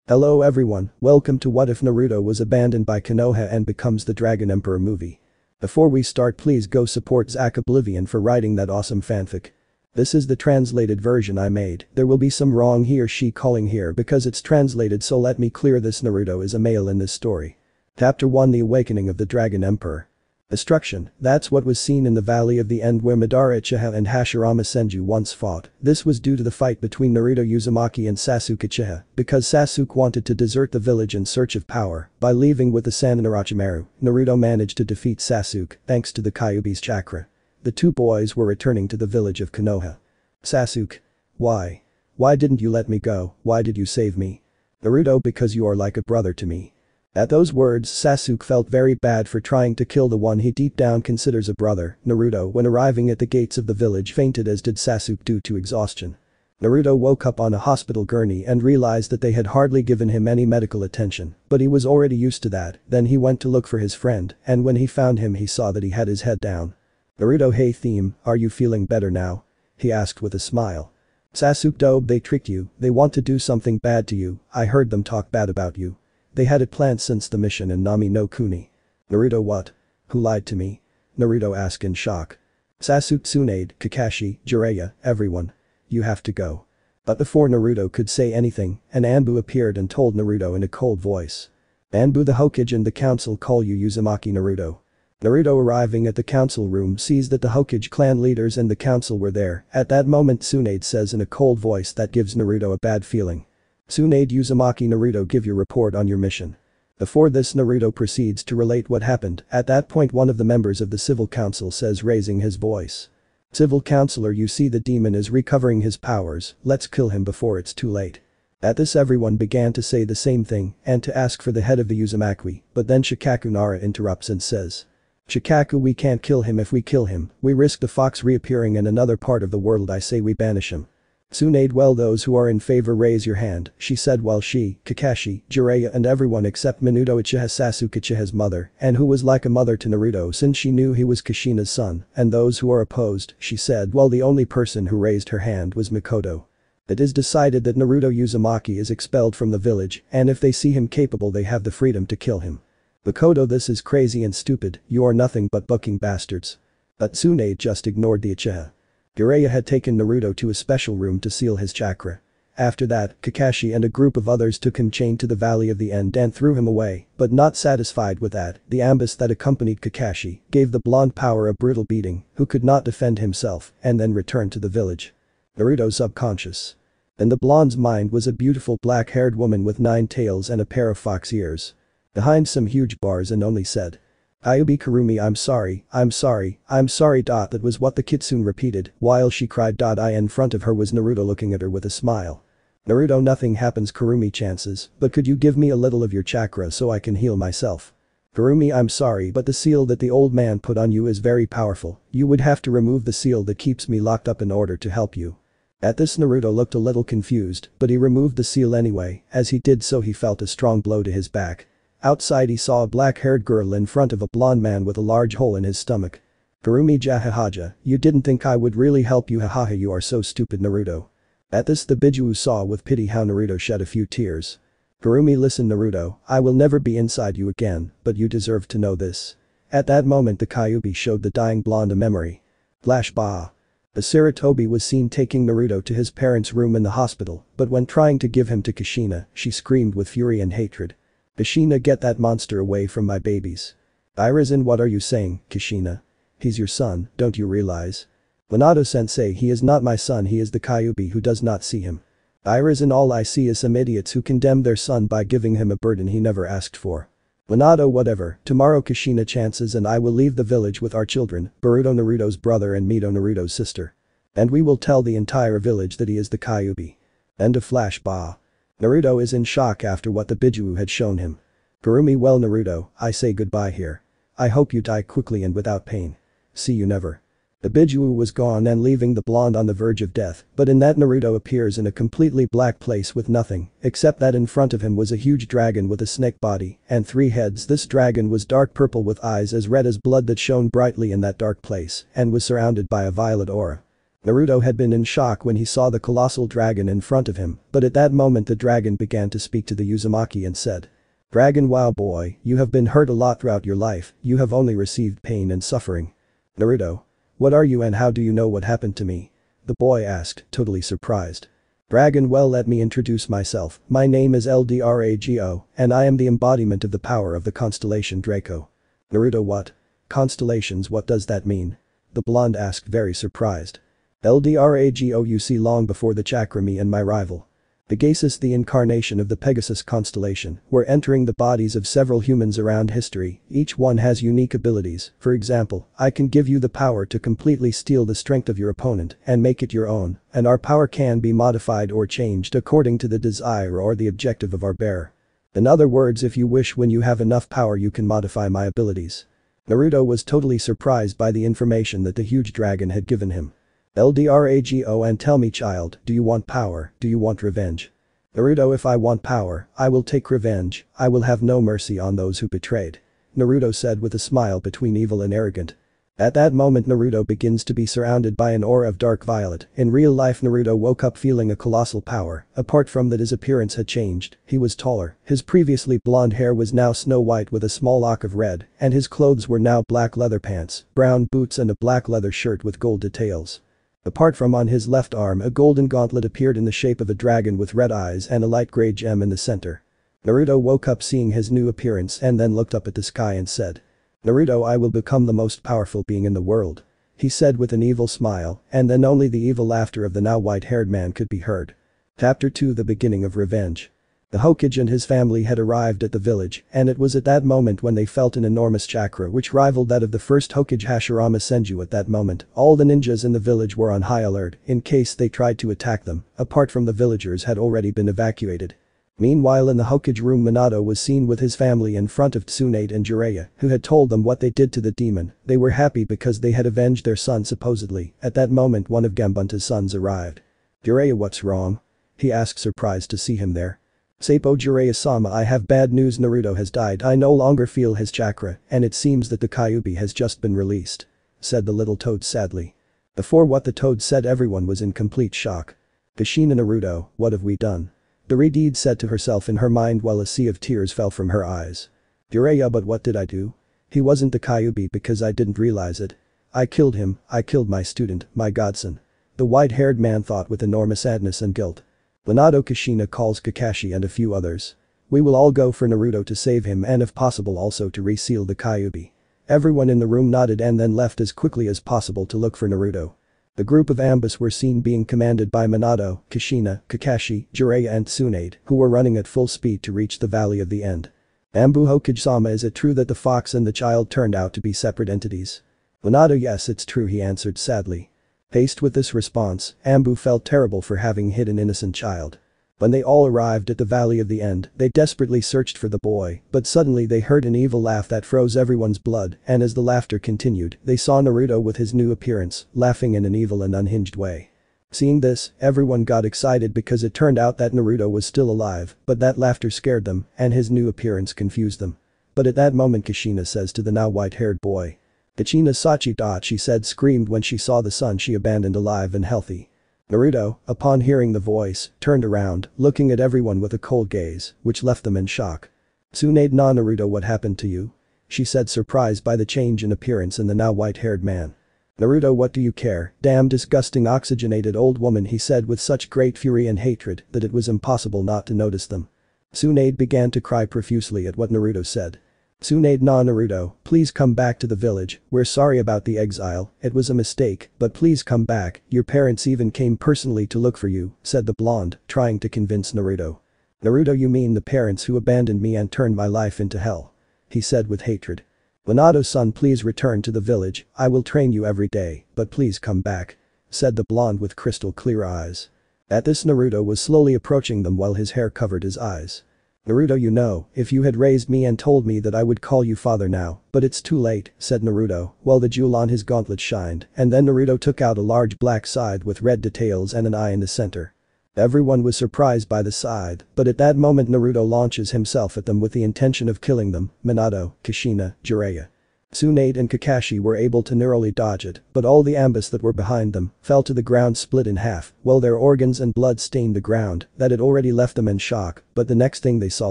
Hello everyone, welcome to What If Naruto Was Abandoned by Konoha and Becomes the Dragon Emperor movie. Before we start, please go support Zack-Oblivion for writing that awesome fanfic. This is the translated version I made. There will be some wrong he or she calling here because it's translated, so let me clear this. Naruto is a male in this story. Chapter 1: The Awakening of the Dragon Emperor. Destruction, that's what was seen in the Valley of the End where Madara Uchiha and Hashirama Senju once fought. This was due to the fight between Naruto Uzumaki and Sasuke Uchiha, because Sasuke wanted to desert the village in search of power. By leaving with the San and Orochimaru, Naruto managed to defeat Sasuke thanks to the Kyuubi's chakra. The two boys were returning to the village of Konoha. Sasuke. Why? Why didn't you let me go? Why did you save me? Naruto, because you are like a brother to me. At those words, Sasuke felt very bad for trying to kill the one he deep down considers a brother. Naruto, when arriving at the gates of the village, fainted, as did Sasuke due to exhaustion. Naruto woke up on a hospital gurney and realized that they had hardly given him any medical attention, but he was already used to that. Then he went to look for his friend, and when he found him he saw that he had his head down. Naruto, hey theme, are you feeling better now? He asked with a smile. Sasuke, dope, they tricked you, they want to do something bad to you, I heard them talk bad about you. They had it planned since the mission in Nami no Kuni. Naruto, what? Who lied to me? Naruto asked in shock. Sasuke, Tsunade, Kakashi, Jiraiya, everyone. You have to go. But before Naruto could say anything, an Anbu appeared and told Naruto in a cold voice. Anbu, the Hokage and the council call you Uzumaki. Naruto. Naruto, arriving at the council room, sees that the Hokage clan leaders and the council were there. At that moment, Tsunade says in a cold voice that gives Naruto a bad feeling. Tsunade, Uzumaki, Naruto, give your report on your mission. Before this, Naruto proceeds to relate what happened. At that point, one of the members of the civil council says, raising his voice. Civil councilor, you see the demon is recovering his powers, let's kill him before it's too late. At this, everyone began to say the same thing and to ask for the head of the Uzumaki, but then Shikaku Nara interrupts and says. Shikaku, we can't kill him. If we kill him, we risk the fox reappearing in another part of the world. I say we banish him. Tsunade, well, those who are in favor raise your hand, she said while she, Kakashi, Jiraiya and everyone except Minato Uchiha, Sasuke Uchiha's mother, and who was like a mother to Naruto since she knew he was Kushina's son, and those who are opposed, she said, while the only person who raised her hand was Mikoto. It is decided that Naruto Uzumaki is expelled from the village, and if they see him capable they have the freedom to kill him. Mikoto, this is crazy and stupid, you are nothing but bucking bastards. But Tsunade just ignored the Uchiha. Jiraiya had taken Naruto to a special room to seal his chakra. After that, Kakashi and a group of others took him chained to the Valley of the End and threw him away, but not satisfied with that, the Ambus that accompanied Kakashi gave the blonde power a brutal beating, who could not defend himself, and then returned to the village. Naruto subconscious. In the blonde's mind was a beautiful black-haired woman with 9 tails and a pair of fox ears. Behind some huge bars, and only said. Kyuubi Kurumi, I'm sorry, I'm sorry, I'm sorry. That was what the kitsune repeated while she cried. In front of her was Naruto looking at her with a smile. Naruto, nothing happens Kurumi, chances, but could you give me a little of your chakra so I can heal myself? Kurumi, I'm sorry, but the seal that the old man put on you is very powerful, you would have to remove the seal that keeps me locked up in order to help you. At this, Naruto looked a little confused, but he removed the seal anyway. As he did so, he felt a strong blow to his back. Outside, he saw a black-haired girl in front of a blonde man with a large hole in his stomach. Kurumi, jahahaja, you didn't think I would really help you, hahaha, you are so stupid, Naruto. At this, the Biju saw with pity how Naruto shed a few tears. Kurumi, listen Naruto, I will never be inside you again, but you deserve to know this. At that moment, the Kyuubi showed the dying blonde a memory. Flash bah. The Sarutobi was seen taking Naruto to his parents' room in the hospital, but when trying to give him to Kushina, she screamed with fury and hatred. Kushina, get that monster away from my babies. Irizan, what are you saying, Kushina? He's your son, don't you realize? Minato-sensei, he is not my son, he is the Kyuubi who does not see him. Irizan, all I see is some idiots who condemn their son by giving him a burden he never asked for. Minato, whatever, tomorrow Kushina chances and I will leave the village with our children, Boruto Naruto's brother and Mito Naruto's sister. And we will tell the entire village that he is the Kyuubi. End of flash bah. Naruto is in shock after what the Biju had shown him. Kurumi, well Naruto, I say goodbye here. I hope you die quickly and without pain. See you never. The Biju was gone and leaving the blonde on the verge of death, but in that Naruto appears in a completely black place with nothing, except that in front of him was a huge dragon with a snake body and 3 heads. This dragon was dark purple with eyes as red as blood that shone brightly in that dark place and was surrounded by a violet aura. Naruto had been in shock when he saw the colossal dragon in front of him, but at that moment the dragon began to speak to the Uzumaki and said, "Dragon, wow boy, you have been hurt a lot throughout your life, you have only received pain and suffering." "Naruto. What are you and how do you know what happened to me?" the boy asked, totally surprised. "Dragon, well, let me introduce myself, my name is Eldrago, and I am the embodiment of the power of the constellation Draco." "Naruto, what? Constellations, what does that mean?" the blonde asked, very surprised. "Eldrago, you see, long before the chakra, me and my rival Pegasus, the incarnation of the Pegasus constellation, were entering the bodies of several humans around history. Each one has unique abilities. For example, I can give you the power to completely steal the strength of your opponent and make it your own, and our power can be modified or changed according to the desire or the objective of our bearer. In other words, if you wish, when you have enough power, you can modify my abilities." Naruto was totally surprised by the information that the huge dragon had given him. "Eldrago, and tell me, child, do you want power, do you want revenge?" "Naruto, if I want power, I will take revenge, I will have no mercy on those who betrayed," Naruto said with a smile between evil and arrogant. At that moment Naruto begins to be surrounded by an aura of dark violet. In real life Naruto woke up feeling a colossal power. Apart from that, his appearance had changed, he was taller, his previously blonde hair was now snow white with a small lock of red, and his clothes were now black leather pants, brown boots and a black leather shirt with gold details. Apart from on his left arm, a golden gauntlet appeared in the shape of a dragon with red eyes and a light gray gem in the center. Naruto woke up seeing his new appearance and then looked up at the sky and said, "Naruto, I will become the most powerful being in the world," he said with an evil smile, and then only the evil laughter of the now white-haired man could be heard. Chapter 2: The Beginning of Revenge. The Hokage and his family had arrived at the village, and it was at that moment when they felt an enormous chakra which rivaled that of the first Hokage Hashirama Senju. At that moment, all the ninjas in the village were on high alert in case they tried to attack them, apart from the villagers had already been evacuated. Meanwhile, in the Hokage room, Minato was seen with his family in front of Tsunade and Jiraiya, who had told them what they did to the demon. They were happy because they had avenged their son supposedly. At that moment one of Gambunta's sons arrived. "Jiraiya, what's wrong?" he asked, surprised to see him there. "Seppo, Jiraiya-sama, I have bad news. Naruto has died. I no longer feel his chakra, and it seems that the Kyuubi has just been released," said the little toad sadly. Before what the toad said, everyone was in complete shock. "Kushina, Naruto, what have we done?" Jiraiya said to herself in her mind while a sea of tears fell from her eyes. "Jiraiya, but what did I do? He wasn't the Kyuubi because I didn't realize it. I killed him, I killed my student, my godson," the white-haired man thought with enormous sadness and guilt. Minato Kushina calls Kakashi and a few others. "We will all go for Naruto to save him and if possible also to reseal the Kyuubi." Everyone in the room nodded and then left as quickly as possible to look for Naruto. The group of ambush were seen being commanded by Minato, Kushina, Kakashi, Jiraiya and Tsunade, who were running at full speed to reach the Valley of the End. "Ambu Hokage-sama, is it true that the fox and the child turned out to be separate entities?" Minato: "Yes, it's true," he answered sadly. Faced with this response, Ambu felt terrible for having hit an innocent child. When they all arrived at the Valley of the End, they desperately searched for the boy, but suddenly they heard an evil laugh that froze everyone's blood, and as the laughter continued, they saw Naruto with his new appearance, laughing in an evil and unhinged way. Seeing this, everyone got excited because it turned out that Naruto was still alive, but that laughter scared them, and his new appearance confused them. But at that moment Kushina says to the now white-haired boy, "Kuchina Sachi," she said, screamed when she saw the son she abandoned alive and healthy. Naruto, upon hearing the voice, turned around, looking at everyone with a cold gaze, which left them in shock. "Tsunade, na Naruto, what happened to you?" she said, surprised by the change in appearance in the now white-haired man. "Naruto, what do you care, damn disgusting oxygenated old woman," he said with such great fury and hatred that it was impossible not to notice them. Tsunade began to cry profusely at what Naruto said. "Tsunade, na Naruto, please come back to the village, we're sorry about the exile, it was a mistake, but please come back, your parents even came personally to look for you," said the blonde, trying to convince Naruto. "Naruto, you mean the parents who abandoned me and turned my life into hell?" he said with hatred. "Minato-san, please return to the village, I will train you every day, but please come back," said the blonde with crystal clear eyes. At this, Naruto was slowly approaching them while his hair covered his eyes. "Naruto, you know, if you had raised me and told me that, I would call you father now, but it's too late," said Naruto, while the jewel on his gauntlet shined, and then Naruto took out a large black scythe with red details and an eye in the center. Everyone was surprised by the scythe, but at that moment Naruto launches himself at them with the intention of killing them, Minato, Kushina, Jiraiya. Tsunade and Kakashi were able to narrowly dodge it, but all the ambush that were behind them fell to the ground split in half, while their organs and blood stained the ground that had already left them in shock, but the next thing they saw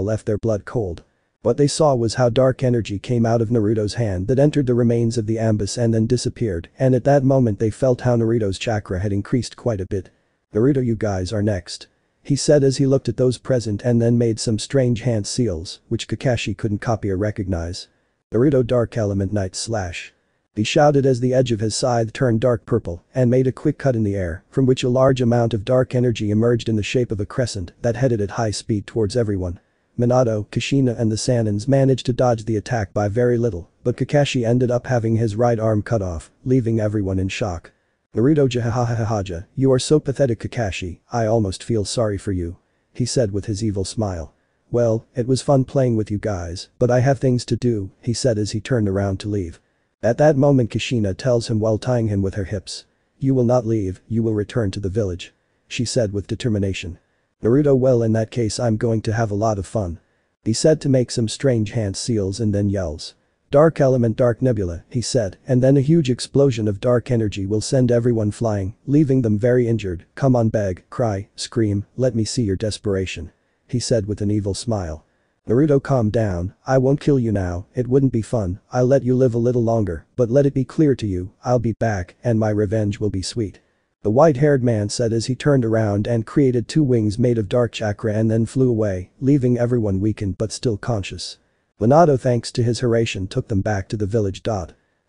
left their blood cold. What they saw was how dark energy came out of Naruto's hand that entered the remains of the ambush and then disappeared, and at that moment they felt how Naruto's chakra had increased quite a bit. "Naruto, you guys are next," he said as he looked at those present and then made some strange hand seals, which Kakashi couldn't copy or recognize. "Naruto Dark Element Night Slash," he shouted as the edge of his scythe turned dark purple and made a quick cut in the air, from which a large amount of dark energy emerged in the shape of a crescent that headed at high speed towards everyone. Minato, Kushina and the Saiyans managed to dodge the attack by very little, but Kakashi ended up having his right arm cut off, leaving everyone in shock. "Naruto jahahahahaja, you are so pathetic, Kakashi, I almost feel sorry for you," he said with his evil smile. "Well, it was fun playing with you guys, but I have things to do," he said as he turned around to leave. At that moment Kushina tells him while tying him with her hips. "You will not leave, you will return to the village," she said with determination. Naruto, "Well, in that case I'm going to have a lot of fun," he said to make some strange hand seals and then yells. "Dark element, dark nebula," he said, and then a huge explosion of dark energy will send everyone flying, leaving them very injured. "Come on, beg, cry, scream, let me see your desperation," he said with an evil smile. "Naruto, calm down, I won't kill you now, it wouldn't be fun, I'll let you live a little longer, but let it be clear to you, I'll be back and my revenge will be sweet," the white-haired man said as he turned around and created two wings made of dark chakra and then flew away, leaving everyone weakened but still conscious. Minato, thanks to his Hiraishin, took them back to the village.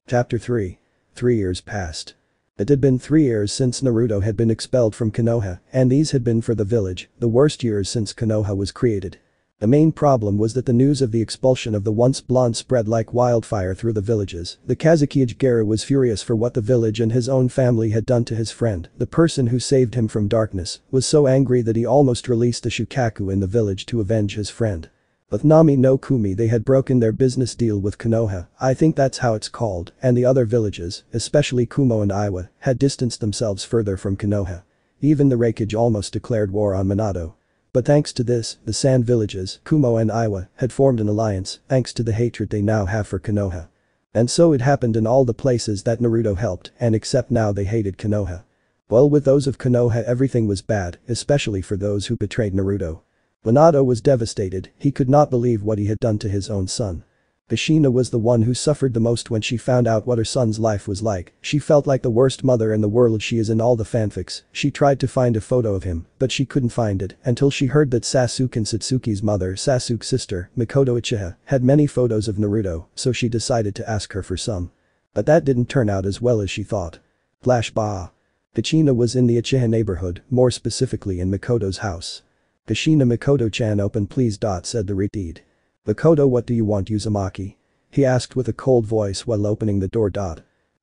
Chapter 3. 3 years passed. It had been 3 years since Naruto had been expelled from Konoha, and these had been for the village the worst years since Konoha was created. The main problem was that the news of the expulsion of the once blonde spread like wildfire through the villages. The Kazuki Gaara was furious for what the village and his own family had done to his friend, the person who saved him from darkness, was so angry that he almost released the Shukaku in the village to avenge his friend. With Nami no Kumi, they had broken their business deal with Konoha, I think that's how it's called, and the other villages, especially Kumo and Iwa, had distanced themselves further from Konoha. Even the Raikage almost declared war on Minato. But thanks to this, the Sand villages, Kumo and Iwa, had formed an alliance, thanks to the hatred they now have for Konoha. And so it happened in all the places that Naruto helped, and except now they hated Konoha. Well, with those of Konoha everything was bad, especially for those who betrayed Naruto. Minato was devastated, he could not believe what he had done to his own son. Kushina was the one who suffered the most when she found out what her son's life was like. She felt like the worst mother in the world. She is in all the fanfics. She tried to find a photo of him, but she couldn't find it until she heard that Sasuke and Satsuki's mother, Sasuke's sister, Mikoto Uchiha, had many photos of Naruto, so she decided to ask her for some. But that didn't turn out as well as she thought. Flash bah. Kushina was in the Uchiha neighborhood, more specifically in Mikoto's house. "Kushina, Mikoto-chan, open please," said the reed. "Mikoto, what do you want, Uzumaki?" he asked with a cold voice while opening the door.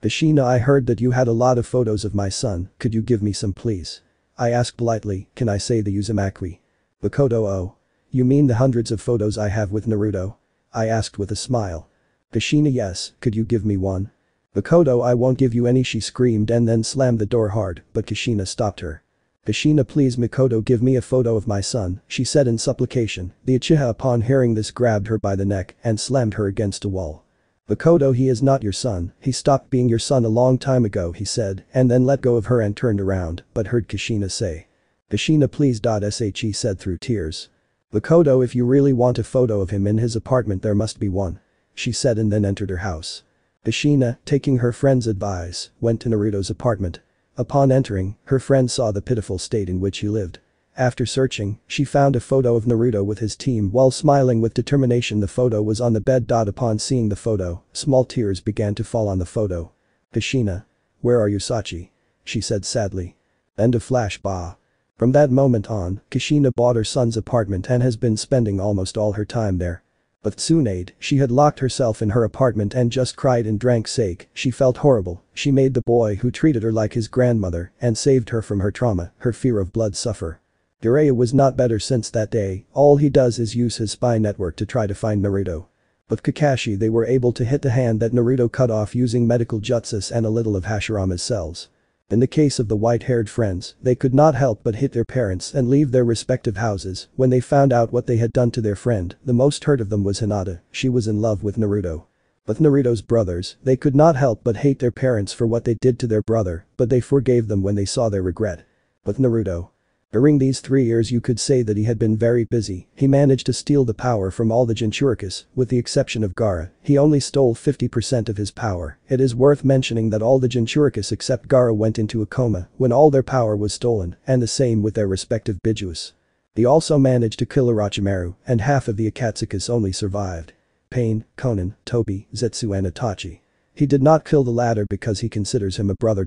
"Kushina, I heard that you had a lot of photos of my son, could you give me some please?" I asked politely, "Can I say the Uzumaki?" "Mikoto, oh. You mean the hundreds of photos I have with Naruto?" I asked with a smile. "Kushina, yes, could you give me one?" "Mikoto, I won't give you any," she screamed and then slammed the door hard, but Kushina stopped her. "Kushina, please Mikoto, give me a photo of my son," she said in supplication. The Uchiha upon hearing this grabbed her by the neck and slammed her against a wall. "Mikoto, he is not your son, he stopped being your son a long time ago," he said, and then let go of her and turned around, but heard Kushina say. "Kushina, please." She said through tears. "Mikoto, if you really want a photo of him in his apartment there must be one," she said and then entered her house. Kushina, taking her friend's advice, went to Naruto's apartment. Upon entering, her friend saw the pitiful state in which he lived. After searching, she found a photo of Naruto with his team while smiling with determination. The photo was on the bed. Upon seeing the photo, small tears began to fall on the photo. "Kushina. Where are you, Sachi?" she said sadly. End of flash bah. From that moment on, Kushina bought her son's apartment and has been spending almost all her time there. With Tsunade, she had locked herself in her apartment and just cried and drank sake. She felt horrible. She made the boy who treated her like his grandmother and saved her from her trauma, her fear of blood suffer. Jiraiya was not better since that day, all he does is use his spy network to try to find Naruto. With Kakashi they were able to hit the hand that Naruto cut off using medical jutsus and a little of Hashirama's cells. In the case of the white-haired friends, they could not help but hit their parents and leave their respective houses when they found out what they had done to their friend. The most hurt of them was Hinata, she was in love with Naruto. With Naruto's brothers, they could not help but hate their parents for what they did to their brother, but they forgave them when they saw their regret. With Naruto. During these 3 years you could say that he had been very busy. He managed to steal the power from all the Jinchurikis, with the exception of Gaara. He only stole 50% of his power. It is worth mentioning that all the Jinchurikis except Gaara went into a coma when all their power was stolen, and the same with their respective Bijuus. He also managed to kill Orochimaru, and half of the Akatsukas only survived. Pain, Konan, Tobi, Zetsu and Itachi. He did not kill the latter because he considers him a brother.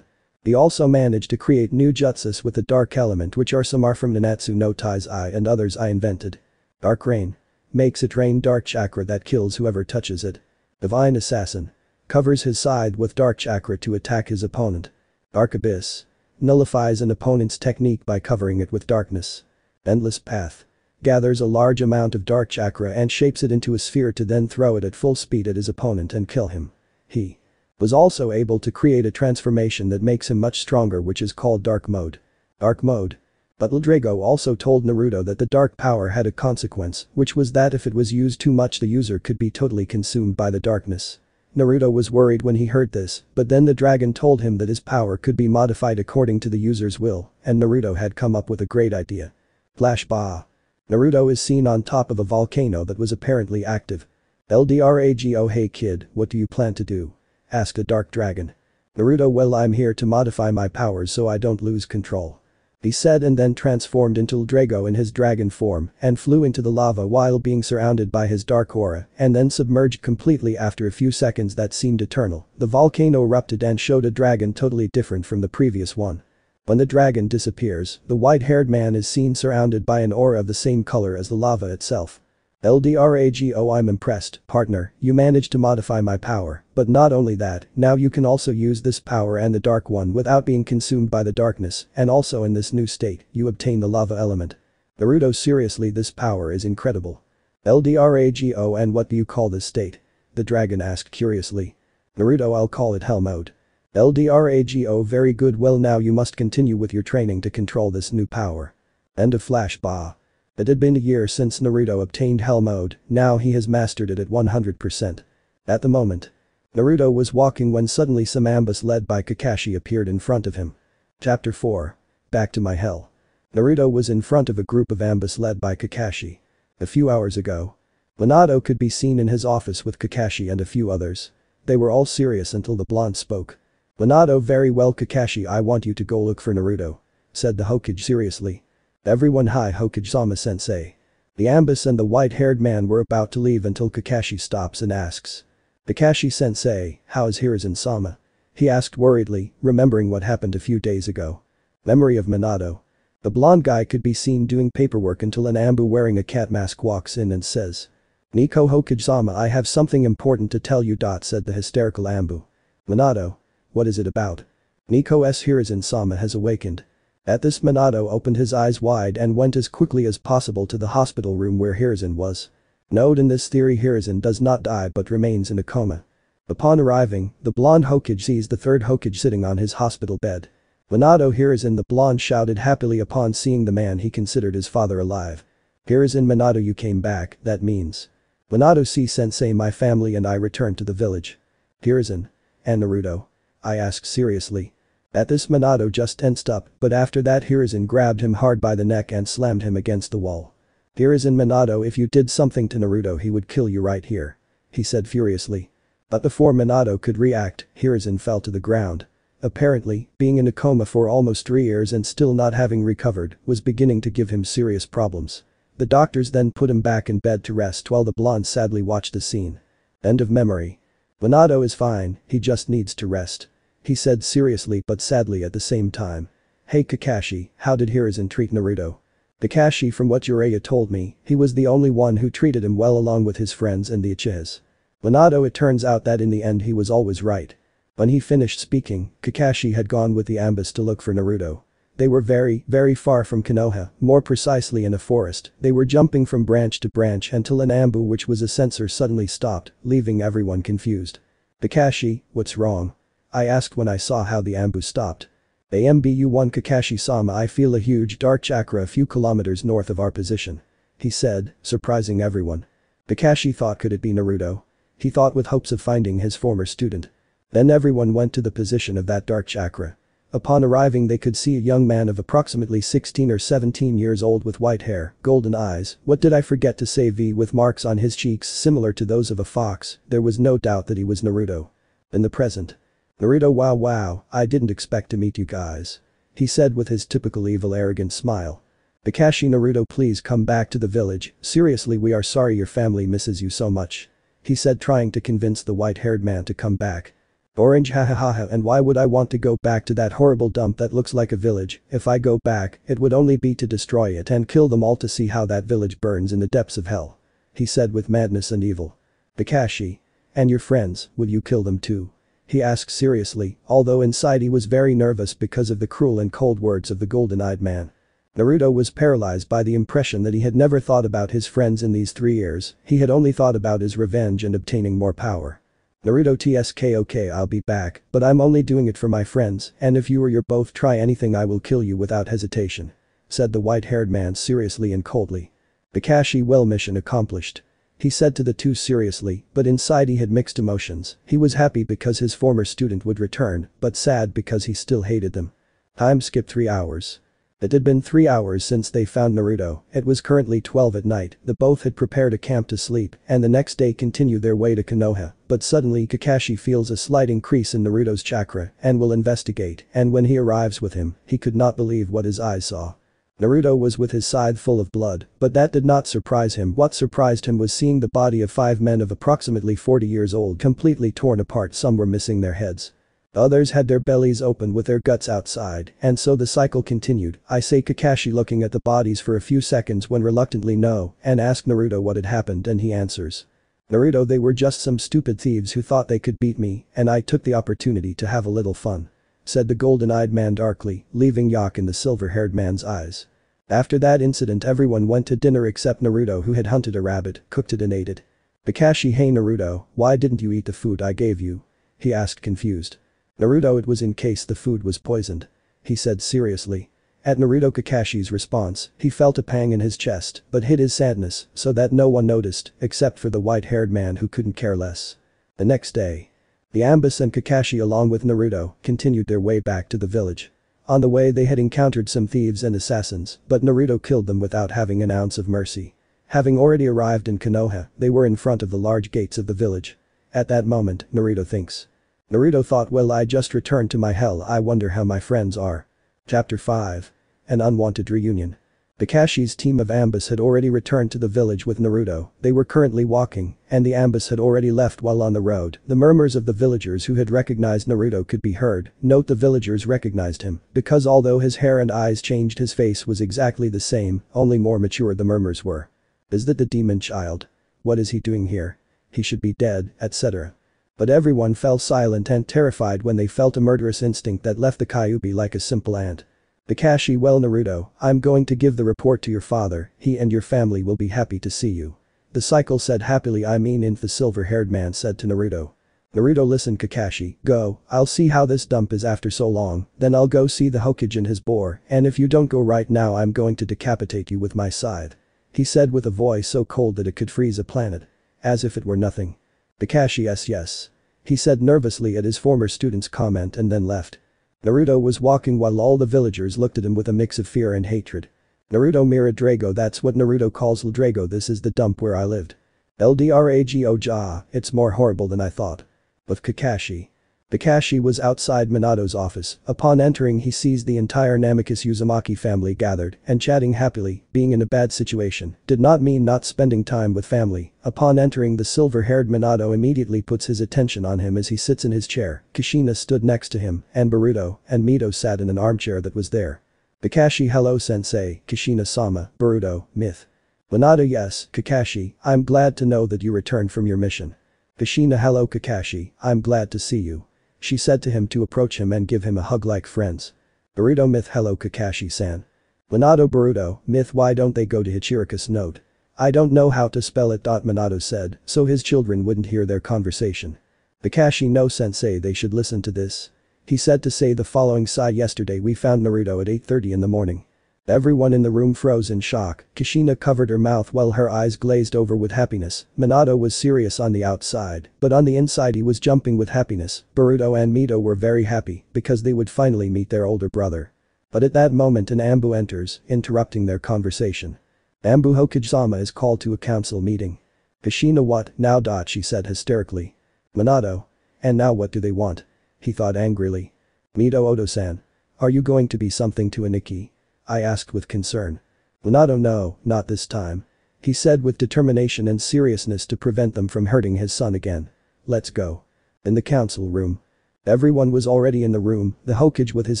He also managed to create new jutsus with the dark element, which are some are from Nanatsu no Taizai and others I invented. Dark Rain. Makes it rain dark chakra that kills whoever touches it. Divine Assassin. Covers his side with dark chakra to attack his opponent. Dark Abyss. Nullifies an opponent's technique by covering it with darkness. Endless Path. Gathers a large amount of dark chakra and shapes it into a sphere to then throw it at full speed at his opponent and kill him. He was also able to create a transformation that makes him much stronger, which is called Dark Mode. Dark Mode. But Drago also told Naruto that the dark power had a consequence, which was that if it was used too much the user could be totally consumed by the darkness. Naruto was worried when he heard this, but then the dragon told him that his power could be modified according to the user's will, and Naruto had come up with a great idea. Flash Ba. Naruto is seen on top of a volcano that was apparently active. LDRAGO Hey kid, what do you plan to do? Asked a dark dragon. Naruto well I'm here to modify my powers so I don't lose control. He said and then transformed into Drago in his dragon form and flew into the lava while being surrounded by his dark aura and then submerged completely after a few seconds that seemed eternal. The volcano erupted and showed a dragon totally different from the previous one. When the dragon disappears, the white-haired man is seen surrounded by an aura of the same color as the lava itself. LDRAGO I'm impressed, partner, you managed to modify my power, but not only that, now you can also use this power and the dark one without being consumed by the darkness, and also in this new state, you obtain the lava element. Naruto seriously this power is incredible. LDRAGO and what do you call this state? The dragon asked curiously. Naruto I'll call it Hell Mode. LDRAGO very good well now you must continue with your training to control this new power. End of Flash Ba. It had been a year since Naruto obtained Hell Mode, now he has mastered it at 100%. At the moment. Naruto was walking when suddenly some ambush led by Kakashi appeared in front of him. Chapter 4. Back to my hell. Naruto was in front of a group of ambush led by Kakashi. A few hours ago. Minato could be seen in his office with Kakashi and a few others. They were all serious until the blonde spoke. Minato very well Kakashi I want you to go look for Naruto. Said the Hokage seriously. Everyone hi Hokage-sama sensei. The ambush and the white-haired man were about to leave until Kakashi stops and asks. Kakashi sensei, how is Hiruzen-sama? He asked worriedly, remembering what happened a few days ago. Memory of Minato. The blonde guy could be seen doing paperwork until an Ambu wearing a cat mask walks in and says. Nico Hokage-sama I have something important to tell you. Said the hysterical Ambu. Minato. What is it about? Nico's Hiruzen-sama has awakened. At this Minato opened his eyes wide and went as quickly as possible to the hospital room where Hiruzen was. Note in this theory Hiruzen does not die but remains in a coma. Upon arriving, the blonde Hokage sees the third Hokage sitting on his hospital bed. Minato Hiruzen the blonde shouted happily upon seeing the man he considered his father alive. Hiruzen Minato you came back, that means. Minato see sensei my family and I returned to the village. Hiruzen. And Naruto? I asked seriously. At this Minato just tensed up, but after that Hiruzen grabbed him hard by the neck and slammed him against the wall. Hiruzen Minato if you did something to Naruto he would kill you right here. He said furiously. But before Minato could react, Hiruzen fell to the ground. Apparently, being in a coma for almost 3 years and still not having recovered was beginning to give him serious problems. The doctors then put him back in bed to rest while the blonde sadly watched the scene. End of memory. Minato is fine, he just needs to rest. He said seriously but sadly at the same time. Hey Kakashi, how did Hiruzen treat Naruto? Kakashi from what Jiraiya told me, he was the only one who treated him well along with his friends and the Uchihas. Minato it turns out that in the end he was always right. When he finished speaking, Kakashi had gone with the ambush to look for Naruto. They were very, very far from Konoha, more precisely in a forest. They were jumping from branch to branch until an ambu which was a sensor suddenly stopped, leaving everyone confused. Kakashi, what's wrong? I asked when I saw how the ambu stopped. AMBU1 Kakashi-sama I feel a huge dark chakra a few kilometers north of our position. He said, surprising everyone. Kakashi thought could it be Naruto? he thought with hopes of finding his former student. Then everyone went to the position of that dark chakra. Upon arriving they could see a young man of approximately 16 or 17 years old with white hair, golden eyes, what did I forget to say with marks on his cheeks similar to those of a fox. There was no doubt that he was Naruto. In the present. Naruto, wow, I didn't expect to meet you guys. He said with his typical evil arrogant smile. Kakashi, Naruto, please come back to the village, seriously we are sorry your family misses you so much. He said, trying to convince the white-haired man to come back. Orange, hahaha, and why would I want to go back to that horrible dump that looks like a village? If I go back, it would only be to destroy it and kill them all to see how that village burns in the depths of hell. He said with madness and evil. Kakashi. And your friends, will you kill them too? He asked seriously, although inside he was very nervous because of the cruel and cold words of the golden-eyed man. Naruto was paralyzed by the impression that he had never thought about his friends in these 3 years, he had only thought about his revenge and obtaining more power. Naruto tsk, okay, I'll be back, but I'm only doing it for my friends, and if you or your both try anything I will kill you without hesitation. Said the white-haired man seriously and coldly. Kakashi, well, mission accomplished. He said to the two seriously, but inside he had mixed emotions. He was happy because his former student would return, but sad because he still hated them. Time skipped 3 hours. It had been 3 hours since they found Naruto, it was currently 12 at night, the both had prepared a camp to sleep, and the next day continued their way to Konoha, but suddenly Kakashi feels a slight increase in Naruto's chakra and will investigate, and when he arrives with him, he could not believe what his eyes saw. Naruto was with his side full of blood, but that did not surprise him. What surprised him was seeing the body of 5 men of approximately 40 years old completely torn apart, some were missing their heads. Others had their bellies open with their guts outside, and so the cycle continued. I say, Kakashi looking at the bodies for a few seconds when reluctantly no, and asked Naruto what had happened and he answers. Naruto, they were just some stupid thieves who thought they could beat me, and I took the opportunity to have a little fun. Said the golden-eyed man darkly, leaving Yak in the silver-haired man's eyes. After that incident everyone went to dinner except Naruto, who had hunted a rabbit, cooked it and ate it. Kakashi, hey Naruto, why didn't you eat the food I gave you? He asked confused. Naruto, it was in case the food was poisoned. He said seriously. At Naruto Kakashi's response, he felt a pang in his chest, but hid his sadness so that no one noticed, except for the white-haired man who couldn't care less. The next day. The Ambus and Kakashi along with Naruto continued their way back to the village. On the way they had encountered some thieves and assassins, but Naruto killed them without having an ounce of mercy. Having already arrived in Konoha, they were in front of the large gates of the village. At that moment, Naruto thinks. Naruto thought, well, I just returned to my hell, I wonder how my friends are. Chapter 5. An unwanted reunion. Kakashi's team of Ambus had already returned to the village with Naruto, they were currently walking, and the Ambus had already left while on the road. The murmurs of the villagers who had recognized Naruto could be heard. Note the villagers recognized him, because although his hair and eyes changed his face was exactly the same, only more mature the murmurs were. Is that the demon child? What is he doing here? He should be dead, etc. But everyone fell silent and terrified when they felt a murderous instinct that left the Kyuubi like a simple ant. Kakashi, well Naruto, I'm going to give the report to your father, he and your family will be happy to see you. The cycle said happily, I mean the silver-haired man said to Naruto. Naruto, listen Kakashi, go, I'll see how this dump is after so long, then I'll go see the Hokage and his boar, and if you don't go right now I'm going to decapitate you with my scythe. He said with a voice so cold that it could freeze a planet. As if it were nothing. Kakashi, yes. He said nervously at his former student's comment and then left. Naruto was walking while all the villagers looked at him with a mix of fear and hatred. Naruto Mira Drago, that's what Naruto calls Drago, this is the dump where I lived. LDRAGO ja, it's more horrible than I thought. With Kakashi. Kakashi was outside Minato's office. Upon entering he sees the entire Naruto Uzumaki family gathered and chatting happily. Being in a bad situation did not mean not spending time with family. Upon entering, the silver-haired Minato immediately puts his attention on him as he sits in his chair. Kushina stood next to him and Boruto and Mito sat in an armchair that was there. Kakashi, hello sensei, Kushina-sama, Boruto, myth. Minato, yes, Kakashi, I'm glad to know that you returned from your mission. Kushina, hello Kakashi, I'm glad to see you. She said to him to approach him and give him a hug like friends. Boruto, myth, hello Kakashi-san. Minato, Boruto, myth, why don't they go to Hichirika's note? I don't know how to spell it. Minato said, so his children wouldn't hear their conversation. Kakashi, no sensei, they should listen to this. He said to say the following, yesterday we found Naruto at 8:30 in the morning. Everyone in the room froze in shock. Kushina covered her mouth while her eyes glazed over with happiness. Minato was serious on the outside, but on the inside he was jumping with happiness. Boruto and Mito were very happy because they would finally meet their older brother. But at that moment an Ambu enters, interrupting their conversation. Ambu Hokage-sama is called to a council meeting. Kushina what now? She said hysterically. Minato. And now what do they want? He thought angrily. Mito Odo-san. Are you going to be something to Aniki? I asked with concern. Minato no, not this time. He said with determination and seriousness to prevent them from hurting his son again. Let's go. In the council room. Everyone was already in the room, the Hokage with his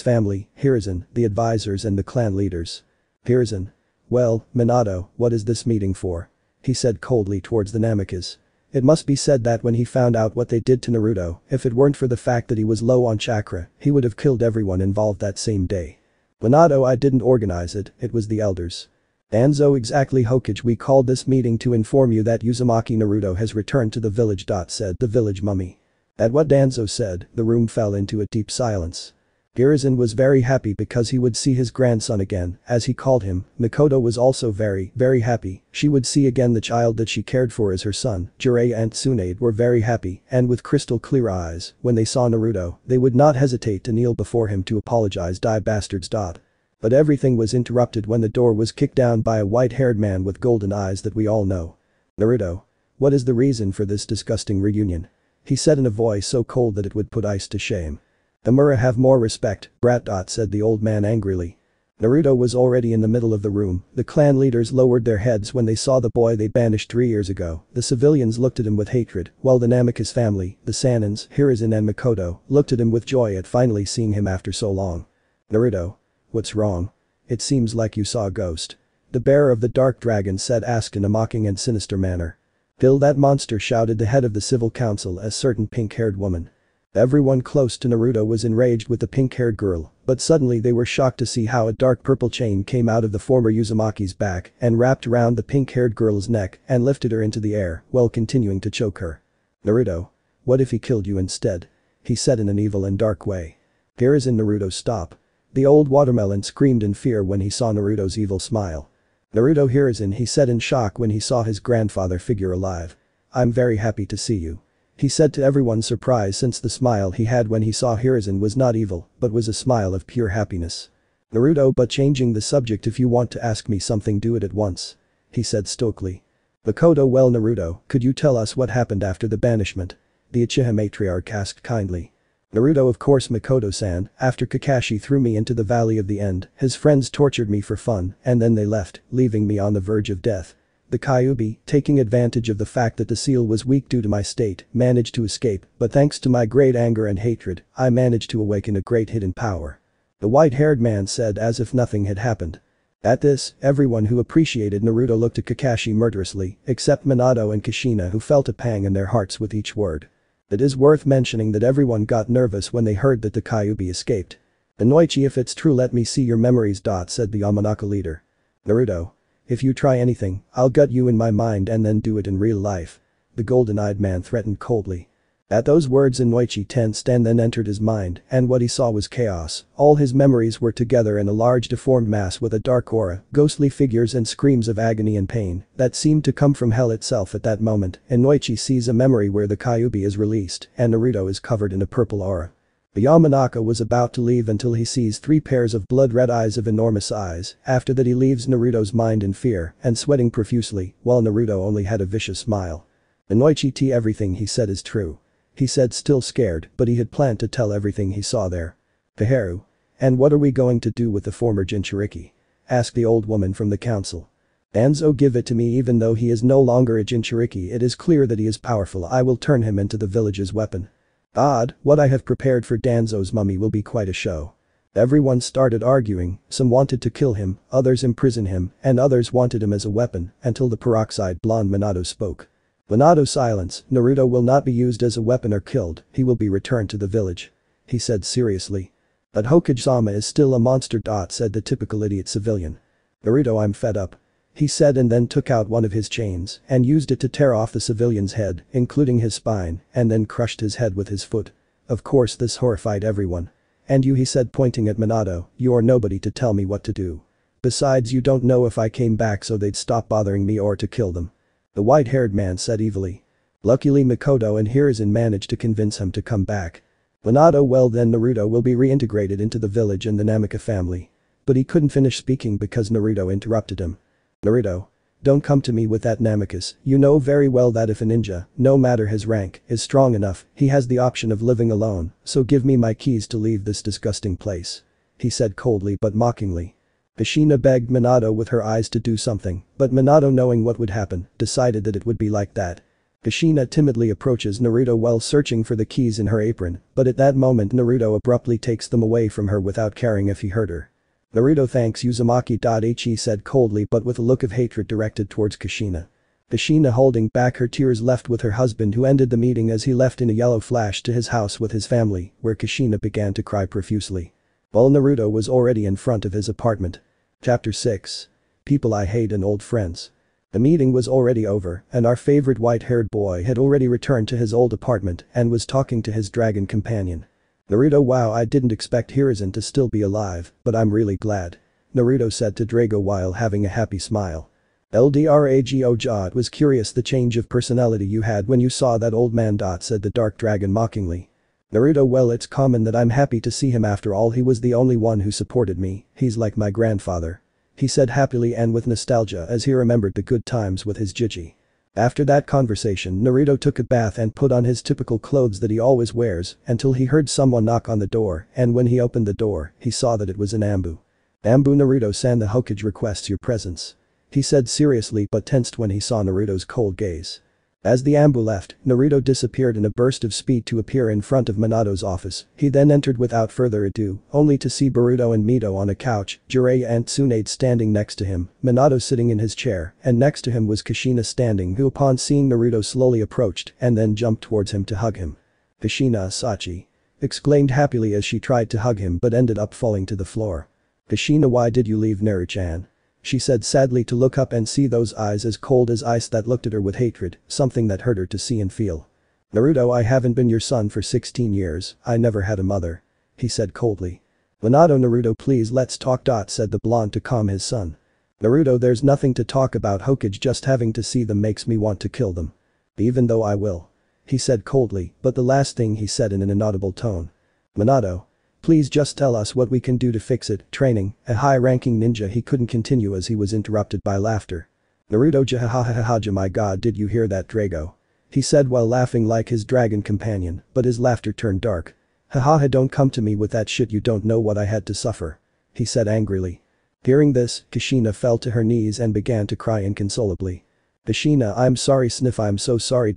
family, Hiruzen, the advisors and the clan leaders. Hiruzen. Well, Minato, what is this meeting for? He said coldly towards the Namikaze. It must be said that when he found out what they did to Naruto, if it weren't for the fact that he was low on chakra, he would have killed everyone involved that same day. Minato, I didn't organize it, it was the elders. Danzo exactly Hokage, we called this meeting to inform you that Uzumaki Naruto has returned to the village. Said the village mummy. At what Danzo said, the room fell into a deep silence. Hiruzen was very happy because he would see his grandson again, as he called him. Mikoto was also very happy. She would see again the child that she cared for as her son. Jiraiya and Tsunade were very happy, and with crystal clear eyes, when they saw Naruto, they would not hesitate to kneel before him to apologize. Bastards. But everything was interrupted when the door was kicked down by a white-haired man with golden eyes that we all know. Naruto. What is the reason for this disgusting reunion? He said in a voice so cold that it would put ice to shame. Amura, have more respect, brat. Said the old man angrily. Naruto was already in the middle of the room. The clan leaders lowered their heads when they saw the boy they banished 3 years ago. The civilians looked at him with hatred, while the Namikaze family, the Sanins, Hiruzen and Mikoto, looked at him with joy at finally seeing him after so long. Naruto. What's wrong? It seems like you saw a ghost. The bearer of the dark dragon said, asked in a mocking and sinister manner. Kill that monster, shouted the head of the civil council, a certain pink-haired woman. Everyone close to Naruto was enraged with the pink-haired girl, but suddenly they were shocked to see how a dark purple chain came out of the former Uzumaki's back and wrapped around the pink-haired girl's neck and lifted her into the air while continuing to choke her. Naruto. What if he killed you instead? He said in an evil and dark way. Hiruzen. Naruto, stop. The old watermelon screamed in fear when he saw Naruto's evil smile. Naruto. Hiruzen, he said in shock when he saw his grandfather figure alive. I'm very happy to see you. He said to everyone's surprise, since the smile he had when he saw Hiruzen was not evil but was a smile of pure happiness. Naruto, but changing the subject, if you want to ask me something, do it at once. He said stoically. Mikoto. Well, Naruto, could you tell us what happened after the banishment? The Uchiha matriarch asked kindly. Naruto. Of course, Mikoto-san, after Kakashi threw me into the Valley of the End, his friends tortured me for fun and then they left, leaving me on the verge of death. The Kyuubi, taking advantage of the fact that the seal was weak due to my state, managed to escape, but thanks to my great anger and hatred, I managed to awaken a great hidden power. The white-haired man said as if nothing had happened. At this, everyone who appreciated Naruto looked at Kakashi murderously, except Minato and Kushina, who felt a pang in their hearts with each word. It is worth mentioning that everyone got nervous when they heard that the Kyuubi escaped. Inoichi, if it's true, let me see your memories. Said the Yamanaka leader. Naruto. If you try anything, I'll gut you in my mind and then do it in real life. The golden-eyed man threatened coldly. At those words, Inoichi tensed and then entered his mind, and what he saw was chaos. All his memories were together in a large deformed mass with a dark aura, ghostly figures and screams of agony and pain that seemed to come from hell itself. At that moment, Inoichi sees a memory where the Kyuubi is released and Naruto is covered in a purple aura. The Yamanaka was about to leave until he sees 3 pairs of blood-red eyes of enormous eyes. After that he leaves Naruto's mind in fear and sweating profusely, while Naruto only had a vicious smile. Inoichi, everything he said is true. He said, still scared, but he had planned to tell everything he saw there. Kaharu. And what are we going to do with the former Jinchuriki? Asked the old woman from the council. Danzo, give it to me. Even though he is no longer a Jinchuriki, it is clear that he is powerful. I will turn him into the village's weapon. Odd, what I have prepared for Danzo's mummy will be quite a show. Everyone started arguing, some wanted to kill him, others imprison him, and others wanted him as a weapon, until the peroxide blonde Minato spoke. Minato, silence. Naruto will not be used as a weapon or killed, he will be returned to the village. He said seriously. But Hokage-sama is still a monster. Said the typical idiot civilian. Naruto, I'm fed up. He said and then took out one of his chains and used it to tear off the civilian's head, including his spine, and then crushed his head with his foot. Of course this horrified everyone. And you, he said pointing at Minato, you are nobody to tell me what to do. Besides, you don't know if I came back so they'd stop bothering me or to kill them. The white-haired man said evilly. Luckily Makoto and Hiruzen managed to convince him to come back. Minato, well then Naruto will be reintegrated into the village and the Namika family. But he couldn't finish speaking because Naruto interrupted him. Naruto. Don't come to me with that Namikaze, you know very well that if a ninja, no matter his rank, is strong enough, he has the option of living alone, so give me my keys to leave this disgusting place. He said coldly but mockingly. Kushina begged Minato with her eyes to do something, but Minato, knowing what would happen, decided that it would be like that. Kushina timidly approaches Naruto while searching for the keys in her apron, but at that moment Naruto abruptly takes them away from her without caring if he hurt her. Naruto thanks Uzumaki. He said coldly but with a look of hatred directed towards Kushina. Kushina, holding back her tears, left with her husband, who ended the meeting as he left in a yellow flash to his house with his family, where Kushina began to cry profusely. While Naruto was already in front of his apartment. Chapter 6. People I Hate and Old Friends. The meeting was already over and our favorite white-haired boy had already returned to his old apartment and was talking to his dragon companion. Naruto, wow, I didn't expect Hiruzen to still be alive, but I'm really glad. Naruto said to Drago while having a happy smile. LDRAGO, it was curious the change of personality you had when you saw that old man. Said the dark dragon mockingly. Naruto, well, it's common that I'm happy to see him, after all he was the only one who supported me, he's like my grandfather. He said happily and with nostalgia as he remembered the good times with his Jiji. After that conversation, Naruto took a bath and put on his typical clothes that he always wears until he heard someone knock on the door, and when he opened the door, he saw that it was an Ambu. Ambu, Naruto-san, the Hokage requests your presence. He said seriously but tensed when he saw Naruto's cold gaze. As the Ambu left, Naruto disappeared in a burst of speed to appear in front of Minato's office. He then entered without further ado, only to see Boruto and Mito on a couch, Jiraiya and Tsunade standing next to him, Minato sitting in his chair, and next to him was Kushina standing, who upon seeing Naruto slowly approached and then jumped towards him to hug him. Kushina Asachi! Exclaimed happily as she tried to hug him but ended up falling to the floor. Kushina, why did you leave Naru-chan? She said sadly to look up and see those eyes as cold as ice that looked at her with hatred, something that hurt her to see and feel. Naruto, I haven't been your son for 16 years, I never had a mother. He said coldly. Minato, Naruto, please let's talk. Said the blonde to calm his son. Naruto, there's nothing to talk about, Hokage, just having to see them makes me want to kill them. Even though I will. He said coldly, but the last thing he said in an inaudible tone. Minato. Please just tell us what we can do to fix it. Training, a high-ranking ninja. He couldn't continue as he was interrupted by laughter. Naruto, jahahahaha, my god, did you hear that, Drago? He said while laughing like his dragon companion, but his laughter turned dark. Hahaha, don't come to me with that shit, you don't know what I had to suffer. He said angrily. Hearing this, Kushina fell to her knees and began to cry inconsolably. Kushina, I'm sorry, sniff, I'm so sorry.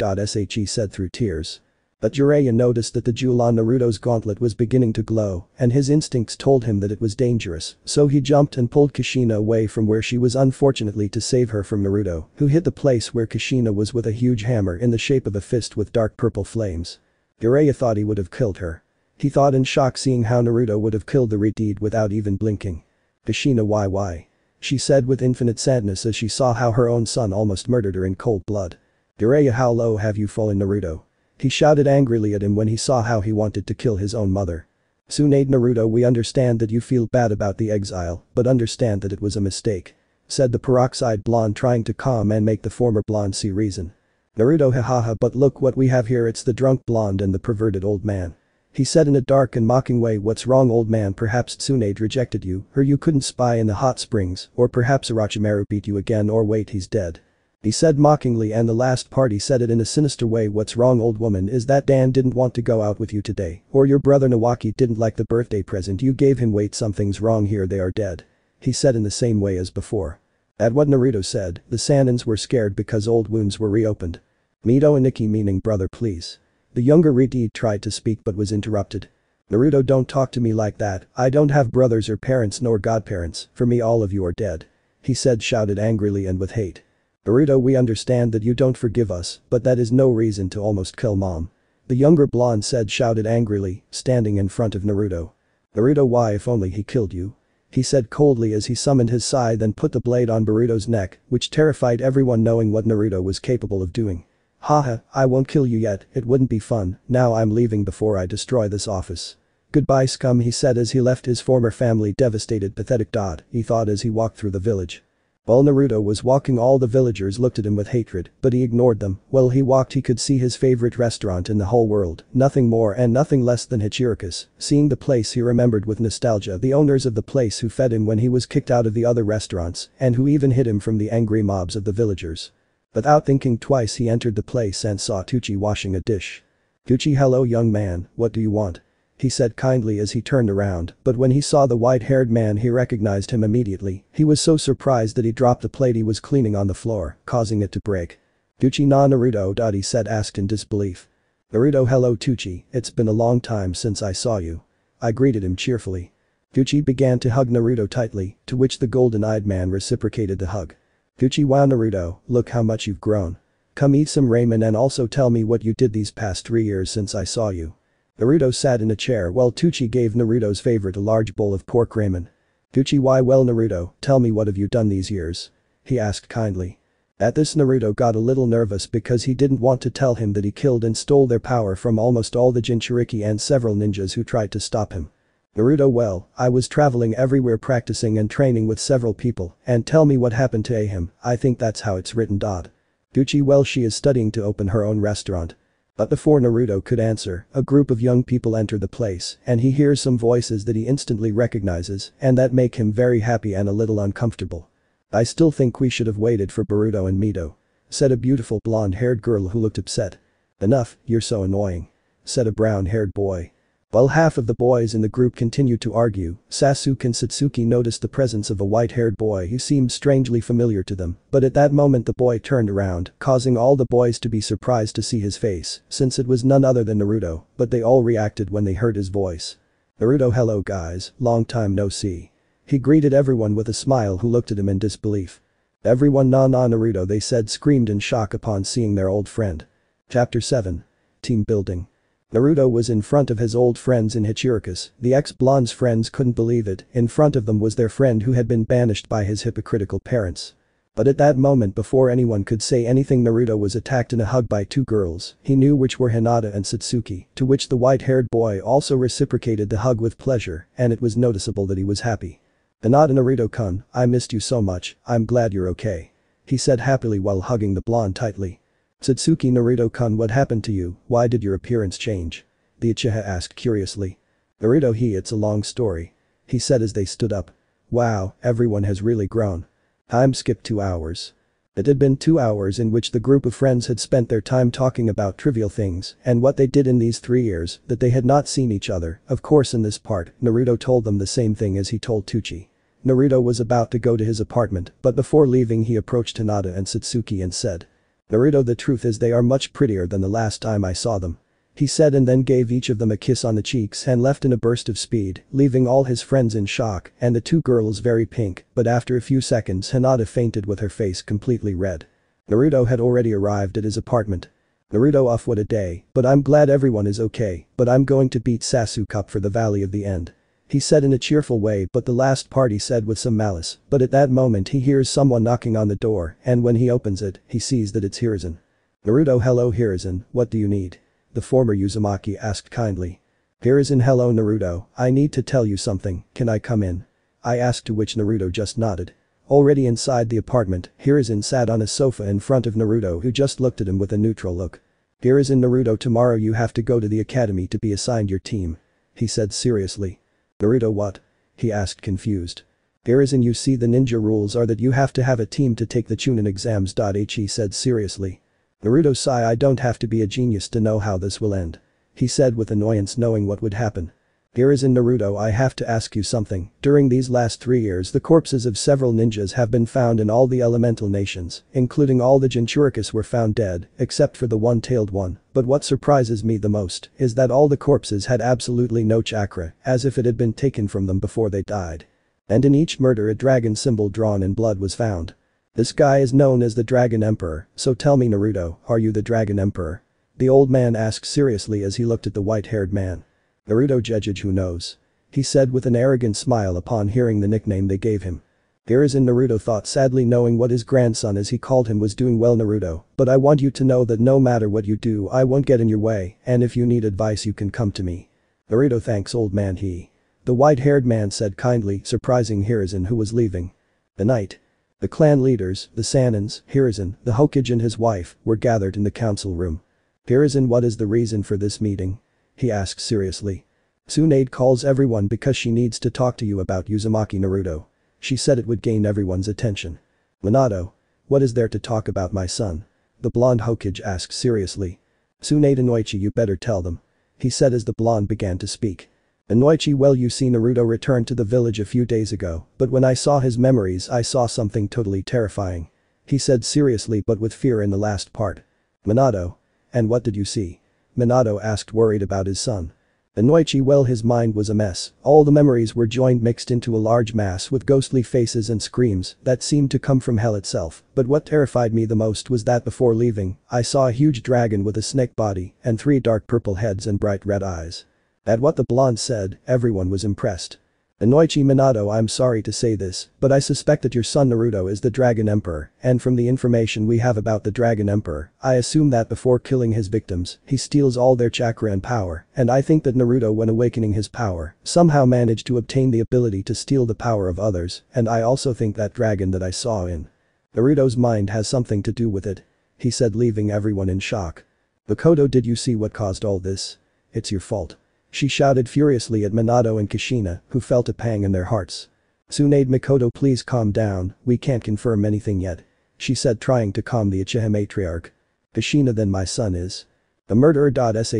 She said through tears. But Jiraiya noticed that the jewel on Naruto's gauntlet was beginning to glow, and his instincts told him that it was dangerous, so he jumped and pulled Kushina away from where she was, unfortunately to save her from Naruto, who hit the place where Kushina was with a huge hammer in the shape of a fist with dark purple flames. Jiraiya thought he would have killed her. He thought in shock seeing how Naruto would have killed the Red without even blinking. Kushina, why? She said with infinite sadness as she saw how her own son almost murdered her in cold blood. Jiraiya, how low have you fallen, Naruto? He shouted angrily at him when he saw how he wanted to kill his own mother. Tsunade, Naruto, we understand that you feel bad about the exile, but understand that it was a mistake. Said the peroxide blonde, trying to calm and make the former blonde see reason. Naruto, hahaha, but look what we have here, it's the drunk blonde and the perverted old man. He said in a dark and mocking way, what's wrong, old man? Perhaps Tsunade rejected you, or you couldn't spy in the hot springs, or perhaps Orochimaru beat you again, or wait, he's dead. He said mockingly, and the last part he said it in a sinister way, what's wrong, old woman, is that Dan didn't want to go out with you today, or your brother Nawaki didn't like the birthday present you gave him, wait, something's wrong here, they are dead. He said in the same way as before. At what Naruto said, the Sanins were scared because old wounds were reopened. Mito and Nikki, meaning brother, please. The younger Red tried to speak but was interrupted. Naruto, don't talk to me like that, I don't have brothers or parents nor godparents, for me all of you are dead. He said, shouted angrily and with hate. Naruto, we understand that you don't forgive us, but that is no reason to almost kill mom. The younger blonde said, shouted angrily, standing in front of Naruto. Naruto, why, if only he killed you. He said coldly as he summoned his scythe and put the blade on Boruto's neck, which terrified everyone knowing what Naruto was capable of doing. Haha, I won't kill you yet, it wouldn't be fun, now I'm leaving before I destroy this office. "Goodbye scum," he said as he left his former family devastated. "Pathetic. He thought as he walked through the village. While Naruto was walking, all the villagers looked at him with hatred, but he ignored them. While he walked, he could see his favorite restaurant in the whole world, nothing more and nothing less than Hichirika's. Seeing the place, he remembered with nostalgia the owners of the place who fed him when he was kicked out of the other restaurants and who even hid him from the angry mobs of the villagers. Without thinking twice, he entered the place and saw Tucci washing a dish. "Tucci, hello young man, what do you want?" he said kindly as he turned around, but when he saw the white-haired man he recognized him immediately. He was so surprised that he dropped the plate he was cleaning on the floor, causing it to break. "Tucci na Naruto?" he said, asked in disbelief. "Naruto, hello Tucci, it's been a long time since I saw you." I greeted him cheerfully. Tucci began to hug Naruto tightly, to which the golden-eyed man reciprocated the hug. "Tucci, wow Naruto, look how much you've grown. Come eat some ramen and also tell me what you did these past 3 years since I saw you." Naruto sat in a chair while Tucci gave Naruto's favorite a large bowl of pork ramen. "Tucci, why well Naruto, tell me what have you done these years?" he asked kindly. At this Naruto got a little nervous because he didn't want to tell him that he killed and stole their power from almost all the Jinchuriki and several ninjas who tried to stop him. "Naruto, well, I was traveling everywhere practicing and training with several people, and tell me what happened to him, I think that's how it's written. Tucci, well, she is studying to open her own restaurant." But before Naruto could answer, a group of young people enter the place and he hears some voices that he instantly recognizes and that make him very happy and a little uncomfortable. "I still think we should have waited for Boruto and Mito," said a beautiful blonde-haired girl who looked upset. "Enough, you're so annoying," said a brown-haired boy. While half of the boys in the group continued to argue, Sasuke and Satsuki noticed the presence of a white-haired boy who seemed strangely familiar to them, but at that moment the boy turned around, causing all the boys to be surprised to see his face, since it was none other than Naruto, but they all reacted when they heard his voice. "Naruto, hello guys, long time no see." He greeted everyone with a smile who looked at him in disbelief. "Everyone na Naruto," they said, screamed in shock upon seeing their old friend. Chapter 7. Team Building. Naruto was in front of his old friends in Hichirika's. The ex-blonde's friends couldn't believe it. In front of them was their friend who had been banished by his hypocritical parents. But at that moment, before anyone could say anything, Naruto was attacked in a hug by 2 girls. He knew which were Hinata and Satsuki, to which the white-haired boy also reciprocated the hug with pleasure, and it was noticeable that he was happy. "Hinata, Naruto-kun, I missed you so much, I'm glad you're okay," he said happily while hugging the blonde tightly. "Satsuki, Naruto-kun, what happened to you, why did your appearance change?" the Uchiha asked curiously. "Naruto, it's a long story," he said as they stood up. "Wow, everyone has really grown." Time skipped 2 hours. It had been 2 hours in which the group of friends had spent their time talking about trivial things and what they did in these 3 years that they had not seen each other. Of course, in this part, Naruto told them the same thing as he told Tucci. Naruto was about to go to his apartment, but before leaving he approached Hinata and Satsuki and said, "Naruto, the truth is they are much prettier than the last time I saw them," he said, and then gave each of them a kiss on the cheeks and left in a burst of speed, leaving all his friends in shock and the 2 girls very pink, but after a few seconds Hinata fainted with her face completely red. Naruto had already arrived at his apartment. "Naruto, off, what a day, but I'm glad everyone is okay, but I'm going to beat Sasuke up for the Valley of the End," he said in a cheerful way, but the last part he said with some malice, but at that moment he hears someone knocking on the door and when he opens it, he sees that it's Hiruzen. "Naruto, hello Hiruzen, what do you need?" the former Uzumaki asked kindly. "Hiruzen, hello Naruto, I need to tell you something, can I come in?" I asked, to which Naruto just nodded. Already inside the apartment, Hiruzen sat on a sofa in front of Naruto who just looked at him with a neutral look. "Hiruzen, Naruto, tomorrow you have to go to the academy to be assigned your team," he said seriously. "Naruto, what?" he asked confused. "Hiruzen, you see the ninja rules are that you have to have a team to take the Chunin exams. He said seriously. Naruto sighed. "I don't have to be a genius to know how this will end," he said with annoyance, knowing what would happen. "Hiruzen, Naruto, I have to ask you something. During these last 3 years the corpses of several ninjas have been found in all the elemental nations, including all the Jinchurikis were found dead, except for the one-tailed one, but what surprises me the most is that all the corpses had absolutely no chakra, as if it had been taken from them before they died. And in each murder a dragon symbol drawn in blood was found. This guy is known as the Dragon Emperor, so tell me Naruto, are you the Dragon Emperor?" the old man asked seriously as he looked at the white-haired man. "Naruto Jejij, who knows?" he said with an arrogant smile upon hearing the nickname they gave him. Hiruzen, Naruto thought sadly, knowing what his grandson, as he called him, was doing. "Well Naruto, but I want you to know that no matter what you do I won't get in your way, and if you need advice you can come to me." Naruto thanks old man he. The white-haired man said kindly, surprising Hiruzen who was leaving. The night. The clan leaders, the Sanins, Hiruzen, the Hokage and his wife, were gathered in the council room. Hiruzen, what is the reason for this meeting? He asked seriously. Tsunade calls everyone because she needs to talk to you about Uzumaki Naruto. She said it would gain everyone's attention. Minato. What is there to talk about, my son? The blonde Hokage asked seriously. Tsunade Inoichi, you better tell them. He said as the blonde began to speak. Inoichi, well, you see, Naruto returned to the village a few days ago, but when I saw his memories I saw something totally terrifying. He said seriously but with fear in the last part. Minato. And what did you see? Minato asked, worried about his son. Inoichi, well, his mind was a mess, all the memories were joined mixed into a large mass with ghostly faces and screams that seemed to come from hell itself, but what terrified me the most was that before leaving, I saw a huge dragon with a snake body and 3 dark purple heads and bright red eyes. At what the blonde said, everyone was impressed. Inoichi, Minato, I'm sorry to say this, but I suspect that your son Naruto is the Dragon Emperor, and from the information we have about the Dragon Emperor, I assume that before killing his victims, he steals all their chakra and power, and I think that Naruto, when awakening his power, somehow managed to obtain the ability to steal the power of others, and I also think that dragon that I saw in Naruto's mind has something to do with it. He said, leaving everyone in shock. Makoto, did you see what caused all this? It's your fault. She shouted furiously at Minato and Kushina, who felt a pang in their hearts. Tsunade, Makoto, please calm down, we can't confirm anything yet. She said, trying to calm the Uchiha matriarch. Kushina, then my son is a murderer.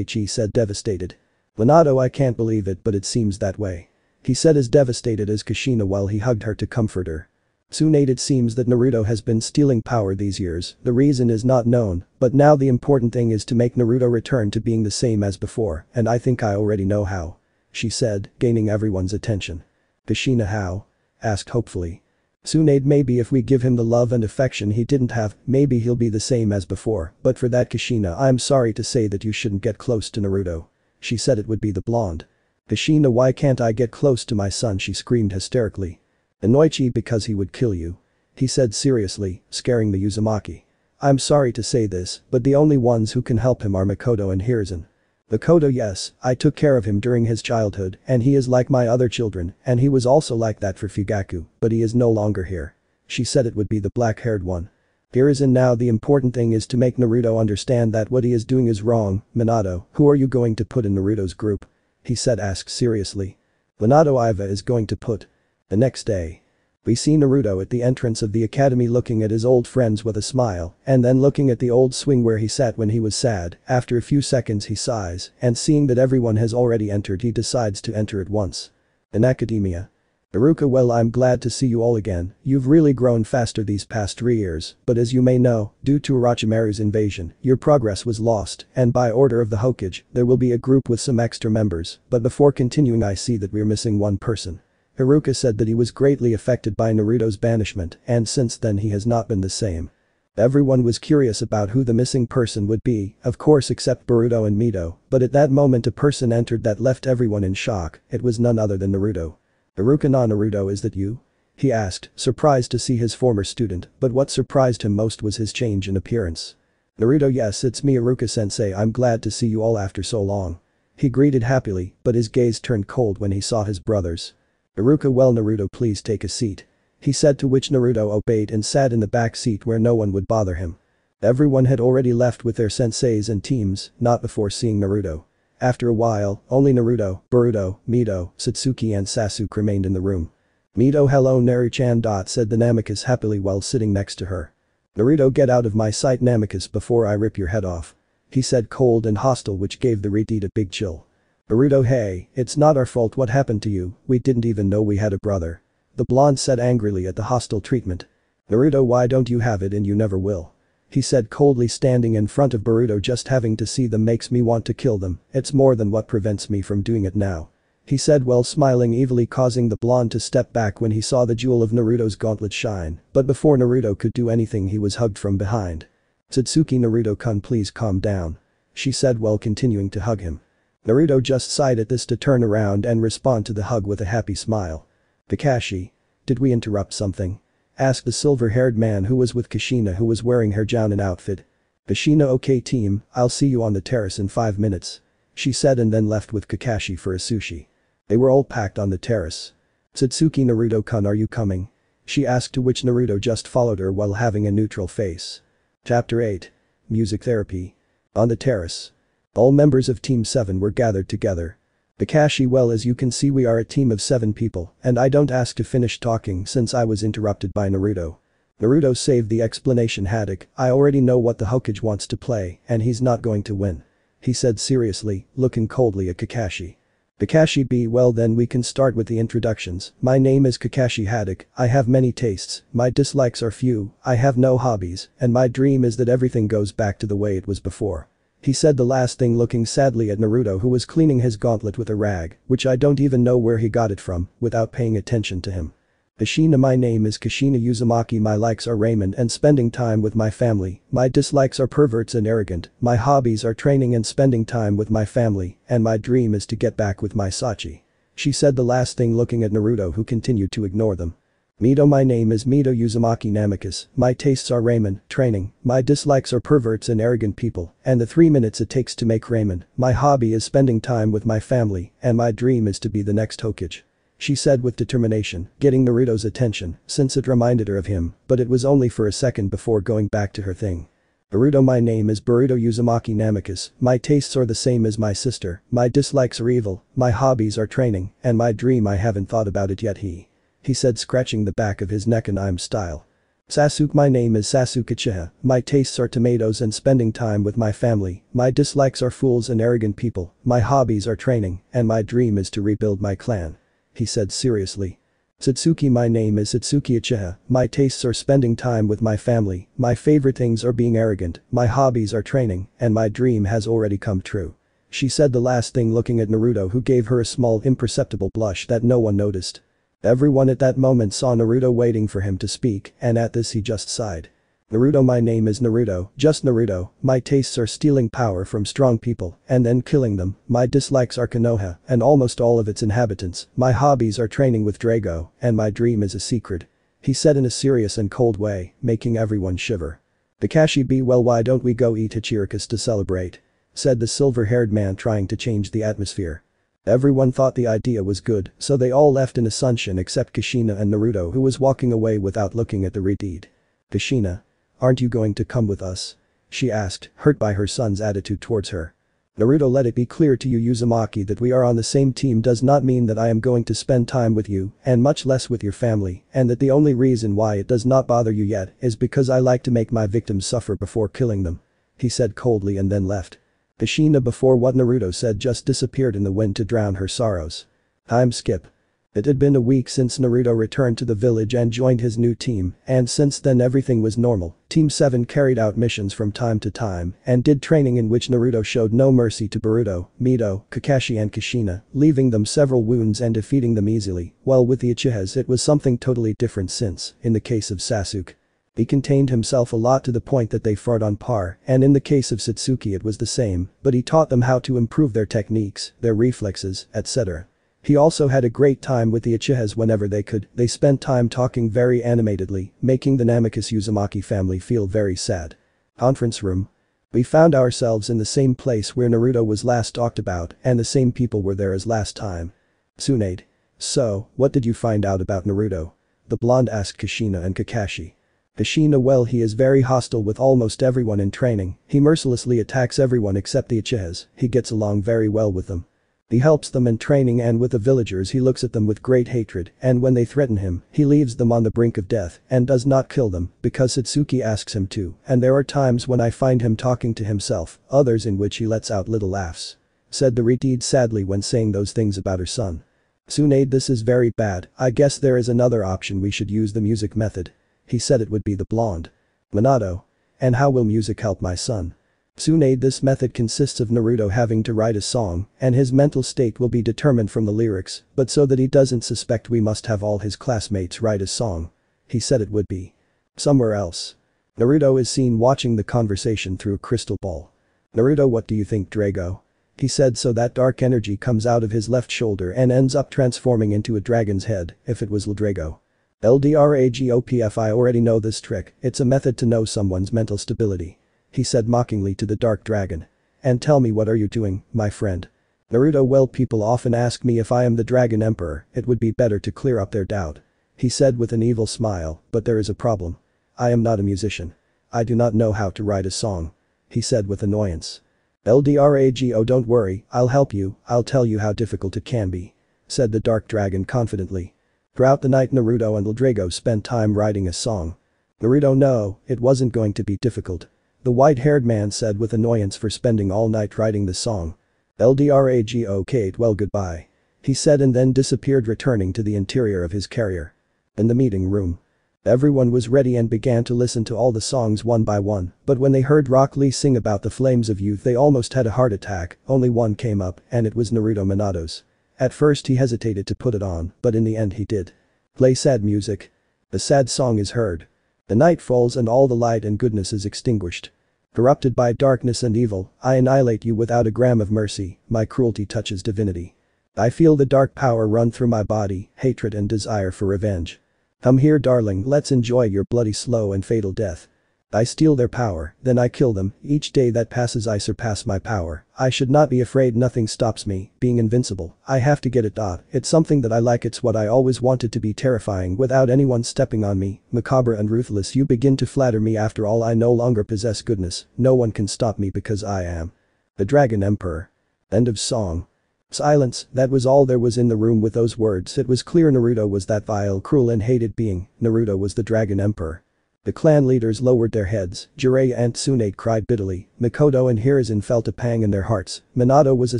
She said, devastated. Minato, I can't believe it, but it seems that way. He said, as devastated as Kushina while he hugged her to comfort her. Tsunade, it seems that Naruto has been stealing power these years, the reason is not known, but now the important thing is to make Naruto return to being the same as before, and I think I already know how. She said, gaining everyone's attention. Kushina, how? Asked hopefully. Tsunade, maybe if we give him the love and affection he didn't have, maybe he'll be the same as before, but for that, Kushina, I'm sorry to say that you shouldn't get close to Naruto. She said it would be the blonde. Kushina, why can't I get close to my son? She screamed hysterically. Inoichi, because he would kill you. He said seriously, scaring the Uzumaki. I'm sorry to say this, but the only ones who can help him are Makoto and Hiruzen. Makoto, yes, I took care of him during his childhood and he is like my other children and he was also like that for Fugaku, but he is no longer here. She said it would be the black-haired one. Hiruzen, now the important thing is to make Naruto understand that what he is doing is wrong. Minato, who are you going to put in Naruto's group? He said, asked seriously. Minato, Iva is going to put. The next day. We see Naruto at the entrance of the academy looking at his old friends with a smile and then looking at the old swing where he sat when he was sad. After a few seconds he sighs and seeing that everyone has already entered he decides to enter at once. In academia. Iruka, well, I'm glad to see you all again, you've really grown faster these past 3 years, but as you may know, due to Orochimaru's invasion, your progress was lost and by order of the Hokage, there will be a group with some extra members, but before continuing I see that we're missing one person. Iruka said that he was greatly affected by Naruto's banishment and since then he has not been the same. Everyone was curious about who the missing person would be, of course except Boruto and Mito, but at that moment a person entered that left everyone in shock, it was none other than Naruto. Iruka, na Naruto, is that you? He asked, surprised to see his former student, but what surprised him most was his change in appearance. Naruto, yes, it's me, Iruka-sensei, I'm glad to see you all after so long. He greeted happily, but his gaze turned cold when he saw his brothers. Iruka, well, Naruto, please take a seat. He said, to which Naruto obeyed and sat in the back seat where no one would bother him. Everyone had already left with their senseis and teams, not before seeing Naruto. After a while, only Naruto, Boruto, Mito, Satsuki and Sasuke remained in the room. Mito, hello Naru-chan. Said the Namikaze happily while sitting next to her. Naruto, get out of my sight Namikaze before I rip your head off. He said cold and hostile, which gave the retreat a big chill. Naruto, hey, it's not our fault what happened to you, we didn't even know we had a brother. The blonde said angrily at the hostile treatment. Naruto, why don't you have it and you never will? He said coldly, standing in front of Boruto, just having to see them makes me want to kill them, it's more than what prevents me from doing it now. He said while smiling evilly, causing the blonde to step back when he saw the jewel of Naruto's gauntlet shine, but before Naruto could do anything he was hugged from behind. Satsuki, Naruto-kun, please calm down. She said while continuing to hug him. Naruto just sighed at this to turn around and respond to the hug with a happy smile. Kakashi. Did we interrupt something? Asked the silver-haired man who was with Kushina, who was wearing her Jounin outfit. Kushina, okay team, I'll see you on the terrace in 5 minutes. she said and then left with Kakashi for a sushi. They were all packed on the terrace. "Satsuki, Naruto-kun, are you coming?" she asked, to which Naruto just followed her while having a neutral face. Chapter 8. Music Therapy. On the terrace. All members of Team 7 were gathered together. "Kakashi, well, as you can see, we are a team of 7 people, and I don't ask to finish talking since I was interrupted by Naruto." Naruto saved the explanation. "Haddock, I already know what the Hokage wants to play, and he's not going to win," he said seriously, looking coldly at Kakashi. "Kakashi B, well then we can start with the introductions. My name is Kakashi Haddock, I have many tastes, my dislikes are few, I have no hobbies, and my dream is that everything goes back to the way it was before." He said the last thing looking sadly at Naruto, who was cleaning his gauntlet with a rag, which I don't even know where he got it from, without paying attention to him. "Kushina, my name is Kushina Uzumaki, my likes are ramen and spending time with my family, my dislikes are perverts and arrogant, my hobbies are training and spending time with my family, and my dream is to get back with my Sachi." She said the last thing looking at Naruto, who continued to ignore them. "Mito, my name is Mito Uzumaki Namikaze, my tastes are ramen, training, my dislikes are perverts and arrogant people, and the 3 minutes it takes to make ramen, my hobby is spending time with my family, and my dream is to be the next Hokage," she said with determination, getting Naruto's attention since it reminded her of him, but it was only for a second before going back to her thing. "Naruto, my name is Boruto Uzumaki Namikaze, my tastes are the same as my sister, my dislikes are evil, my hobbies are training, and my dream I haven't thought about it yet," he said, scratching the back of his neck in I'm style. "Sasuke, my name is Sasuke Uchiha, my tastes are tomatoes and spending time with my family, my dislikes are fools and arrogant people, my hobbies are training, and my dream is to rebuild my clan," he said seriously. "Satsuki, my name is Satsuki Uchiha, my tastes are spending time with my family, my favorite things are being arrogant, my hobbies are training, and my dream has already come true," she said the last thing looking at Naruto, who gave her a small imperceptible blush that no one noticed. Everyone at that moment saw Naruto waiting for him to speak, and at this he just sighed. "Naruto, my name is Naruto, just Naruto, my tastes are stealing power from strong people and then killing them, my dislikes are Konoha and almost all of its inhabitants, my hobbies are training with Drago, and my dream is a secret," he said in a serious and cold way, making everyone shiver. "Kakashi B, well, why don't we go eat Hachirikas to celebrate?" said the silver-haired man, trying to change the atmosphere. Everyone thought the idea was good, so they all left in assumption except Kushina and Naruto, who was walking away without looking at the redeed. "Kushina, aren't you going to come with us?" she asked, hurt by her son's attitude towards her. "Naruto, let it be clear to you, Uzumaki, that we are on the same team does not mean that I am going to spend time with you, and much less with your family, and that the only reason why it does not bother you yet is because I like to make my victims suffer before killing them," he said coldly and then left. Kushina, before what Naruto said, just disappeared in the wind to drown her sorrows. Time skip. It had been a week since Naruto returned to the village and joined his new team, and since then everything was normal. Team 7 carried out missions from time to time and did training in which Naruto showed no mercy to Boruto, Mito, Kakashi and Kushina, leaving them several wounds and defeating them easily, while with the Uchihas it was something totally different since, in the case of Sasuke, he contained himself a lot to the point that they fought on par, and in the case of Satsuki it was the same, but he taught them how to improve their techniques, their reflexes, etc. He also had a great time with the Uchihas whenever they could. They spent time talking very animatedly, making the Namikaze Uzumaki family feel very sad. Conference room. We found ourselves in the same place where Naruto was last talked about, and the same people were there as last time. Tsunade. "So, what did you find out about Naruto?" the blonde asked Kushina and Kakashi. Kushina, well, he is very hostile with almost everyone in training, he mercilessly attacks everyone except the Uchihas, he gets along very well with them. He helps them in training, and with the villagers he looks at them with great hatred, and when they threaten him, he leaves them on the brink of death and does not kill them because Satsuki asks him to, and there are times when I find him talking to himself, others in which he lets out little laughs," said the Redeed sadly when saying those things about her son. "Tsunade, this is very bad, I guess there is another option, we should use the music method." He said it would be the blonde. "Minato. And how will music help my son?" "Tsunade, this method consists of Naruto having to write a song, and his mental state will be determined from the lyrics, but so that he doesn't suspect we must have all his classmates write a song." He said it would be. Somewhere else. Naruto is seen watching the conversation through a crystal ball. "Naruto, what do you think, Drago?" he said, so that dark energy comes out of his left shoulder and ends up transforming into a dragon's head, if it was Drago. "LDRAGOPF, I already know this trick, it's a method to know someone's mental stability," he said mockingly to the dark dragon. And tell me, what are you doing, my friend? Naruto, well, people often ask me if I am the Dragon Emperor, it would be better to clear up their doubt. He said with an evil smile, but there is a problem. I am not a musician. I do not know how to write a song. He said with annoyance. LDRAGO, don't worry, I'll help you, I'll tell you how difficult it can be. Said the Dark Dragon confidently. Throughout the night Naruto and Drago spent time writing a song. Naruto, no, it wasn't going to be difficult. The white-haired man said with annoyance for spending all night writing the song. LDRAGO, Kate, well, goodbye. He said and then disappeared, returning to the interior of his carrier. In the meeting room. Everyone was ready and began to listen to all the songs one by one, but when they heard Rock Lee sing about the flames of youth they almost had a heart attack. Only one came up, and it was Naruto Minato's. At first he hesitated to put it on, but in the end he did. Play sad music. The sad song is heard. The night falls and all the light and goodness is extinguished. Corrupted by darkness and evil, I annihilate you without a gram of mercy, my cruelty touches divinity. I feel the dark power run through my body, hatred and desire for revenge. Come here, darling, let's enjoy your bloody, slow and fatal death. I steal their power, then I kill them. Each day that passes I surpass my power. I should not be afraid, nothing stops me, being invincible. I have to get it. It's something that I like, it's what I always wanted to be, terrifying without anyone stepping on me, macabre and ruthless. You begin to flatter me, after all I no longer possess goodness, no one can stop me because I am the Dragon Emperor. End of song. Silence, that was all there was in the room with those words. It was clear Naruto was that vile, cruel and hated being. Naruto was the Dragon Emperor. The clan leaders lowered their heads. Jiraiya and Tsunade cried bitterly. Mikoto and Hiruzen felt a pang in their hearts. Minato was a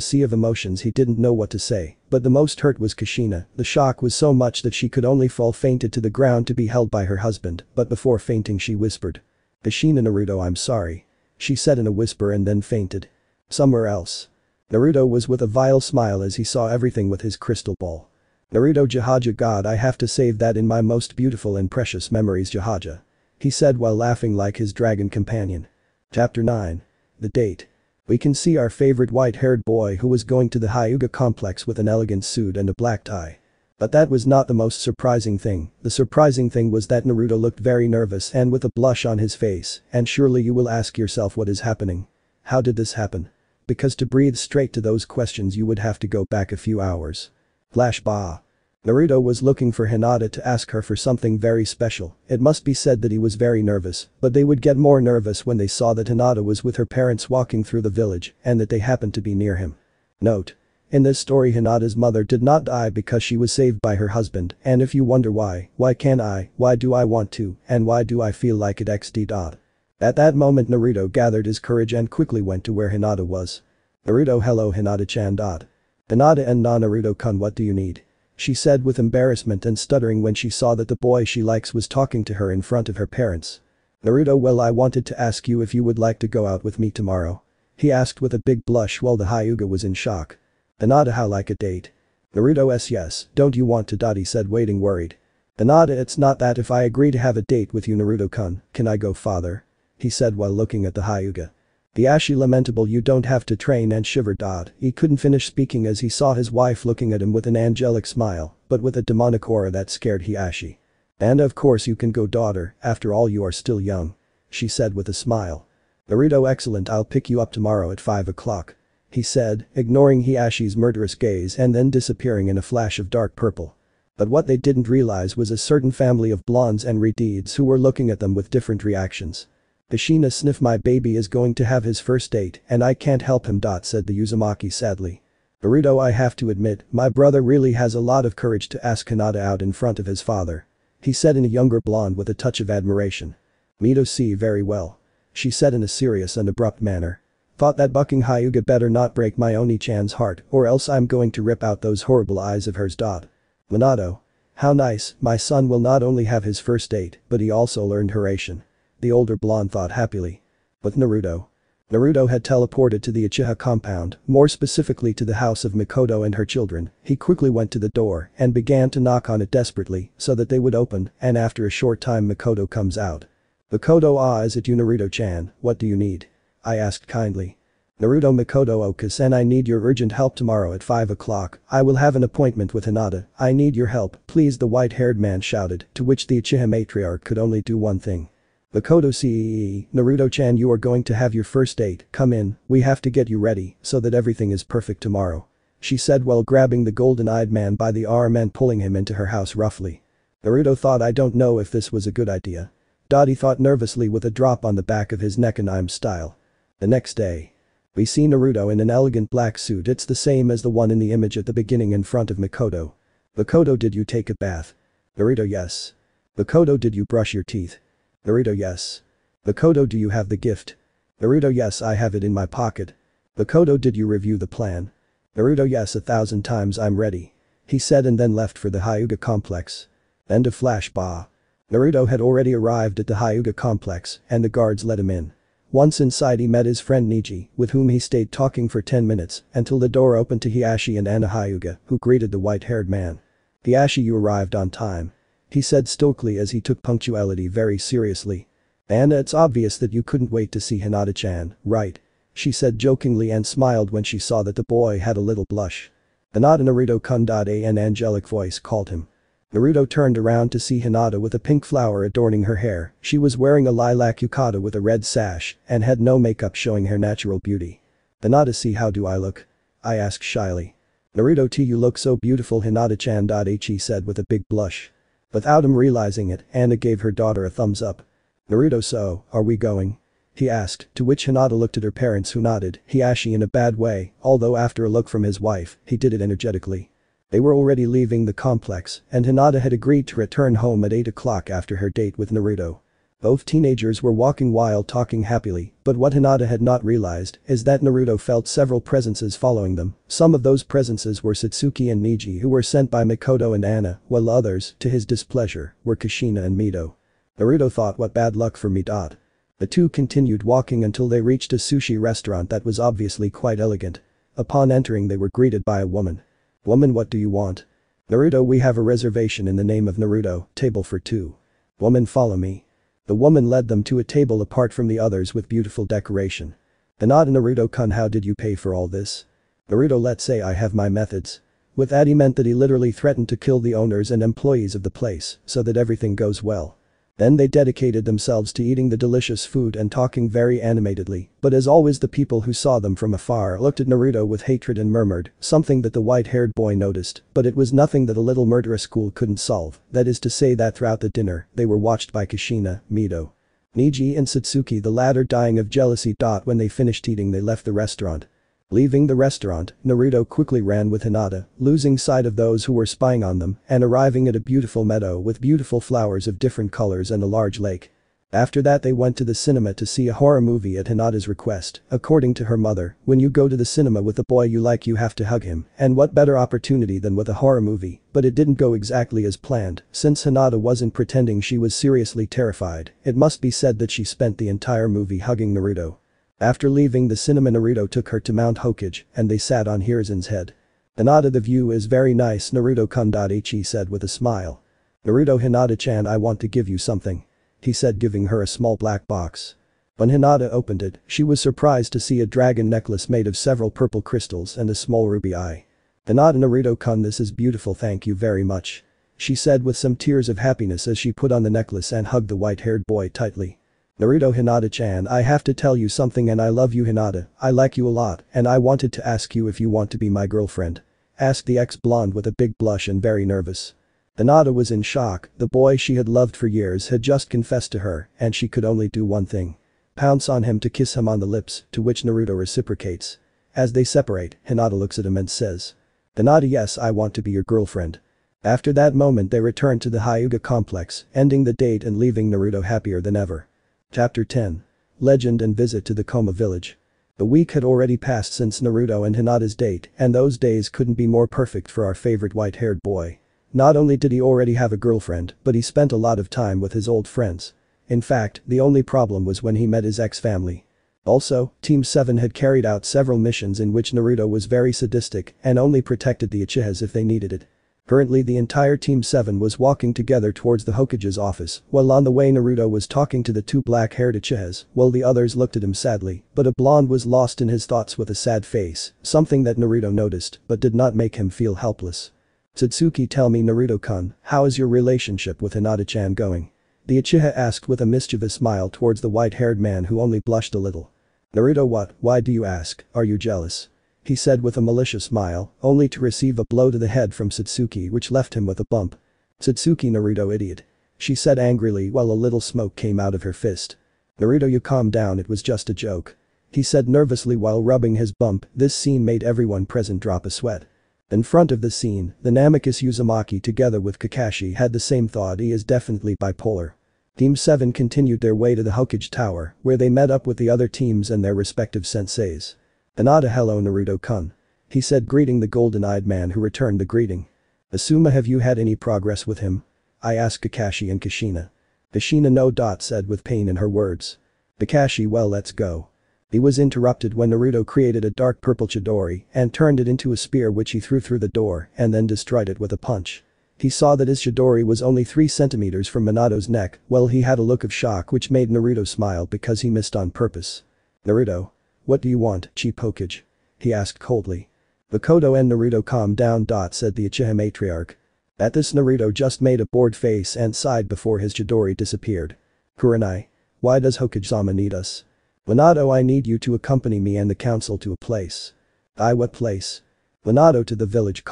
sea of emotions, he didn't know what to say. But the most hurt was Kushina. The shock was so much that she could only fall fainted to the ground to be held by her husband, but before fainting she whispered. Kushina, Naruto, I'm sorry. She said in a whisper and then fainted. Somewhere else. Naruto was with a vile smile as he saw everything with his crystal ball. Naruto, Jahaja, God, I have to save that in my most beautiful and precious memories, Jahaja. He said while laughing like his dragon companion. Chapter 9. The date. We can see our favorite white-haired boy who was going to the Hyuga complex with an elegant suit and a black tie. But that was not the most surprising thing. The surprising thing was that Naruto looked very nervous and with a blush on his face, and surely you will ask yourself, what is happening? How did this happen? Because to breathe straight to those questions you would have to go back a few hours. Flash bah. Naruto was looking for Hinata to ask her for something very special. It must be said that he was very nervous, but they would get more nervous when they saw that Hinata was with her parents walking through the village and that they happened to be near him. Note. In this story Hinata's mother did not die because she was saved by her husband, and if you wonder why can't I, why do I want to, and why do I feel like it XD. At that moment Naruto gathered his courage and quickly went to where Hinata was. Naruto, hello Hinata-chan. Hinata and Naruto-kun, what do you need? She said with embarrassment and stuttering when she saw that the boy she likes was talking to her in front of her parents. Naruto, well, I wanted to ask you if you would like to go out with me tomorrow. He asked with a big blush while the Hyuga was in shock. Hinata, how like a date? Naruto, yes, don't you want to? He said, waiting worried. Hinata, it's not that. If I agree to have a date with you Naruto-kun, can I go farther? He said while looking at the Hyuga. The Ashi, lamentable, you don't have to train, and shivered. He couldn't finish speaking as he saw his wife looking at him with an angelic smile, but with a demonic aura that scared Hiashi. And of course you can go, daughter, after all you are still young. She said with a smile. Naruto, excellent, I'll pick you up tomorrow at 5 o'clock. He said, ignoring Hiashi's murderous gaze and then disappearing in a flash of dark purple. But what they didn't realize was a certain family of blondes and redeeds who were looking at them with different reactions. Kushina, sniff, my baby is going to have his first date and I can't help him. Said the Uzumaki sadly. Naruto, I have to admit, my brother really has a lot of courage to ask Hinata out in front of his father. He said in a younger blonde with a touch of admiration. Mito, see, very well. She said in a serious and abrupt manner. Thought that bucking Hyuga better not break my Oni-chan's heart or else I'm going to rip out those horrible eyes of hers. Minato. How nice, my son will not only have his first date but he also learned Hiraishin. The older blonde thought happily. But Naruto. Naruto had teleported to the Uchiha compound, more specifically to the house of Mikoto and her children. He quickly went to the door and began to knock on it desperately so that they would open, and after a short time Mikoto comes out. Mikoto, is it you Naruto-chan, what do you need? I asked kindly. Naruto, Mikoto Okus, and I need your urgent help tomorrow at 5 o'clock. I will have an appointment with Hinata. I need your help, please, the white-haired man shouted, to which the Uchiha matriarch could only do one thing. Makoto CEE, Naruto-chan, you are going to have your first date, come in, we have to get you ready so that everything is perfect tomorrow. She said while grabbing the golden-eyed man by the arm and pulling him into her house roughly. Naruto thought, I don't know if this was a good idea. He thought nervously with a drop on the back of his neck in I'm style. The next day. We see Naruto in an elegant black suit, it's the same as the one in the image at the beginning in front of Makoto. Makoto, did you take a bath? Naruto, yes. Makoto, did you brush your teeth? Naruto, yes. Makoto, do you have the gift? Naruto, yes, I have it in my pocket. Makoto, did you review the plan? Naruto, yes, 1,000 times, I'm ready. He said and then left for the Hyuga complex. End of flashback. Naruto had already arrived at the Hyuga complex and the guards let him in. Once inside he met his friend Niji, with whom he stayed talking for 10 minutes until the door opened to Hiashi and Anna Hyuga, who greeted the white-haired man. Hiashi, you arrived on time. He said stoically as he took punctuality very seriously. Anna, it's obvious that you couldn't wait to see Hinata-chan, right? She said jokingly and smiled when she saw that the boy had a little blush. Hinata, Naruto-kun. An angelic voice called him. Naruto turned around to see Hinata with a pink flower adorning her hair. She was wearing a lilac yukata with a red sash and had no makeup showing her natural beauty. Hinata, see, how do I look? I asked shyly. Naruto, you look so beautiful, Hinata-chan. He said with a big blush. Without him realizing it, Anna gave her daughter a thumbs up. Naruto, so, are we going? He asked, to which Hinata looked at her parents who nodded, Hiashi in a bad way, although after a look from his wife, he did it energetically. They were already leaving the complex, and Hinata had agreed to return home at 8 o'clock after her date with Naruto. Both teenagers were walking while talking happily, but what Hinata had not realized is that Naruto felt several presences following them. Some of those presences were Satsuki and Niji, who were sent by Makoto and Anna, while others, to his displeasure, were Kushina and Mito. Naruto thought, what bad luck for me. The two continued walking until they reached a sushi restaurant that was obviously quite elegant. Upon entering they were greeted by a woman. Woman, what do you want? Naruto, we have a reservation in the name of Naruto, table for 2. Woman, follow me. The woman led them to a table apart from the others with beautiful decoration. Hinata, Naruto-kun, how did you pay for all this? Naruto, let's say I have my methods. With that he meant that he literally threatened to kill the owners and employees of the place so that everything goes well. Then they dedicated themselves to eating the delicious food and talking very animatedly, but as always the people who saw them from afar looked at Naruto with hatred and murmured, something that the white-haired boy noticed, but it was nothing that a little murderous school couldn't solve, that is to say that throughout the dinner, they were watched by Kushina, Mito, Niji and Satsuki, the latter dying of jealousy. When they finished eating they left the restaurant. Leaving the restaurant, Naruto quickly ran with Hinata, losing sight of those who were spying on them and arriving at a beautiful meadow with beautiful flowers of different colors and a large lake. After that they went to the cinema to see a horror movie at Hinata's request. According to her mother, when you go to the cinema with a boy you like you have to hug him, and what better opportunity than with a horror movie, but it didn't go exactly as planned, since Hinata wasn't pretending she was seriously terrified. It must be said that she spent the entire movie hugging Naruto. After leaving the cinema Naruto took her to Mount Hokage and they sat on Hiruzen's head. Hinata, the view is very nice, Naruto-kun. He said with a smile. Naruto, Hinata-chan, I want to give you something. He said, giving her a small black box. When Hinata opened it, she was surprised to see a dragon necklace made of several purple crystals and a small ruby eye. Hinata, Naruto-kun, this is beautiful, thank you very much. She said with some tears of happiness as she put on the necklace and hugged the white-haired boy tightly. Naruto, Hinata-chan, I have to tell you something and I love you, Hinata, I like you a lot and I wanted to ask you if you want to be my girlfriend. Asked the ex-blonde with a big blush and very nervous. Hinata was in shock, the boy she had loved for years had just confessed to her and she could only do one thing. Pounce on him to kiss him on the lips, to which Naruto reciprocates. As they separate, Hinata looks at him and says. Hinata, yes, I want to be your girlfriend. After that moment they returned to the Hyuga complex, ending the date and leaving Naruto happier than ever. Chapter 10. Legend and Visit to the Koma village. A week had already passed since Naruto and Hinata's date, and those days couldn't be more perfect for our favorite white-haired boy. Not only did he already have a girlfriend, but he spent a lot of time with his old friends. In fact, the only problem was when he met his ex-family. Also, Team 7 had carried out several missions in which Naruto was very sadistic and only protected the Uchihas if they needed it. Currently the entire Team 7 was walking together towards the Hokage's office, while on the way Naruto was talking to the two black-haired Uchihas, while the others looked at him sadly, but a blonde was lost in his thoughts with a sad face, something that Naruto noticed but did not make him feel helpless. Satsuki, tell me, Naruto-kun, how is your relationship with Hinata-chan going? The Uchiha asked with a mischievous smile towards the white-haired man who only blushed a little. Naruto, what, why do you ask, are you jealous? He said with a malicious smile, only to receive a blow to the head from Satsuki which left him with a bump. Satsuki, Naruto, idiot. She said angrily while a little smoke came out of her fist. Naruto, you calm down, it was just a joke. He said nervously while rubbing his bump. This scene made everyone present drop a sweat. In front of the scene, the Naruto Uzumaki together with Kakashi had the same thought, he is definitely bipolar. Team 7 continued their way to the Hokage Tower, where they met up with the other teams and their respective senseis. Hinata, hello Naruto-kun. He said, greeting the golden-eyed man who returned the greeting. Asuma, have you had any progress with him? I asked Kakashi and Kushina. Kushina no. Said with pain in her words. Kakashi, well, let's go. He was interrupted when Naruto created a dark purple Chidori and turned it into a spear which he threw through the door and then destroyed it with a punch. He saw that his Chidori was only 3 centimeters from Minato's neck. Well, he had a look of shock which made Naruto smile because he missed on purpose. Naruto. What do you want, Chief Hokage? He asked coldly. Makoto and Naruto, calm down. Said the Uchiha matriarch. At this, Naruto just made a bored face and sighed before his Chidori disappeared. Kurenai. Why does Hokage-sama need us? Minato, I need you to accompany me and the council to a place. What place? Minato, to the village,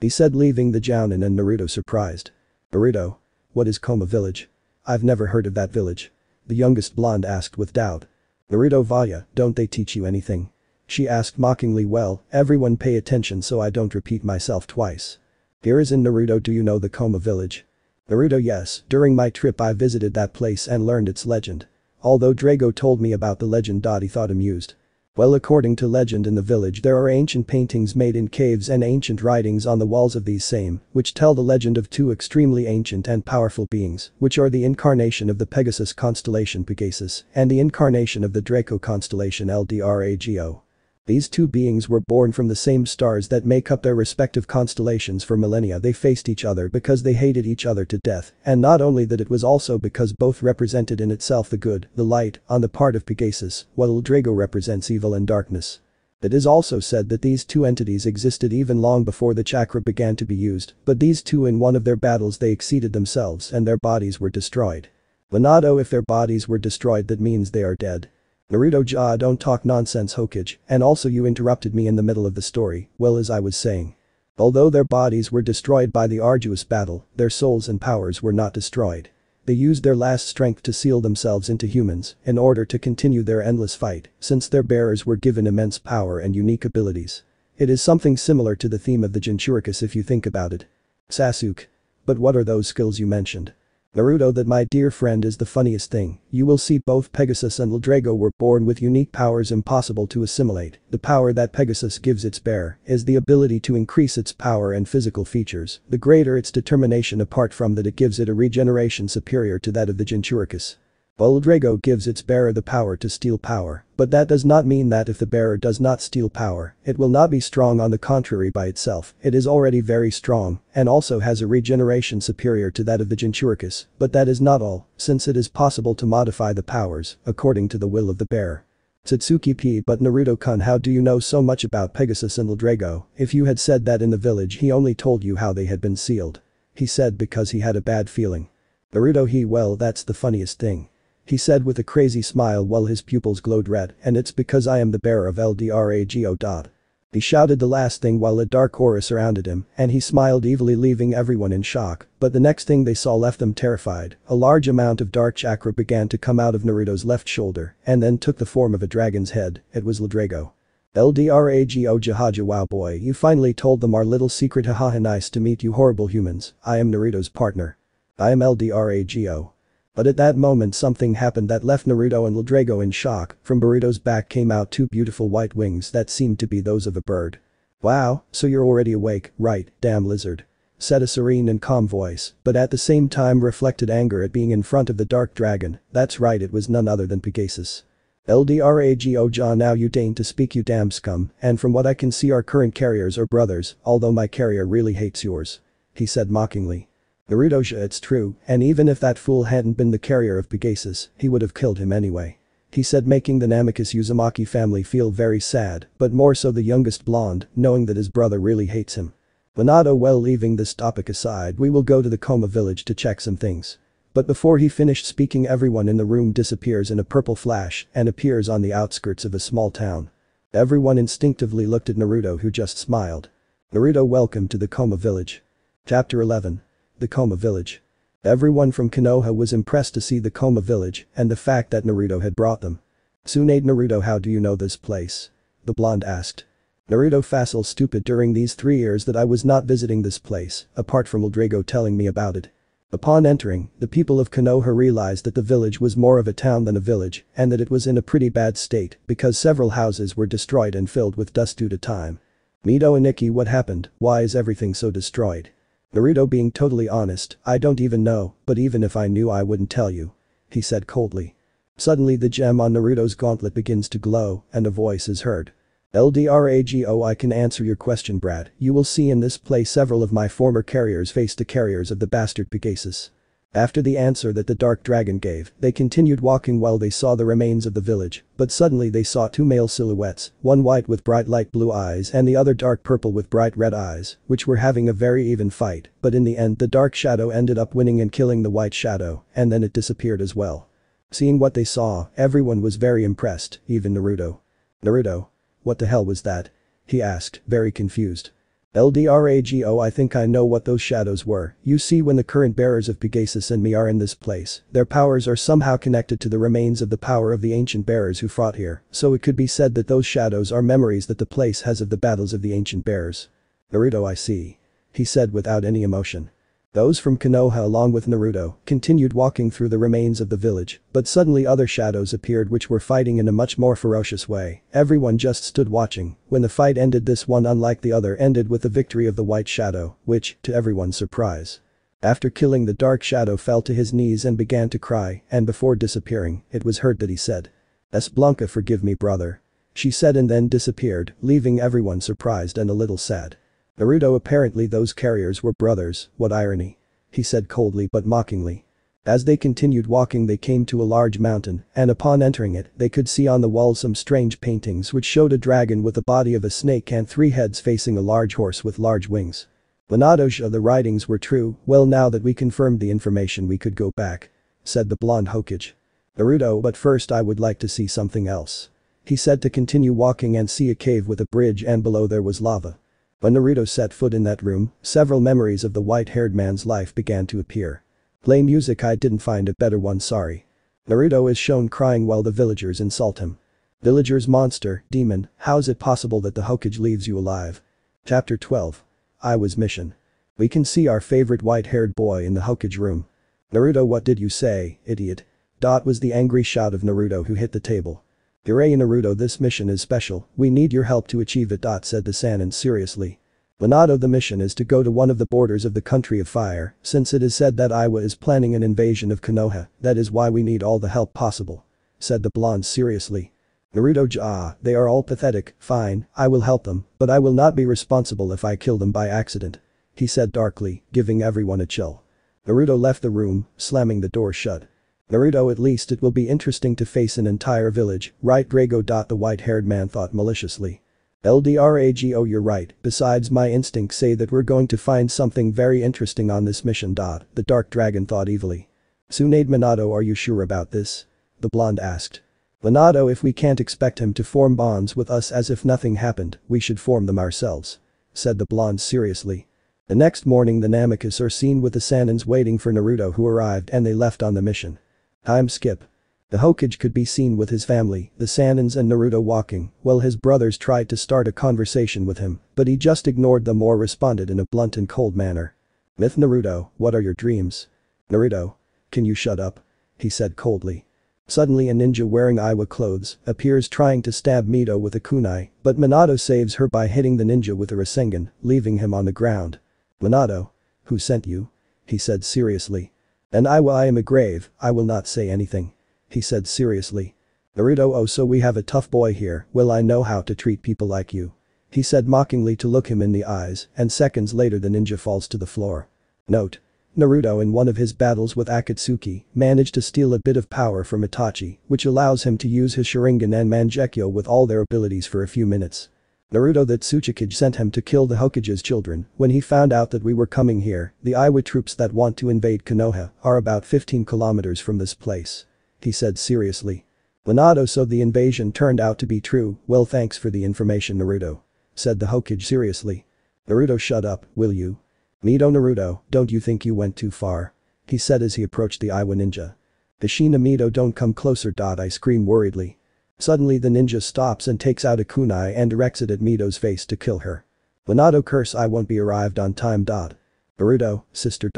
he said, leaving the Jounin and Naruto surprised. Naruto. What is Koma village? I've never heard of that village. The youngest blonde asked with doubt. Naruto, Vaya, don't they teach you anything? She asked mockingly. Well, everyone pay attention so I don't repeat myself twice. Here is in Naruto, do you know the Koma village? Naruto, yes, during my trip I visited that place and learned its legend. Although Drago told me about the legend. He thought amused. Well, according to legend, in the village there are ancient paintings made in caves and ancient writings on the walls of these same, which tell the legend of 2 extremely ancient and powerful beings, which are the incarnation of the Pegasus constellation Pegasus and the incarnation of the Draco constellation Ldrago. These 2 beings were born from the same stars that make up their respective constellations. For millennia they faced each other because they hated each other to death, and not only that, it was also because both represented in itself the good, the light, on the part of Pegasus, while Drago represents evil and darkness. It is also said that these 2 entities existed even long before the chakra began to be used, but these 2 in one of their battles they exceeded themselves and their bodies were destroyed. Minato, if their bodies were destroyed that means they are dead. Naruto, don't talk nonsense, Hokage, and also you interrupted me in the middle of the story. Well, as I was saying. Although their bodies were destroyed by the arduous battle, their souls and powers were not destroyed. They used their last strength to seal themselves into humans in order to continue their endless fight, since their bearers were given immense power and unique abilities. It is something similar to the theme of the Jinchuricus if you think about it. Sasuke. But what are those skills you mentioned? Naruto, that, my dear friend, is the funniest thing. You will see both Pegasus and Ldrago were born with unique powers impossible to assimilate. The power that Pegasus gives its bearer is the ability to increase its power and physical features, the greater its determination. Apart from that, it gives it a regeneration superior to that of the Jinchuricus. While Drago gives its bearer the power to steal power, but that does not mean that if the bearer does not steal power, it will not be strong. On the contrary, by itself, it is already very strong and also has a regeneration superior to that of the Jinchuricus, but that is not all, since it is possible to modify the powers according to the will of the bearer. Satsuki P. But Naruto-kun, how do you know so much about Pegasus and Ldrago? If you had said that in the village he only told you how they had been sealed. He said because he had a bad feeling. Naruto, well, that's the funniest thing. He said with a crazy smile while his pupils glowed red, and it's because I am the bearer of Ldrago. He shouted the last thing while a dark aura surrounded him, and he smiled evilly, leaving everyone in shock, but the next thing they saw left them terrified. A large amount of dark chakra began to come out of Naruto's left shoulder, and then took the form of a dragon's head. It was Ldrago. Ldrago, Jahaja, wow boy, you finally told them our little secret, hahaha, nice to meet you horrible humans. I am Naruto's partner. I am Ldrago. But at that moment something happened that left Naruto and Ldrago in shock. From Boruto's back came out 2 beautiful white wings that seemed to be those of a bird. Wow, so you're already awake, right, damn lizard. Said a serene and calm voice, but at the same time reflected anger at being in front of the dark dragon. That's right, it was none other than Pegasus. Ldrago, now you deign to speak, you damn scum, and from what I can see our current carriers are brothers, although my carrier really hates yours. He said mockingly. Naruto, it's true, and even if that fool hadn't been the carrier of Pegasus, he would have killed him anyway. He said, making the Naruto Uzumaki family feel very sad, but more so the youngest blonde, knowing that his brother really hates him. Minato, well, leaving this topic aside, we will go to the Koma village to check some things. But before he finished speaking, everyone in the room disappears in a purple flash and appears on the outskirts of a small town. Everyone instinctively looked at Naruto, who just smiled. Naruto, welcome to the Konoha village. Chapter 11. The Konoha village. Everyone from Konoha was impressed to see the Konoha village and the fact that Naruto had brought them. Tsunade, Naruto, how do you know this place? The blonde asked. Naruto, facile stupid, during these 3 years that I was not visiting this place, apart from Drago telling me about it. Upon entering, the people of Konoha realized that the village was more of a town than a village and that it was in a pretty bad state because several houses were destroyed and filled with dust due to time. Mito and Ikki, what happened? Why is everything so destroyed? Naruto, being totally honest, I don't even know, but even if I knew I wouldn't tell you. He said coldly. Suddenly the gem on Naruto's gauntlet begins to glow and a voice is heard. LDRAGO, I can answer your question, Brad. You will see in this place several of my former carriers face the carriers of the bastard Pegasus. After the answer that the dark dragon gave, they continued walking while they saw the remains of the village, but suddenly they saw 2 male silhouettes, one white with bright light blue eyes and the other dark purple with bright red eyes, which were having a very even fight, but in the end the dark shadow ended up winning and killing the white shadow, and then it disappeared as well. Seeing what they saw, everyone was very impressed, even Naruto. Naruto. What the hell was that? He asked, very confused. LDRAGO, I think I know what those shadows were. You see, when the current bearers of Pegasus and me are in this place, their powers are somehow connected to the remains of the power of the ancient bearers who fought here, so it could be said that those shadows are memories that the place has of the battles of the ancient bearers. Naruto, I see. He said without any emotion. Those from Konoha along with Naruto continued walking through the remains of the village, but suddenly other shadows appeared which were fighting in a much more ferocious way. Everyone just stood watching. When the fight ended, this one, unlike the other, ended with the victory of the white shadow, which, to everyone's surprise, after killing the dark shadow, fell to his knees and began to cry, and before disappearing, it was heard that he said, "S. Blanca, forgive me, brother." She said and then disappeared, leaving everyone surprised and a little sad. Naruto, apparently those carriers were brothers, what irony. He said coldly but mockingly. As they continued walking, they came to a large mountain, and upon entering it, they could see on the wall some strange paintings which showed a dragon with the body of a snake and 3 heads facing a large horse with large wings. Leonardo, the writings were true. Well, now that we confirmed the information, we could go back, said the blonde Hokage. Naruto, but first I would like to see something else. He said to continue walking and see a cave with a bridge, and below there was lava. When Naruto set foot in that room, several memories of the white-haired man's life began to appear. Play music, I didn't find a better one, sorry. Naruto is shown crying while the villagers insult him. Villagers, monster, demon, how's it possible that the Hokage leaves you alive? Chapter 12. Iwa's mission. We can see our favorite white-haired boy in the Hokage room. Naruto, what did you say, idiot? Was the angry shout of Naruto, who hit the table. Hooray, Naruto, this mission is special, we need your help to achieve it, said the Sannin seriously. Leonardo, the mission is to go to one of the borders of the country of fire, since it is said that Iwa is planning an invasion of Konoha, that is why we need all the help possible, said the blonde seriously. Naruto, they are all pathetic, fine, I will help them, but I will not be responsible if I kill them by accident, he said darkly, giving everyone a chill. Naruto left the room, slamming the door shut. Naruto, at least it will be interesting to face an entire village, right, Drago? The white-haired man thought maliciously. LDRAGO, you're right, besides my instincts say that we're going to find something very interesting on this mission. The dark dragon thought evilly. Tsunade, Minato, are you sure about this? The blonde asked. Minato, if we can't expect him to form bonds with us as if nothing happened, we should form them ourselves, said the blonde seriously. The next morning, the Namikaze are seen with the Sannins waiting for Naruto, who arrived, and they left on the mission. Time skip. The Hokage could be seen with his family, the Sannins and Naruto, walking, while his brothers tried to start a conversation with him, but he just ignored them or responded in a blunt and cold manner. Myth, Naruto, what are your dreams? Naruto. Can you shut up? He said coldly. Suddenly a ninja wearing Iwa clothes appears trying to stab Mito with a kunai, but Minato saves her by hitting the ninja with a Rasengan, leaving him on the ground. Minato. Who sent you? He said seriously. And Iwa, I am a grave, I will not say anything. He said seriously. Naruto, oh, so we have a tough boy here, well, I know how to treat people like you. He said mockingly to look him in the eyes, and seconds later the ninja falls to the floor. Note. Naruto, in one of his battles with Akatsuki, managed to steal a bit of power from Itachi, which allows him to use his Sharingan and Mangekyo with all their abilities for a few minutes. Naruto, that Tsuchikage sent him to kill the Hokage's children. When he found out that we were coming here, the Iwa troops that want to invade Konoha are about 15 kilometers from this place. He said seriously. Minato, so the invasion turned out to be true. Well, thanks for the information, Naruto. Said the Hokage seriously. Naruto, shut up, will you? Mito, Naruto, don't you think you went too far? He said as he approached the Iwa ninja. Hashina, Mito, don't come closer. I scream worriedly. Suddenly the ninja stops and takes out a kunai and directs it at Mito's face to kill her. Minato, curse, I won't be arrived on time. Naruto, sister.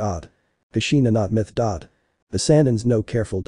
Hashina, not myth. The Sanins, no, careful.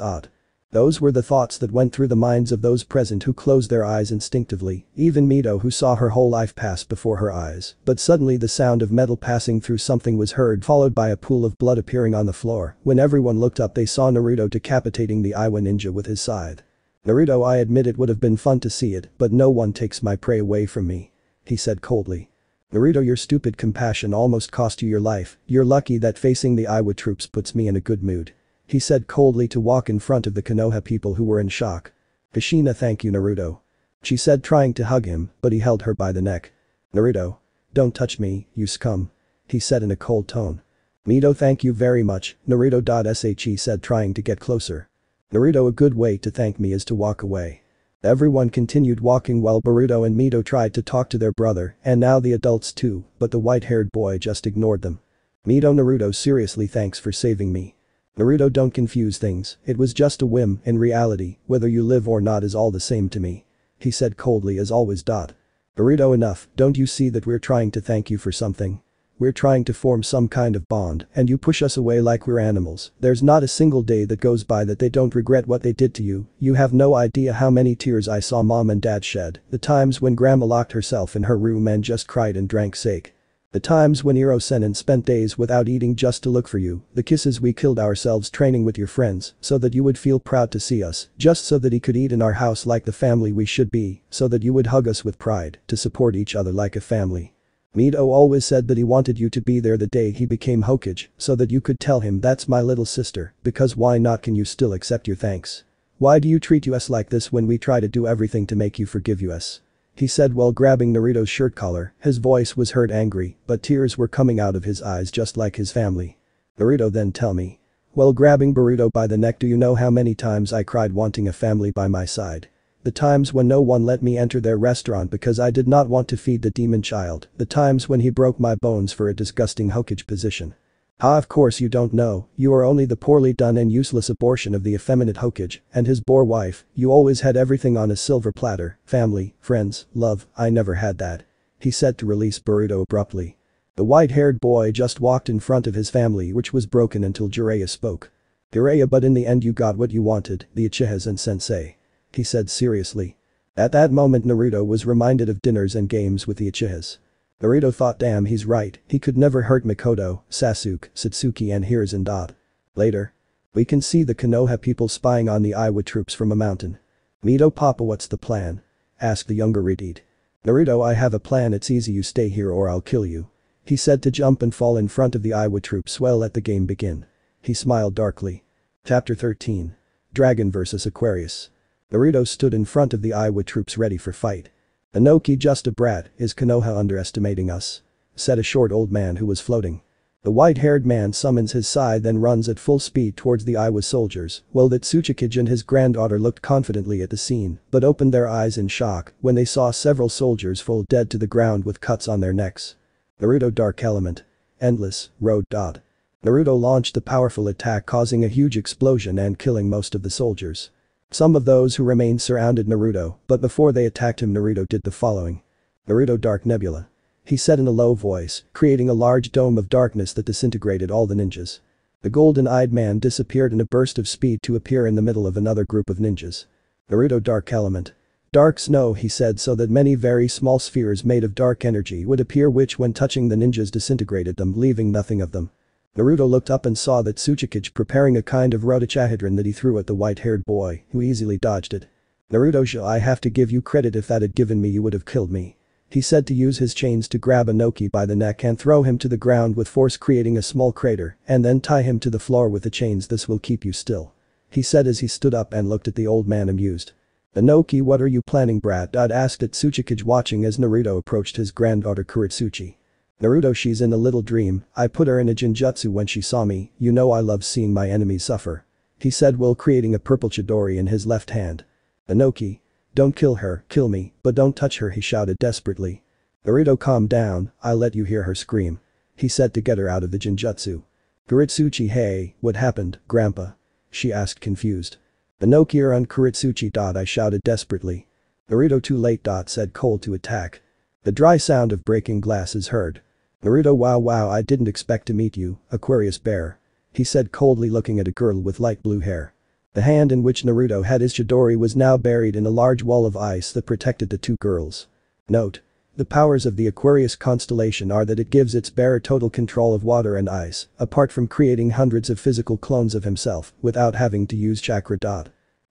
Those were the thoughts that went through the minds of those present, who closed their eyes instinctively, even Mito, who saw her whole life pass before her eyes. But suddenly the sound of metal passing through something was heard, followed by a pool of blood appearing on the floor. When everyone looked up, they saw Naruto decapitating the Iwa ninja with his scythe. Naruto, I admit it would have been fun to see it, but no one takes my prey away from me. He said coldly. Naruto, your stupid compassion almost cost you your life. You're lucky that facing the Iwa troops puts me in a good mood. He said coldly to walk in front of the Konoha people, who were in shock. Hashina, thank you, Naruto. She said, trying to hug him, but he held her by the neck. Naruto. Don't touch me, you scum. He said in a cold tone. Mito, thank you very much, Naruto. She said, trying to get closer. Naruto, a good way to thank me is to walk away. Everyone continued walking while Boruto and Mito tried to talk to their brother, and now the adults too, but the white-haired boy just ignored them. Mito, Naruto, seriously, thanks for saving me. Naruto, don't confuse things, it was just a whim. In reality, whether you live or not is all the same to me. He said coldly as always. Naruto, enough, don't you see that we're trying to thank you for something? We're trying to form some kind of bond, and you push us away like we're animals. There's not a single day that goes by that they don't regret what they did to you. You have no idea how many tears I saw mom and dad shed, the times when grandma locked herself in her room and just cried and drank sake. The times when Iro-Senin spent days without eating just to look for you, the kisses we killed ourselves training with your friends, so that you would feel proud to see us, just so that he could eat in our house like the family we should be, so that you would hug us with pride, to support each other like a family. Mito always said that he wanted you to be there the day he became Hokage, so that you could tell him, that's my little sister, because why not? Can you still accept your thanks? Why do you treat us like this when we try to do everything to make you forgive us? He said while grabbing Naruto's shirt collar. His voice was hurt, angry, but tears were coming out of his eyes just like his family. Naruto, then tell me. While grabbing Boruto by the neck, do you know how many times I cried wanting a family by my side? The times when no one let me enter their restaurant because I did not want to feed the demon child, the times when he broke my bones for a disgusting Hokage position. Of course you don't know, you are only the poorly done and useless abortion of the effeminate Hokage and his boor wife. You always had everything on a silver platter, family, friends, love. I never had that. He said to release Boruto abruptly. The white-haired boy just walked in front of his family, which was broken, until Jiraiya spoke. Jiraiya, but in the end you got what you wanted, the Uchihas and Sensei. He said seriously. At that moment Naruto was reminded of dinners and games with the Uchihas. Naruto thought, damn, he's right, he could never hurt Mikoto, Sasuke, Satsuki and Hiruzen. Later. We can see the Konoha people spying on the Iwa troops from a mountain. Mito, Papa, what's the plan? Asked the younger Reed. Naruto, I have a plan, it's easy, you stay here or I'll kill you. He said to jump and fall in front of the Iwa troops. Well, let the game begin. He smiled darkly. Chapter 13. Dragon vs Aquarius. Naruto stood in front of the Iwa troops ready for fight. Inoki, just a brat, is Konoha underestimating us? Said a short old man who was floating. The white-haired man summons his scythe and runs at full speed towards the Iwa soldiers, while the Tsuchikage and his granddaughter looked confidently at the scene, but opened their eyes in shock when they saw several soldiers fall dead to the ground with cuts on their necks. Naruto, Dark Element. Endless, Road. Naruto launched the powerful attack, causing a huge explosion and killing most of the soldiers. Some of those who remained surrounded Naruto, but before they attacked him, Naruto did the following. Naruto, Dark Nebula. He said in a low voice, creating a large dome of darkness that disintegrated all the ninjas. The golden-eyed man disappeared in a burst of speed to appear in the middle of another group of ninjas. Naruto, Dark Element. Dark Snow, he said, so that many very small spheres made of dark energy would appear, which when touching the ninjas disintegrated them, leaving nothing of them. Naruto looked up and saw that Tsuchikage preparing a kind of Rotachahedron that he threw at the white-haired boy, who easily dodged it. Naruto, I have to give you credit, if that had given me you would have killed me. He said to use his chains to grab Inoki by the neck and throw him to the ground with force, creating a small crater, and then tie him to the floor with the chains. This will keep you still. He said as he stood up and looked at the old man amused. Inoki, what are you planning, brat? Asked Tsuchikage, watching as Naruto approached his granddaughter Kuretsuchi. Naruto, she's in a little dream, I put her in a genjutsu when she saw me, you know I love seeing my enemies suffer. He said while creating a purple chidori in his left hand. Inoki. Don't kill her, kill me, but don't touch her, he shouted desperately. Naruto, calm down, I'll let you hear her scream. He said to get her out of the genjutsu. Kuretsuchi, hey, what happened, grandpa? She asked confused. Inoki, you're on Kuretsuchi. I shouted desperately. Naruto, too late. Said cold to attack. The dry sound of breaking glass is heard. Naruto, wow, I didn't expect to meet you, Aquarius bear. He said coldly, looking at a girl with light blue hair. The hand in which Naruto had his chidori was now buried in a large wall of ice that protected the two girls. Note. The powers of the Aquarius constellation are that it gives its bearer total control of water and ice, apart from creating hundreds of physical clones of himself without having to use chakra.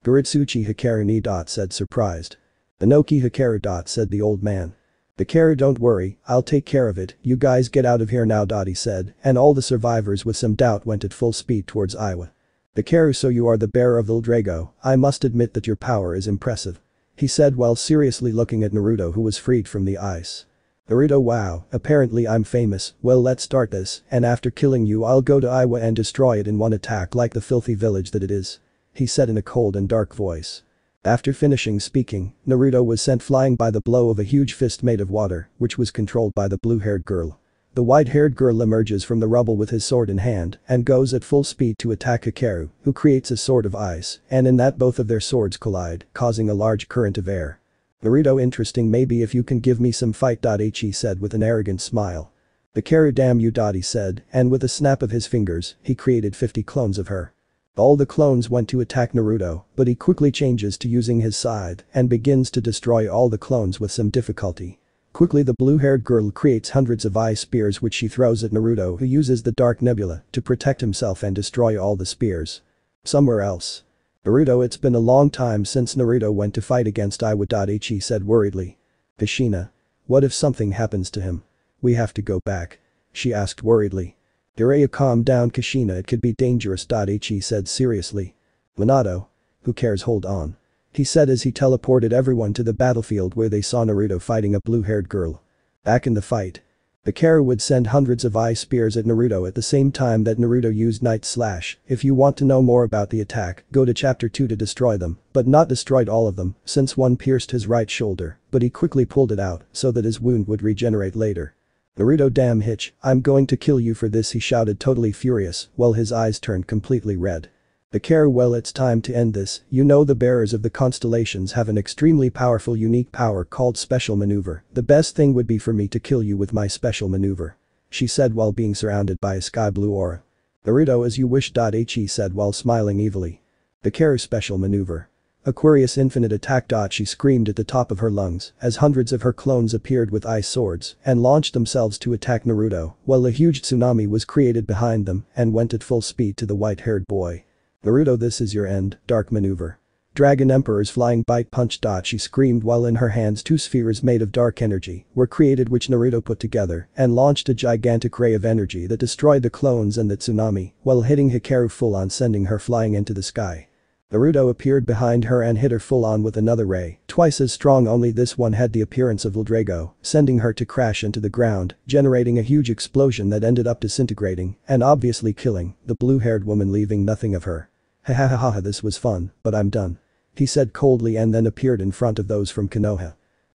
Kuretsuchi Hikaru ni. Said surprised. Inoki Hikaru. Said the old man. Hikaru, don't worry, I'll take care of it, you guys get out of here now. He said, and all the survivors with some doubt went at full speed towards Iwa. Hikaru, so you are the bearer of the Drago, I must admit that your power is impressive. He said while seriously looking at Naruto, who was freed from the ice. Naruto, wow, apparently I'm famous, well let's start this, and after killing you I'll go to Iwa and destroy it in one attack like the filthy village that it is. He said in a cold and dark voice. After finishing speaking, Naruto was sent flying by the blow of a huge fist made of water, which was controlled by the blue-haired girl. The white-haired girl emerges from the rubble with his sword in hand and goes at full speed to attack Hikaru, who creates a sword of ice, and in that both of their swords collide, causing a large current of air. Naruto, interesting, maybe if you can give me some fight. He said with an arrogant smile. Hikaru, damn you. He said, and with a snap of his fingers, he created 50 clones of her. All the clones went to attack Naruto, but he quickly changes to using his scythe and begins to destroy all the clones with some difficulty. Quickly the blue-haired girl creates hundreds of ice spears which she throws at Naruto, who uses the dark nebula to protect himself and destroy all the spears. Somewhere else. Naruto, it's been a long time since Naruto went to fight against Iwa. He said worriedly. Kushina. What if something happens to him? We have to go back. She asked worriedly. Jiraiya, calm down Kushina, it could be dangerous. He said seriously. Minato. Who cares, hold on. He said as he teleported everyone to the battlefield where they saw Naruto fighting a blue-haired girl. Back in the fight. Hikaru would send hundreds of ice spears at Naruto at the same time that Naruto used Night Slash. If you want to know more about the attack, go to chapter 2 to destroy them, but not destroyed all of them, since one pierced his right shoulder, but he quickly pulled it out so that his wound would regenerate later. Naruto, damn Hitch, I'm going to kill you for this, he shouted totally furious while his eyes turned completely red. Hikaru, well it's time to end this, you know the bearers of the constellations have an extremely powerful unique power called special maneuver, the best thing would be for me to kill you with my special maneuver. She said while being surrounded by a sky blue aura. Naruto, as you wish. He said while smiling evilly. Hikaru, special maneuver. Aquarius infinite attack. She screamed at the top of her lungs as hundreds of her clones appeared with ice swords and launched themselves to attack Naruto while a huge tsunami was created behind them and went at full speed to the white-haired boy. Naruto, this is your end, dark maneuver. Dragon Emperor's flying bite punch. She screamed while in her hands 2 spheres made of dark energy were created which Naruto put together and launched a gigantic ray of energy that destroyed the clones and the tsunami while hitting Hikaru full on, sending her flying into the sky. Naruto appeared behind her and hit her full on with another ray, twice as strong, only this one had the appearance of Drago, sending her to crash into the ground, generating a huge explosion that ended up disintegrating and obviously killing the blue-haired woman, leaving nothing of her. Ha, this was fun, but I'm done. He said coldly and then appeared in front of those from Konoha.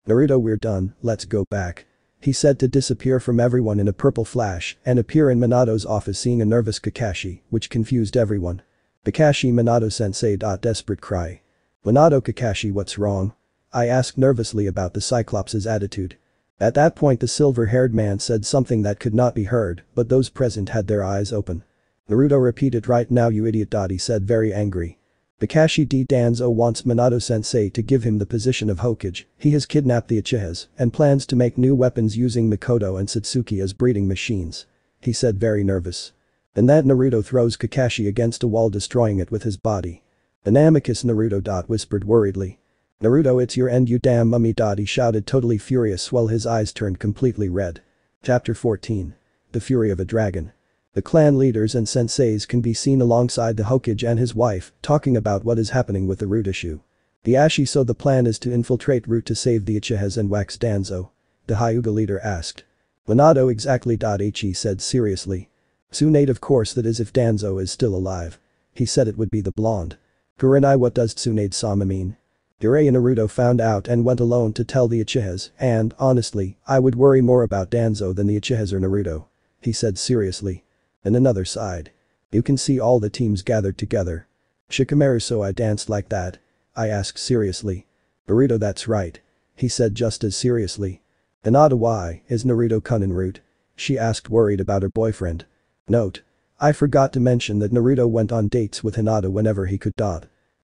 Naruto, we're done, let's go back. He said to disappear from everyone in a purple flash and appear in Minato's office, seeing a nervous Kakashi, which confused everyone. Kakashi, Minato sensei. Desperate cry. Minato, Kakashi, what's wrong? I asked nervously about the Cyclops' attitude. At that point the silver-haired man said something that could not be heard, but those present had their eyes open. Naruto, repeat it right now, you idiot. He said very angry. Kakashi Danzo wants Minato sensei to give him the position of Hokage. He has kidnapped the Uchihas and plans to make new weapons using Mikoto and Satsuki as breeding machines. He said very nervous. And that Naruto throws Kakashi against a wall, destroying it with his body. Anamicus, Naruto. Whispered worriedly. Naruto, it's your end, you damn mummy. He shouted totally furious while his eyes turned completely red. Chapter 14. The Fury of a Dragon. The clan leaders and senseis can be seen alongside the Hokage and his wife talking about what is happening with the root issue. The Ashi, so the plan is to infiltrate Root to save the Uchihas and wax Danzo? The Hyuga leader asked. Minato exactly. He said seriously. Tsunade, of course, that is if Danzo is still alive. He said it would be the blonde. Kurenai, what does Tsunade-sama mean? Jiraiya Naruto found out and went alone to tell the Uchihas, and, honestly, I would worry more about Danzo than the Uchihas or Naruto. He said seriously. And another side. You can see all the teams gathered together. Shikamaru, so I danced like that? I asked seriously. Naruto, that's right. He said just as seriously. Hinata, why, is Naruto-kun en route? She asked, worried about her boyfriend. Note. I forgot to mention that Naruto went on dates with Hinata whenever he could.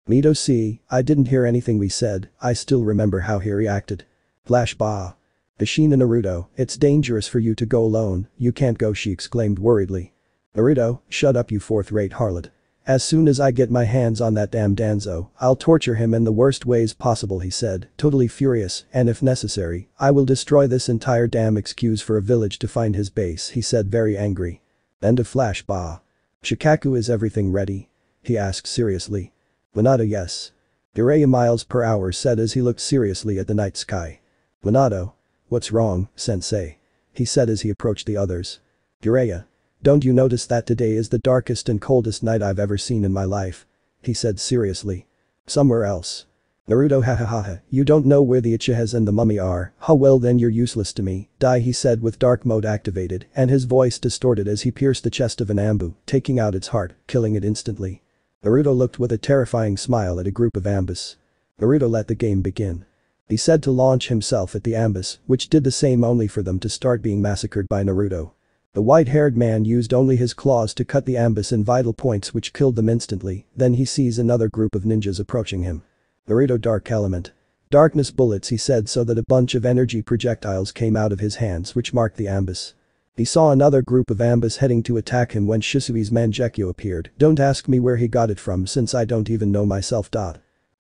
Mito, see, I didn't hear anything we said, I still remember how he reacted. Flash bah. Kushina, Naruto, it's dangerous for you to go alone, you can't go, she exclaimed worriedly. Naruto, shut up, you fourth-rate harlot. As soon as I get my hands on that damn Danzo, I'll torture him in the worst ways possible, he said, totally furious, and if necessary, I will destroy this entire damn excuse for a village to find his base, he said, very angry. End of flash bah. Shikaku, is everything ready? He asked seriously. Minato, yes. Jiraiya miles per hour said as he looked seriously at the night sky. Minato. What's wrong, sensei? He said as he approached the others. Jiraiya. Don't you notice that today is the darkest and coldest night I've ever seen in my life? He said seriously. Somewhere else. Naruto, ha, you don't know where the Uchihas and the mummy are, huh, well then you're useless to me, he said with dark mode activated, and his voice distorted as he pierced the chest of an Ambu, taking out its heart, killing it instantly. Naruto looked with a terrifying smile at a group of Ambus. Naruto, let the game begin. He said to launch himself at the Ambus, which did the same, only for them to start being massacred by Naruto. The white-haired man used only his claws to cut the Ambus in vital points, which killed them instantly, then he sees another group of ninjas approaching him. Naruto, dark element. Darkness bullets, he said, so that a bunch of energy projectiles came out of his hands, which marked the Ambus. He saw another group of Ambus heading to attack him when Shisui's Mangekyo appeared. Don't ask me where he got it from since I don't even know myself.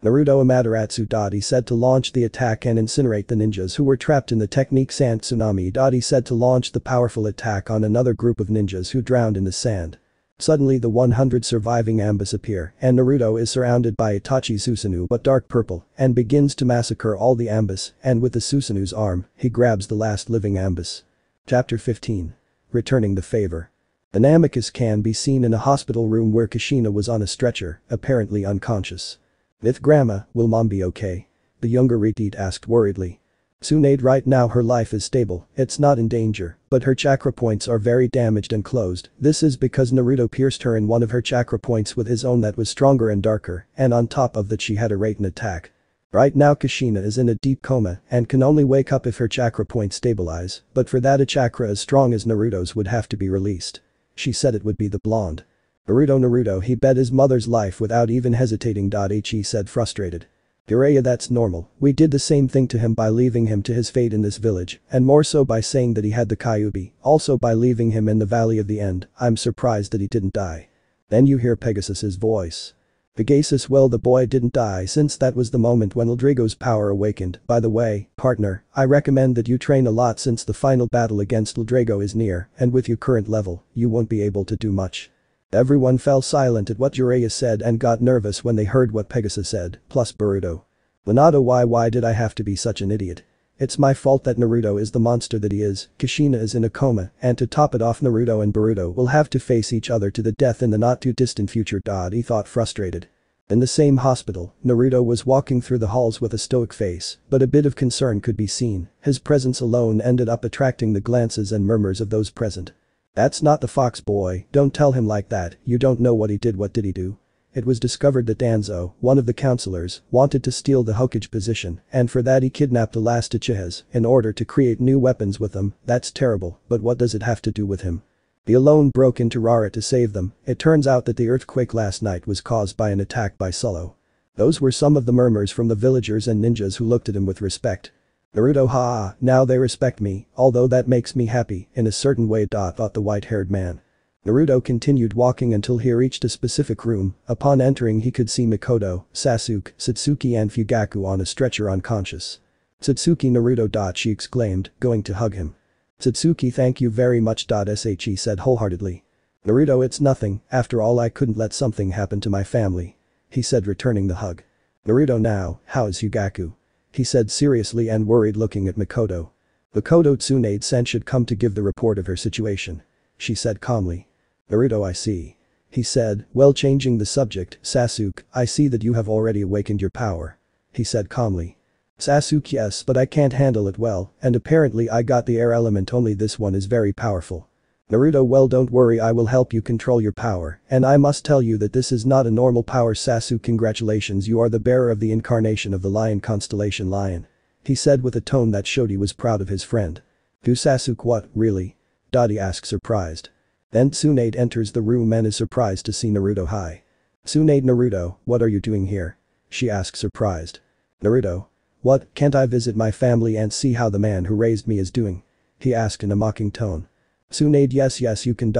Naruto Amaterasu. He said to launch the attack and incinerate the ninjas who were trapped in the technique sand tsunami. He said to launch the powerful attack on another group of ninjas who drowned in the sand. Suddenly the 100 surviving Ambus appear, and Naruto is surrounded by Itachi Susanoo but dark purple, and begins to massacre all the Ambus, and with the Susanoo's arm, he grabs the last living Ambus. Chapter 15. Returning the favor. The Namicus can be seen in a hospital room where Kushina was on a stretcher, apparently unconscious. Myth Grandma, will Mom be okay? The younger Ritit asked worriedly. Tsunade, right now her life is stable, it's not in danger, but her chakra points are very damaged and closed. This is because Naruto pierced her in one of her chakra points with his own that was stronger and darker, and on top of that she had a Raiden attack. Right now Kushina is in a deep coma and can only wake up if her chakra points stabilize, but for that a chakra as strong as Naruto's would have to be released. She said it would be the blonde. Naruto, he bet his mother's life without even hesitating. He said frustrated. Jiraiya, that's normal, we did the same thing to him by leaving him to his fate in this village, and more so by saying that he had the Kyuubi, also by leaving him in the Valley of the End. I'm surprised that he didn't die. Then you hear Pegasus's voice. Pegasus, well, the boy didn't die since that was the moment when Eldrigo's power awakened. By the way, partner, I recommend that you train a lot since the final battle against Eldrigo is near, and with your current level, you won't be able to do much. Everyone fell silent at what Jiraiya said and got nervous when they heard what Pegasus said, plus Boruto. Minato, why did I have to be such an idiot? It's my fault that Naruto is the monster that he is, Kushina is in a coma, and to top it off Naruto and Boruto will have to face each other to the death in the not too distant future. He thought frustrated. In the same hospital, Naruto was walking through the halls with a stoic face, but a bit of concern could be seen. His presence alone ended up attracting the glances and murmurs of those present. That's not the fox boy, don't tell him like that, you don't know what he did. What did he do? It was discovered that Danzo, one of the counselors, wanted to steal the Hokage position, and for that he kidnapped the last Uchihas in order to create new weapons with them. That's terrible, but what does it have to do with him? He alone broke into Rara to save them. It turns out that the earthquake last night was caused by an attack by Solo. Those were some of the murmurs from the villagers and ninjas who looked at him with respect. Naruto, now they respect me, although that makes me happy, in a certain way. Thought the white-haired man. Naruto continued walking until he reached a specific room. Upon entering he could see Mikoto, Sasuke, Satsuki and Fugaku on a stretcher unconscious. Satsuki, Naruto. She exclaimed, going to hug him. Satsuki, thank you very much. He said wholeheartedly. Naruto, it's nothing, after all I couldn't let something happen to my family. He said, returning the hug. Naruto now, how is Hyugaku? He said seriously and worried looking at Mikoto. Mikoto Tsunade-san should come to give the report of her situation. She said calmly. Naruto I see. He said, well changing the subject, Sasuke, I see that you have already awakened your power. He said calmly. Sasuke yes but I can't handle it well, and apparently I got the air element only this one is very powerful. Naruto well don't worry I will help you control your power, and I must tell you that this is not a normal power Sasuke congratulations you are the bearer of the incarnation of the lion constellation lion. He said with a tone that showed he was proud of his friend. Who Sasuke what, really? Dottie asked surprised. Then Tsunade enters the room and is surprised to see Naruto hi. Tsunade Naruto, what are you doing here? She asked surprised. Naruto. What, can't I visit my family and see how the man who raised me is doing? He asked in a mocking tone. Tsunade yes you can.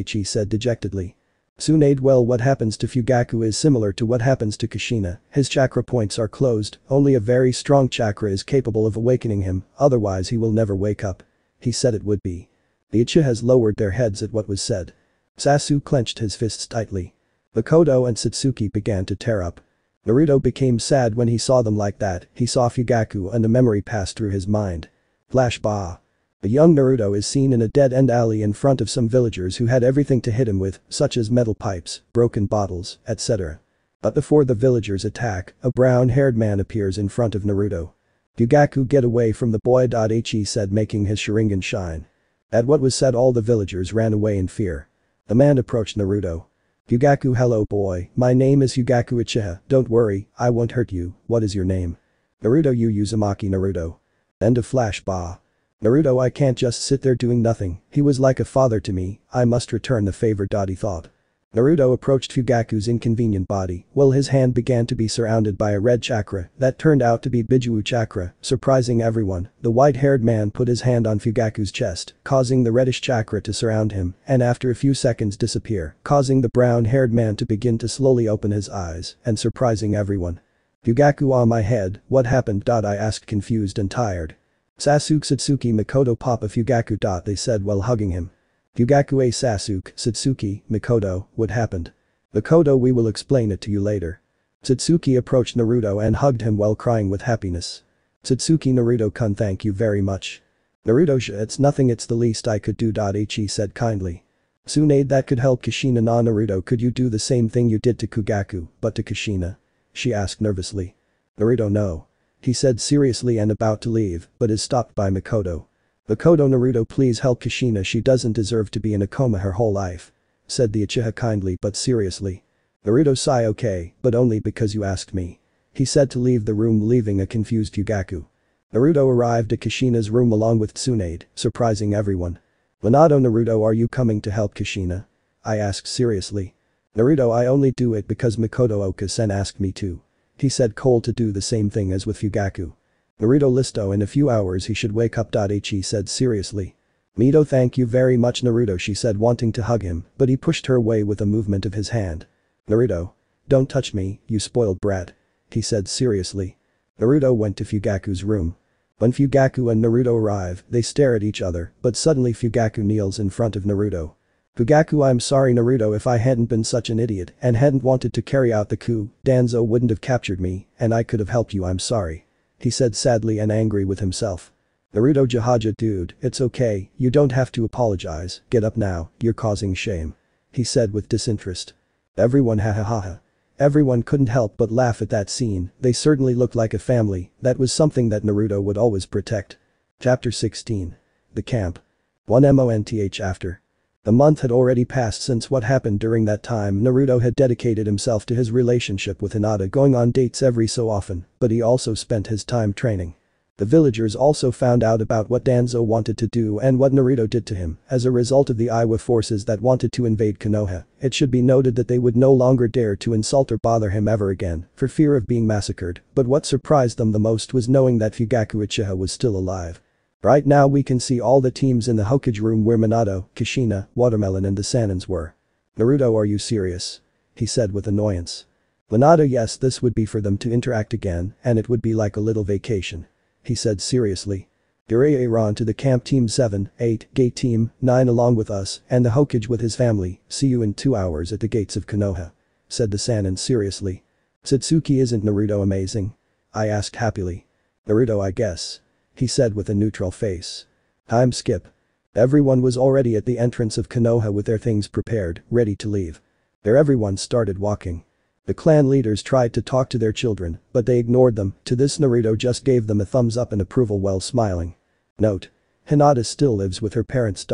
She said dejectedly. Tsunade well what happens to Fugaku is similar to what happens to Kushina, his chakra points are closed, only a very strong chakra is capable of awakening him, otherwise he will never wake up. He said it would be. The Uchihas lowered their heads at what was said. Sasuke clenched his fists tightly. Mikoto and Satsuki began to tear up. Naruto became sad when he saw them like that, he saw Fugaku and a memory passed through his mind. Flash bah. The young Naruto is seen in a dead-end alley in front of some villagers who had everything to hit him with, such as metal pipes, broken bottles, etc. But before the villagers attack, a brown-haired man appears in front of Naruto. Fugaku get away from the boy. He said making his Sharingan shine. At what was said all the villagers ran away in fear. The man approached Naruto. Fugaku hello boy, my name is Fugaku Uchiha, don't worry, I won't hurt you, what is your name? Naruto Uzumaki Naruto. End of flash bah. Naruto I can't just sit there doing nothing, he was like a father to me, I must return the favor. He thought. Naruto approached Fugaku's inconvenient body, while his hand began to be surrounded by a red chakra that turned out to be Bijuu chakra, surprising everyone, the white-haired man put his hand on Fugaku's chest, causing the reddish chakra to surround him, and after a few seconds disappear, causing the brown-haired man to begin to slowly open his eyes, and surprising everyone. Fugaku on my head, what happened? I asked confused and tired. Sasuke Satsuki Mikoto Papa Fugaku. They said while hugging him. Fugaku a Sasuke, Satsuki, Mikoto, what happened? Mikoto we will explain it to you later. Satsuki approached Naruto and hugged him while crying with happiness. Satsuki Naruto-kun thank you very much. Naruto it's nothing it's the least I could do. He said kindly. Tsunade that could help Kushina na Naruto could you do the same thing you did to Kugaku, but to Kushina? She asked nervously. Naruto no. He said seriously and about to leave, but is stopped by Mikoto. Mikoto Naruto please help Kushina she doesn't deserve to be in a coma her whole life. Said the Uchiha kindly but seriously. Naruto sigh okay, but only because you asked me. He said to leave the room leaving a confused Fugaku. Naruto arrived at Kushina's room along with Tsunade, surprising everyone. Minato Naruto are you coming to help Kushina? I asked seriously. Naruto I only do it because Mikoto Oka-sen asked me to. He said cold to do the same thing as with Fugaku. Naruto listo in a few hours he should wake up. He said seriously. Mito thank you very much Naruto she said wanting to hug him, but he pushed her away with a movement of his hand. Naruto. Don't touch me, you spoiled brat. He said seriously. Naruto went to Fugaku's room. When Fugaku and Naruto arrive, they stare at each other, but suddenly Fugaku kneels in front of Naruto. Fugaku I'm sorry Naruto if I hadn't been such an idiot and hadn't wanted to carry out the coup, Danzo wouldn't have captured me, and I could have helped you I'm sorry. He said sadly and angry with himself. Naruto Jahaja dude, it's okay, you don't have to apologize, get up now, you're causing shame. He said with disinterest. Everyone ha. Everyone couldn't help but laugh at that scene, they certainly looked like a family, that was something that Naruto would always protect. Chapter 16. The Camp. 1 month after. The month had already passed since what happened during that time. Naruto had dedicated himself to his relationship with Hinata going on dates every so often, but he also spent his time training. The villagers also found out about what Danzo wanted to do and what Naruto did to him as a result of the Iwa forces that wanted to invade Konoha. It should be noted that they would no longer dare to insult or bother him ever again for fear of being massacred, but what surprised them the most was knowing that Fugaku Uchiha was still alive. Right now we can see all the teams in the Hokage room where Minato, Kushina, Watermelon and the Sanins were. Naruto are you serious? He said with annoyance. Minato yes this would be for them to interact again and it would be like a little vacation. He said seriously. Ron to the camp team 7, 8, gate team 9 along with us and the Hokage with his family, see you in 2 hours at the gates of Konoha. Said the Sannin seriously. Satsuki, isn't Naruto amazing? I asked happily. Naruto, I guess. He said with a neutral face. Time skip. Everyone was already at the entrance of Konoha with their things prepared, ready to leave. There everyone started walking. The clan leaders tried to talk to their children, but they ignored them. To this Naruto just gave them a thumbs up in approval while smiling. Note. Hinata still lives with her parents.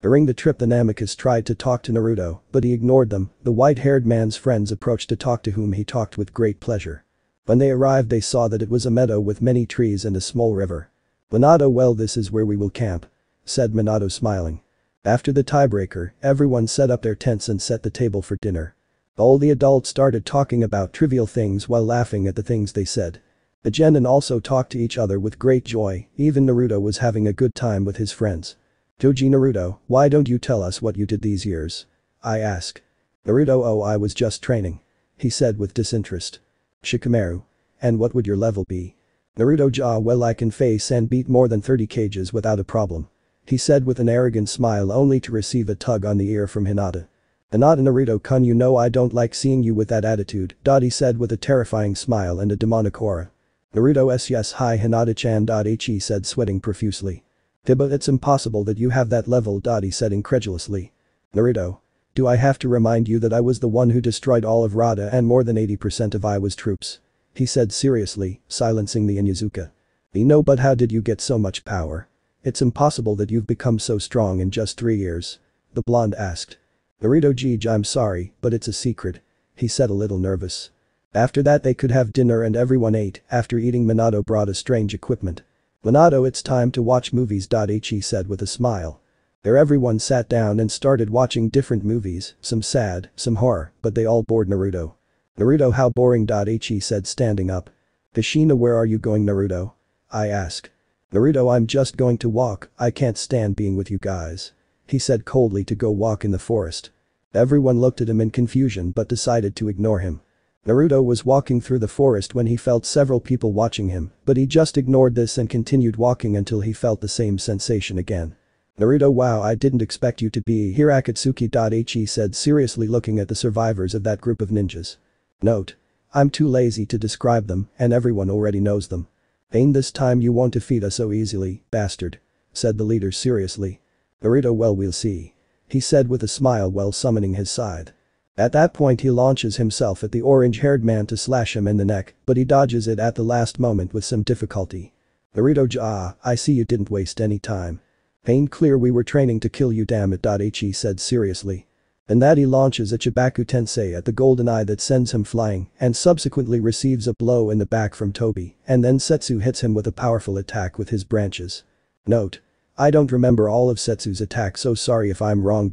During the trip the Namikaze tried to talk to Naruto, but he ignored them. The white-haired man's friends approached to talk, to whom he talked with great pleasure. When they arrived they saw that it was a meadow with many trees and a small river. Minato, well, this is where we will camp, said Minato smiling. After the tiebreaker, everyone set up their tents and set the table for dinner. All the adults started talking about trivial things while laughing at the things they said. The genin also talked to each other with great joy. Even Naruto was having a good time with his friends. Toji, Naruto, why don't you tell us what you did these years? I asked. Naruto, oh, I was just training, he said with disinterest. Shikamaru. And what would your level be? Naruto, well, I can face and beat more than 30 cages without a problem, he said with an arrogant smile, only to receive a tug on the ear from Hinata. Hinata, Naruto-kun, you know I don't like seeing you with that attitude, he said with a terrifying smile and a demonic aura. Naruto, yes, hi Hinata-chan. He said, sweating profusely. But it's impossible that you have that level. He said incredulously. Naruto. Do I have to remind you that I was the one who destroyed all of Rada and more than 80% of Iwa's troops? He said seriously, silencing the Inyazuka. No, but how did you get so much power? It's impossible that you've become so strong in just 3 years. The blonde asked. Naruto, I'm sorry, but it's a secret, he said, a little nervous. After that they could have dinner and everyone ate. After eating, Minato brought a strange equipment. Minato, it's time to watch movies. He said with a smile. There everyone sat down and started watching different movies, some sad, some horror, but they all bored Naruto. Naruto, how boring. He said, standing up. Kushina, where are you going, Naruto? I asked. Naruto, I'm just going to walk, I can't stand being with you guys, he said coldly, to go walk in the forest. Everyone looked at him in confusion but decided to ignore him. Naruto was walking through the forest when he felt several people watching him, but he just ignored this and continued walking until he felt the same sensation again. Naruto, wow, I didn't expect you to be here, Akatsuki. He said seriously, looking at the survivors of that group of ninjas. Note. I'm too lazy to describe them and everyone already knows them. Ain't this time you won't defeat us so easily, bastard, said the leader seriously. Naruto, well, we'll see, he said with a smile while summoning his scythe. At that point he launches himself at the orange-haired man to slash him in the neck, but he dodges it at the last moment with some difficulty. Naruto, I see you didn't waste any time. Ain't clear we were training to kill you, damn it. He said seriously. And that he launches a Chibaku Tensei at the golden eye that sends him flying and subsequently receives a blow in the back from Tobi, and then Setsu hits him with a powerful attack with his branches. Note. I don't remember all of Setsu's attack, so sorry if I'm wrong.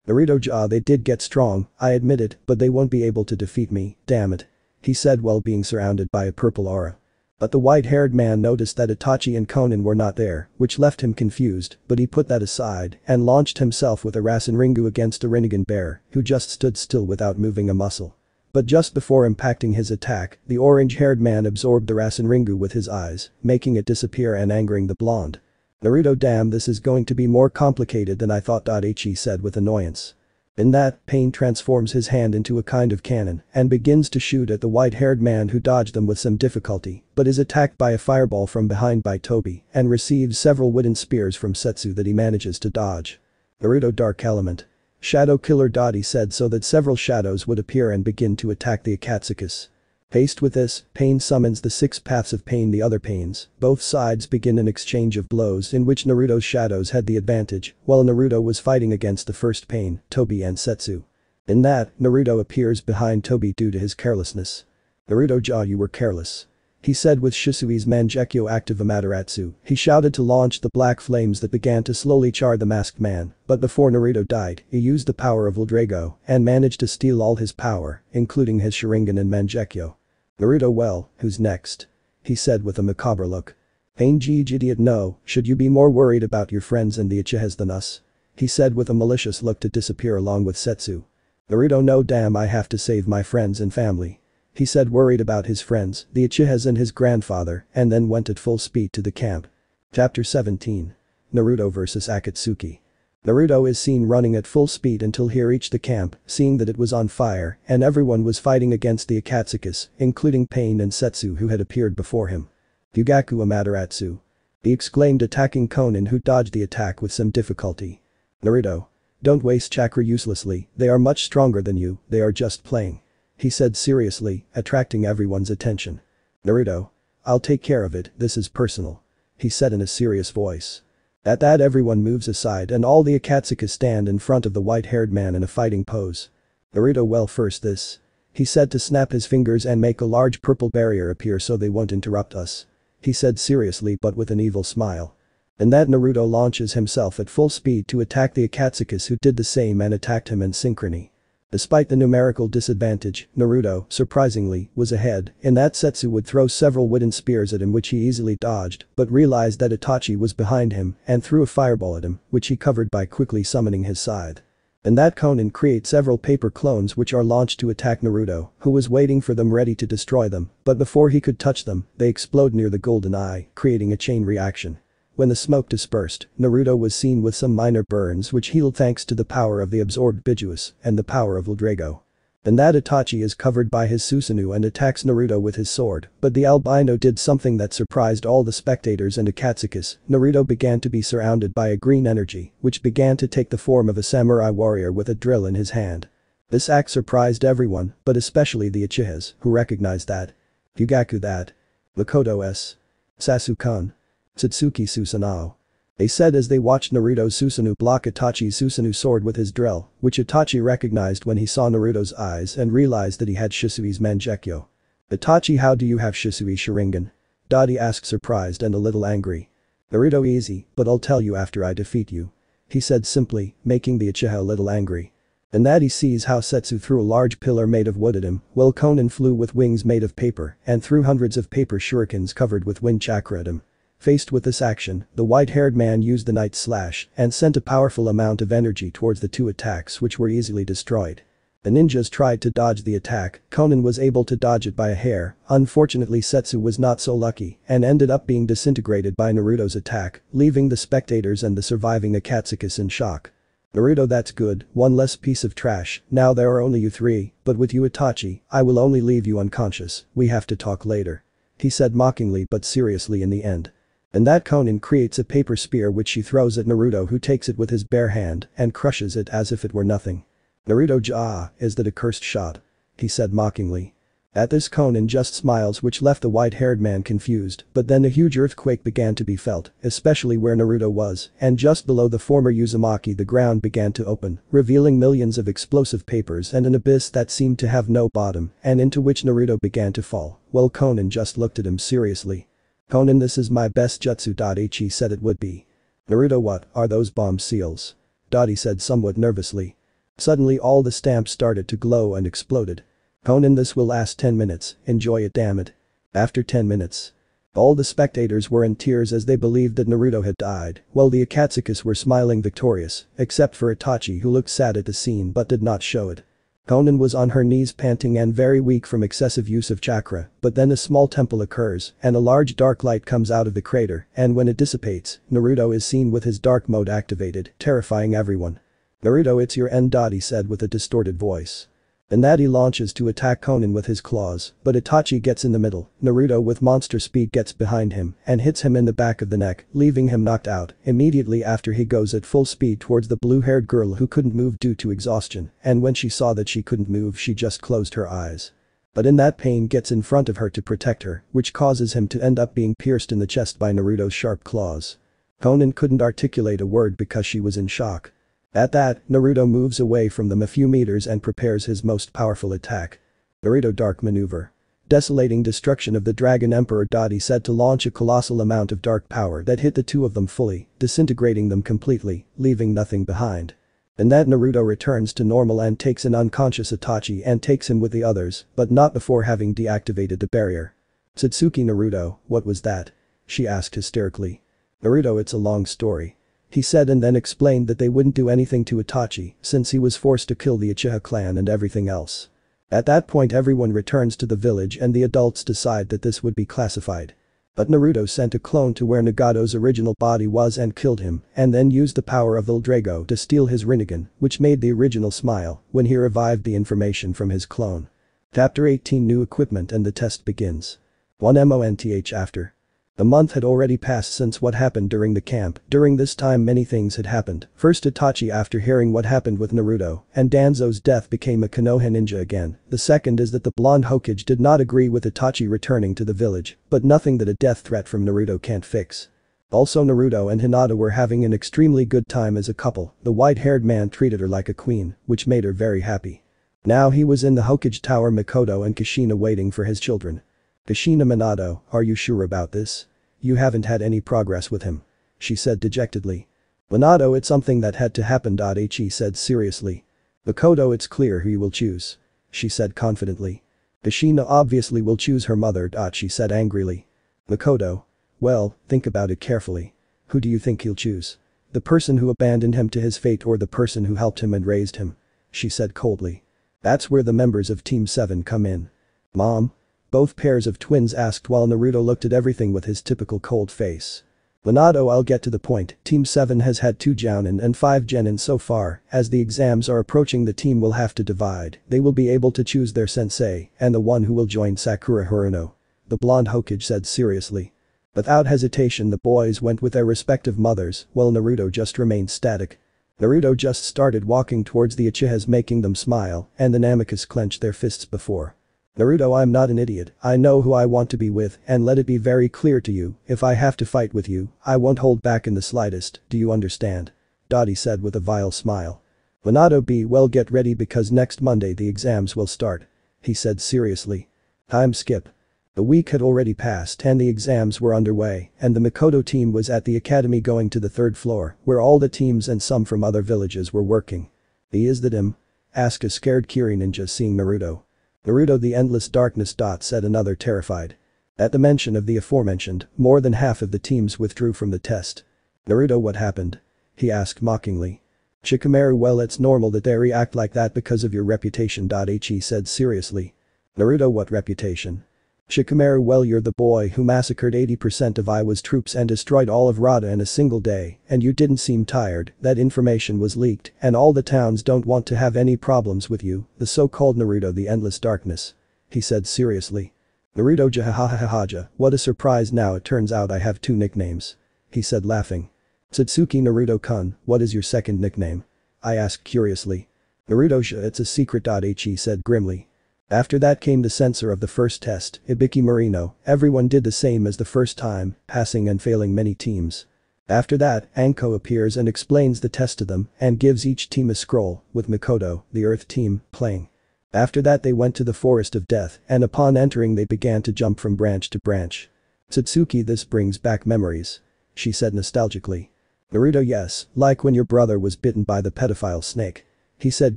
Naruto, they did get strong, I admit it, but they won't be able to defeat me, damn it, he said while being surrounded by a purple aura. But the white-haired man noticed that Itachi and Konan were not there, which left him confused, but he put that aside and launched himself with a Rasenringu against a Rinnegan bear, who just stood still without moving a muscle. But just before impacting his attack, the orange-haired man absorbed the Rasenringu with his eyes, making it disappear and angering the blonde. Naruto, damn, this is going to be more complicated than I thought. He said with annoyance. In that, Pain transforms his hand into a kind of cannon and begins to shoot at the white-haired man, who dodged them with some difficulty, but is attacked by a fireball from behind by Tobi and receives several wooden spears from Setsu that he manages to dodge. Naruto, Dark Element. Shadow Killer. He said, so that several shadows would appear and begin to attack the Akatsukas. Faced with this, Pain summons the 6 paths of pain, the other pains. Both sides begin an exchange of blows in which Naruto's shadows had the advantage, while Naruto was fighting against the first pain, Tobi and Setsu. In that, Naruto appears behind Tobi due to his carelessness. Naruto, you were careless, he said with Shisui's Mangekyo active Amaterasu. He shouted to launch the black flames that began to slowly char the masked man, but before Naruto died, he used the power of Uldrago and managed to steal all his power, including his Sharingan and Mangekyo. Naruto, well, who's next? He said with a macabre look. Pain, idiot, no, should you be more worried about your friends and the Uchihas than us? He said with a malicious look to disappear along with Setsu. Naruto, no, damn, I have to save my friends and family. He said, worried about his friends, the Uchihas and his grandfather, and then went at full speed to the camp. Chapter 17. Naruto vs Akatsuki. Naruto is seen running at full speed until he reached the camp, seeing that it was on fire and everyone was fighting against the Akatsukas, including Pain and Setsu who had appeared before him. "Yugaku Amaterasu!" he exclaimed, attacking Konan, who dodged the attack with some difficulty. "Naruto. Don't waste chakra uselessly, they are much stronger than you, they are just playing," he said seriously, attracting everyone's attention. "Naruto. I'll take care of it, this is personal," he said in a serious voice. At that, everyone moves aside and all the Akatsukas stand in front of the white-haired man in a fighting pose. "Naruto, well, first this," he said to snap his fingers and make a large purple barrier appear so they won't interrupt us, he said seriously but with an evil smile. And that Naruto launches himself at full speed to attack the Akatsukas, who did the same and attacked him in synchrony. Despite the numerical disadvantage, Naruto, surprisingly, was ahead, in that Setsu would throw several wooden spears at him which he easily dodged, but realized that Itachi was behind him and threw a fireball at him, which he covered by quickly summoning his scythe. And that Konan creates several paper clones which are launched to attack Naruto, who was waiting for them ready to destroy them, but before he could touch them, they explode near the golden eye, creating a chain reaction. When the smoke dispersed, Naruto was seen with some minor burns which healed thanks to the power of the absorbed Bijuus and the power of Drago. And that Itachi is covered by his Susanoo and attacks Naruto with his sword, but the albino did something that surprised all the spectators and Akatsukas. Naruto began to be surrounded by a green energy, which began to take the form of a samurai warrior with a drill in his hand. This act surprised everyone, but especially the Uchihas, who recognized that. "Yugaku, that. Makoto s. Sasuke-kun. Satsuki Susanoo," they said as they watched Naruto's Susanoo block Itachi's Susanoo sword with his drill, which Itachi recognized when he saw Naruto's eyes and realized that he had Shisui's Mangekyo. "Itachi, how do you have Shisui Sharingan?" Dottie asked, surprised and a little angry. "Naruto, easy, but I'll tell you after I defeat you," he said simply, making the Uchiha a little angry. And that he sees how Setsu threw a large pillar made of wood at him, while Konan flew with wings made of paper and threw hundreds of paper shurikens covered with wind chakra at him. Faced with this action, the white-haired man used the Night Slash and sent a powerful amount of energy towards the two attacks, which were easily destroyed. The ninjas tried to dodge the attack, Konan was able to dodge it by a hair. Unfortunately, Setsu was not so lucky and ended up being disintegrated by Naruto's attack, leaving the spectators and the surviving Akatsukas in shock. "Naruto, that's good, one less piece of trash, now there are only you three, but with you Itachi, I will only leave you unconscious, we have to talk later," he said mockingly but seriously in the end. And that Konan creates a paper spear which she throws at Naruto, who takes it with his bare hand and crushes it as if it were nothing. "Naruto, is that a cursed shot?" he said mockingly. At this, Konan just smiles, which left the white-haired man confused, but then a huge earthquake began to be felt, especially where Naruto was, and just below the former Uzumaki the ground began to open, revealing millions of explosive papers and an abyss that seemed to have no bottom and into which Naruto began to fall, while Konan just looked at him seriously. "Konan, this is my best jutsu." He said it would be. "Naruto, what are those bomb seals?" Dottie said somewhat nervously. Suddenly all the stamps started to glow and exploded. "Konan, this will last 10 minutes, enjoy it, damn it." After 10 minutes. All the spectators were in tears as they believed that Naruto had died, while the Akatsukas were smiling victorious, except for Itachi, who looked sad at the scene but did not show it. Konan was on her knees, panting and very weak from excessive use of chakra, but then a small temple occurs and a large dark light comes out of the crater, and when it dissipates, Naruto is seen with his dark mode activated, terrifying everyone. "Naruto, it's your end," Dottie said with a distorted voice. And that he launches to attack Konan with his claws, but Itachi gets in the middle. Naruto with monster speed gets behind him and hits him in the back of the neck, leaving him knocked out. Immediately after, he goes at full speed towards the blue-haired girl who couldn't move due to exhaustion, and when she saw that she couldn't move, she just closed her eyes. But in that, Pain gets in front of her to protect her, which causes him to end up being pierced in the chest by Naruto's sharp claws. Konan couldn't articulate a word because she was in shock. At that, Naruto moves away from them a few meters and prepares his most powerful attack. Naruto Dark Maneuver. Desolating destruction of the Dragon Emperor. Dottie said to launch a colossal amount of dark power that hit the two of them fully, disintegrating them completely, leaving nothing behind. And that Naruto returns to normal and takes an unconscious Itachi and takes him with the others, but not before having deactivated the barrier. "Satsuki, Naruto, what was that?" she asked hysterically. "Naruto, it's a long story," he said, and then explained that they wouldn't do anything to Itachi since he was forced to kill the Uchiha clan and everything else. At that point, everyone returns to the village and the adults decide that this would be classified. But Naruto sent a clone to where Nagato's original body was and killed him, and then used the power of the Drago to steal his Rinnegan, which made the original smile when he revived the information from his clone. Chapter 18 New Equipment and the test begins. 1 month after. The month had already passed since what happened during the camp. During this time many things had happened. First, Itachi, after hearing what happened with Naruto and Danzo's death, became a Konoha ninja again. The second is that the blonde Hokage did not agree with Itachi returning to the village, but nothing that a death threat from Naruto can't fix. Also, Naruto and Hinata were having an extremely good time as a couple. The white-haired man treated her like a queen, which made her very happy. Now he was in the Hokage Tower, Mikoto and Kushina waiting for his children. Kushina: Minato, are you sure about this? You haven't had any progress with him, she said dejectedly. Minato: it's something that had to happen. He said seriously. Mikoto: it's clear who you will choose, she said confidently. Kushina obviously will choose her mother. She said angrily. Mikoto: well, think about it carefully. Who do you think he'll choose? The person who abandoned him to his fate or the person who helped him and raised him? She said coldly. That's where the members of Team 7 come in. Mom? Both pairs of twins asked while Naruto looked at everything with his typical cold face. Minato: I'll get to the point. Team 7 has had 2 Jounin and 5 Genin so far. As the exams are approaching, the team will have to divide. They will be able to choose their sensei and the one who will join Sakura Haruno, the blonde Hokage said seriously. Without hesitation the boys went with their respective mothers while Naruto just remained static. Naruto just started walking towards the Uchihas, making them smile, and the Namikaze clenched their fists before. Naruto: I'm not an idiot, I know who I want to be with, and let it be very clear to you, if I have to fight with you, I won't hold back in the slightest, do you understand? Dottie said with a vile smile. Minato: well, get ready because next Monday the exams will start, he said seriously. Time skip. The week had already passed and the exams were underway, and the Mikoto team was at the academy going to the 3rd floor, where all the teams and some from other villages were working. Is that him? Asked a scared Kiri ninja seeing Naruto. Naruto: the endless darkness. Said another terrified. At the mention of the aforementioned, more than half of the teams withdrew from the test. Naruto: what happened? He asked mockingly. Shikamaru: well, it's normal that they react like that because of your reputation. He said seriously. Naruto: what reputation? Shikamaru: well, you're the boy who massacred 80% of Iwa's troops and destroyed all of Rada in a single day, and you didn't seem tired. That information was leaked, and all the towns don't want to have any problems with you, the so-called Naruto: the endless darkness, he said seriously. Naruto: jahahahaha, what a surprise, now it turns out I have 2 nicknames, he said laughing. Satsuki: Naruto-kun, what is your second nickname? I asked curiously. Naruto: it's a secret. He said grimly. After that came the censor of the first test, Ibiki Marino. Everyone did the same as the first time, passing and failing many teams. After that, Anko appears and explains the test to them and gives each team a scroll, with Mikoto, the Earth team, playing. After that they went to the Forest of Death and upon entering they began to jump from branch to branch. Satsuki: this brings back memories, she said nostalgically. Naruto: yes, like when your brother was bitten by the pedophile snake, he said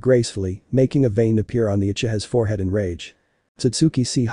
gracefully, making a vein appear on the Uchiha's forehead in rage. Satsuki: see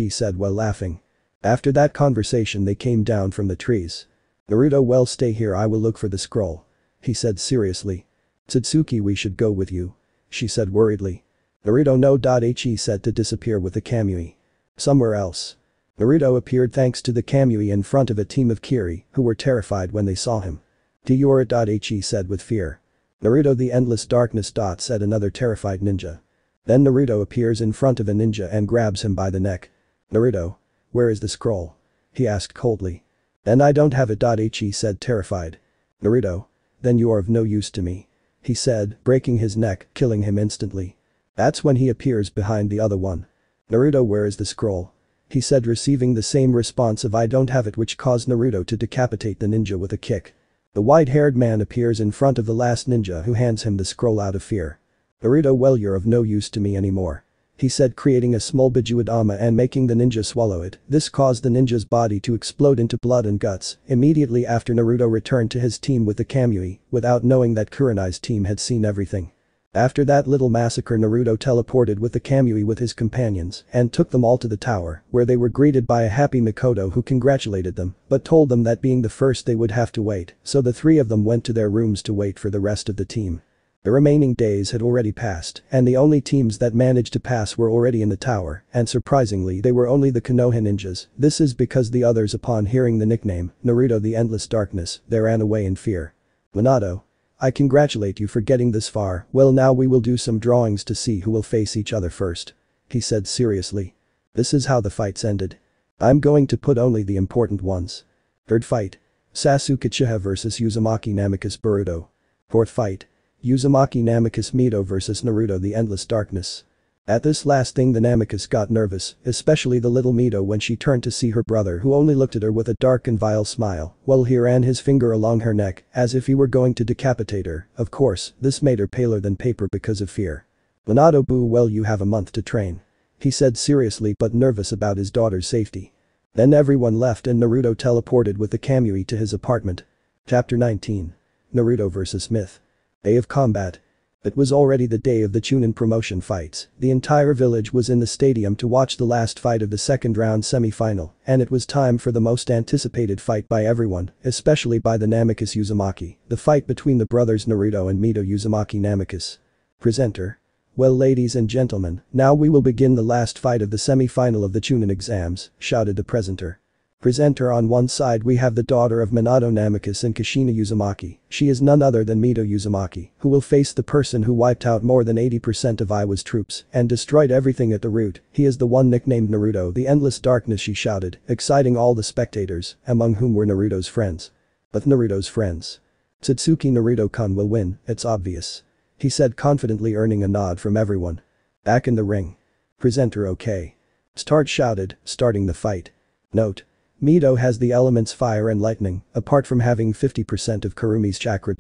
he said while laughing. After that conversation they came down from the trees. Naruto: well, stay here, I will look for the scroll, he said seriously. Satsuki: we should go with you, she said worriedly. Naruto: no. He said to disappear with the Kamui. Somewhere else. Naruto appeared thanks to the Kamui in front of a team of Kiri who were terrified when they saw him. Diora. He said with fear. Naruto: the endless darkness. Said another terrified ninja. Then Naruto appears in front of a ninja and grabs him by the neck. Naruto: where is the scroll? He asked coldly. Then I don't have it. He said terrified. Naruto: then you are of no use to me, he said, breaking his neck, killing him instantly. That's when he appears behind the other one. Naruto: where is the scroll? He said, receiving the same response of I don't have it, which caused Naruto to decapitate the ninja with a kick. The white-haired man appears in front of the last ninja who hands him the scroll out of fear. Naruto: well, you're of no use to me anymore, he said, creating a small bijuadama and making the ninja swallow it. This caused the ninja's body to explode into blood and guts. Immediately after, Naruto returned to his team with the Kamui, without knowing that Kurenai's team had seen everything. After that little massacre, Naruto teleported with the Kamui with his companions and took them all to the tower, where they were greeted by a happy Mikoto who congratulated them but told them that being the first they would have to wait, so the 3 of them went to their rooms to wait for the rest of the team. The remaining days had already passed, and the only teams that managed to pass were already in the tower, and surprisingly they were only the Konoha ninjas. This is because the others, upon hearing the nickname, Naruto the Endless Darkness, they ran away in fear. Minato. I congratulate you for getting this far. Well, now we will do some drawings to see who will face each other first. He said seriously. This is how the fights ended. I'm going to put only the important ones. Third fight. Sasuke Uchiha vs Uzumaki Namikaze Boruto. Fourth fight. Uzumaki Namikaze Mito vs Naruto the Endless Darkness. At this last thing the Namikaze got nervous, especially the little Mito when she turned to see her brother who only looked at her with a dark and vile smile, while he ran his finger along her neck as if he were going to decapitate her. Of course, this made her paler than paper because of fear. Minato boo, well, you have a month to train. He said seriously but nervous about his daughter's safety. Then everyone left and Naruto teleported with the Kamui to his apartment. Chapter 19. Naruto vs Myth. Day of combat. It was already the day of the Chunin promotion fights. The entire village was in the stadium to watch the last fight of the second round semi-final, and it was time for the most anticipated fight by everyone, especially by the Namikaze Uzumaki, the fight between the brothers Naruto and Mito Uzumaki Namikaze. Presenter. Well, ladies and gentlemen, now we will begin the last fight of the semi-final of the Chunin exams, shouted the presenter. Presenter, on one side we have the daughter of Minato Namikaze and Kushina Uzumaki. She is none other than Mito Uzumaki, who will face the person who wiped out more than 80% of Iwa's troops and destroyed everything at the root. He is the one nicknamed Naruto the Endless Darkness, she shouted, exciting all the spectators, among whom were Naruto's friends. But Naruto's friends. Satsuki Naruto-kun will win, it's obvious. He said confidently, earning a nod from everyone. Back in the ring. Presenter, okay. Start, shouted, starting the fight. Note. Mito has the elements fire and lightning, apart from having 50% of Kurumi's chakra.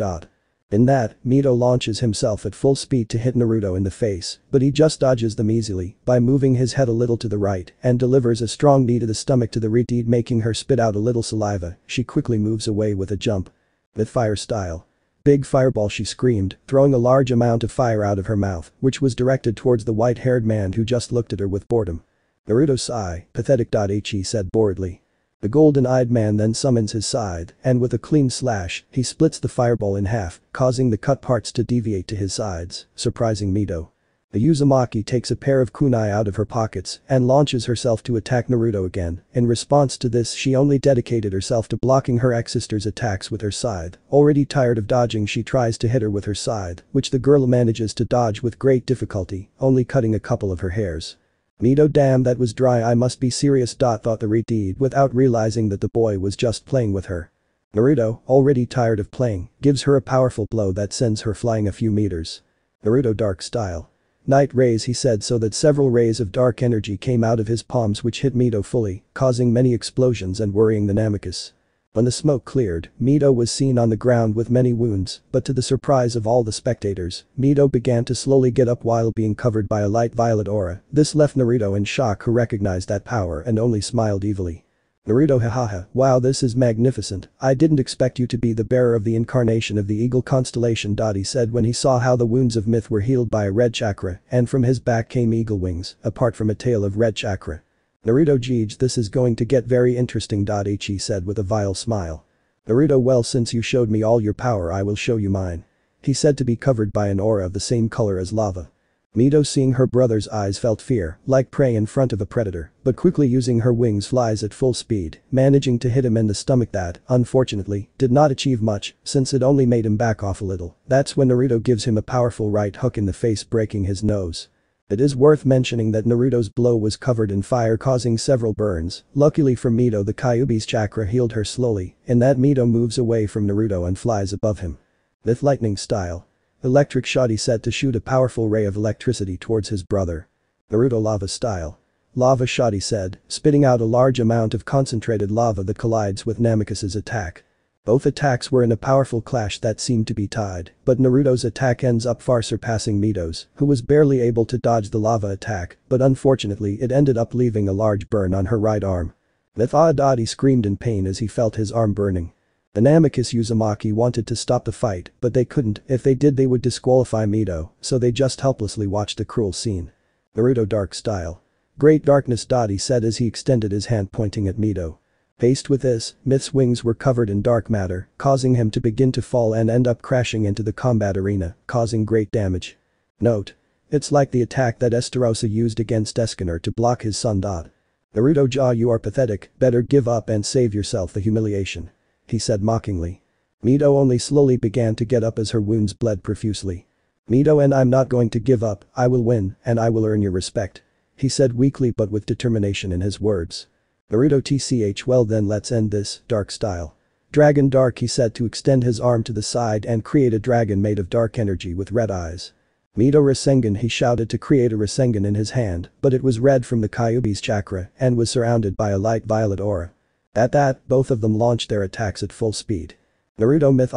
In that, Mito launches himself at full speed to hit Naruto in the face, but he just dodges them easily by moving his head a little to the right and delivers a strong knee to the stomach to the reed, making her spit out a little saliva. She quickly moves away with a jump. With fire style. Big fireball, she screamed, throwing a large amount of fire out of her mouth, which was directed towards the white-haired man who just looked at her with boredom. Naruto sigh, pathetic. He said boredly. The golden-eyed man then summons his scythe, and with a clean slash, he splits the fireball in half, causing the cut parts to deviate to his sides, surprising Mito. The Uzumaki takes a pair of kunai out of her pockets and launches herself to attack Naruto again. In response to this, she only dedicated herself to blocking her ex-sister's attacks with her scythe. Already tired of dodging, she tries to hit her with her scythe, which the girl manages to dodge with great difficulty, only cutting a couple of her hairs. Mito, damn, that was dry. I must be serious. Thought the reed without realizing that the boy was just playing with her. Naruto, already tired of playing, gives her a powerful blow that sends her flying a few meters. Naruto dark style. Night rays, he said, so that several rays of dark energy came out of his palms which hit Mito fully, causing many explosions and worrying the Namikaze. When the smoke cleared, Mito was seen on the ground with many wounds, but to the surprise of all the spectators, Mito began to slowly get up while being covered by a light violet aura. This left Naruto in shock, who recognized that power and only smiled evilly. Naruto, hahaha, wow, this is magnificent. I didn't expect you to be the bearer of the incarnation of the eagle constellation. He said when he saw how the wounds of myth were healed by a red chakra and from his back came eagle wings, apart from a tail of red chakra. Naruto, geez, this is going to get very interesting. He said with a vile smile. Naruto, well, since you showed me all your power, I will show you mine. He said to be covered by an aura of the same color as lava. Mito, seeing her brother's eyes, felt fear, like prey in front of a predator, but quickly using her wings flies at full speed, managing to hit him in the stomach. That, unfortunately, did not achieve much, since it only made him back off a little. That's when Naruto gives him a powerful right hook in the face, breaking his nose. It is worth mentioning that Naruto's blow was covered in fire, causing several burns. Luckily for Mito, the Kyuubi's chakra healed her slowly, in that Mito moves away from Naruto and flies above him. With lightning style. Electric shot, he set to shoot a powerful ray of electricity towards his brother. Naruto lava style. Lava shot, he said, spitting out a large amount of concentrated lava that collides with Namikaze's attack. Both attacks were in a powerful clash that seemed to be tied, but Naruto's attack ends up far surpassing Mito's, who was barely able to dodge the lava attack, but unfortunately it ended up leaving a large burn on her right arm. With he screamed in pain as he felt his arm burning. The Namikaze Uzumaki wanted to stop the fight, but they couldn't. If they did, they would disqualify Mito, so they just helplessly watched the cruel scene. Naruto dark style. Great darkness. He said as he extended his hand pointing at Mito. Faced with this, Myth's wings were covered in dark matter, causing him to begin to fall and end up crashing into the combat arena, causing great damage. Note: it's like the attack that Estarossa used against Escanor to block his son. Naruto jaw, you are pathetic, better give up and save yourself the humiliation. He said mockingly. Mito only slowly began to get up as her wounds bled profusely. Mito, and I'm not going to give up, I will win, and I will earn your respect. He said weakly but with determination in his words. Naruto tch, well then let's end this, dark style. Dragon dark, he said to extend his arm to the side and create a dragon made of dark energy with red eyes. Mito Rasengan, he shouted to create a Rasengan in his hand, but it was red from the Kyuubi's chakra and was surrounded by a light violet aura. At that, both of them launched their attacks at full speed. Naruto Myth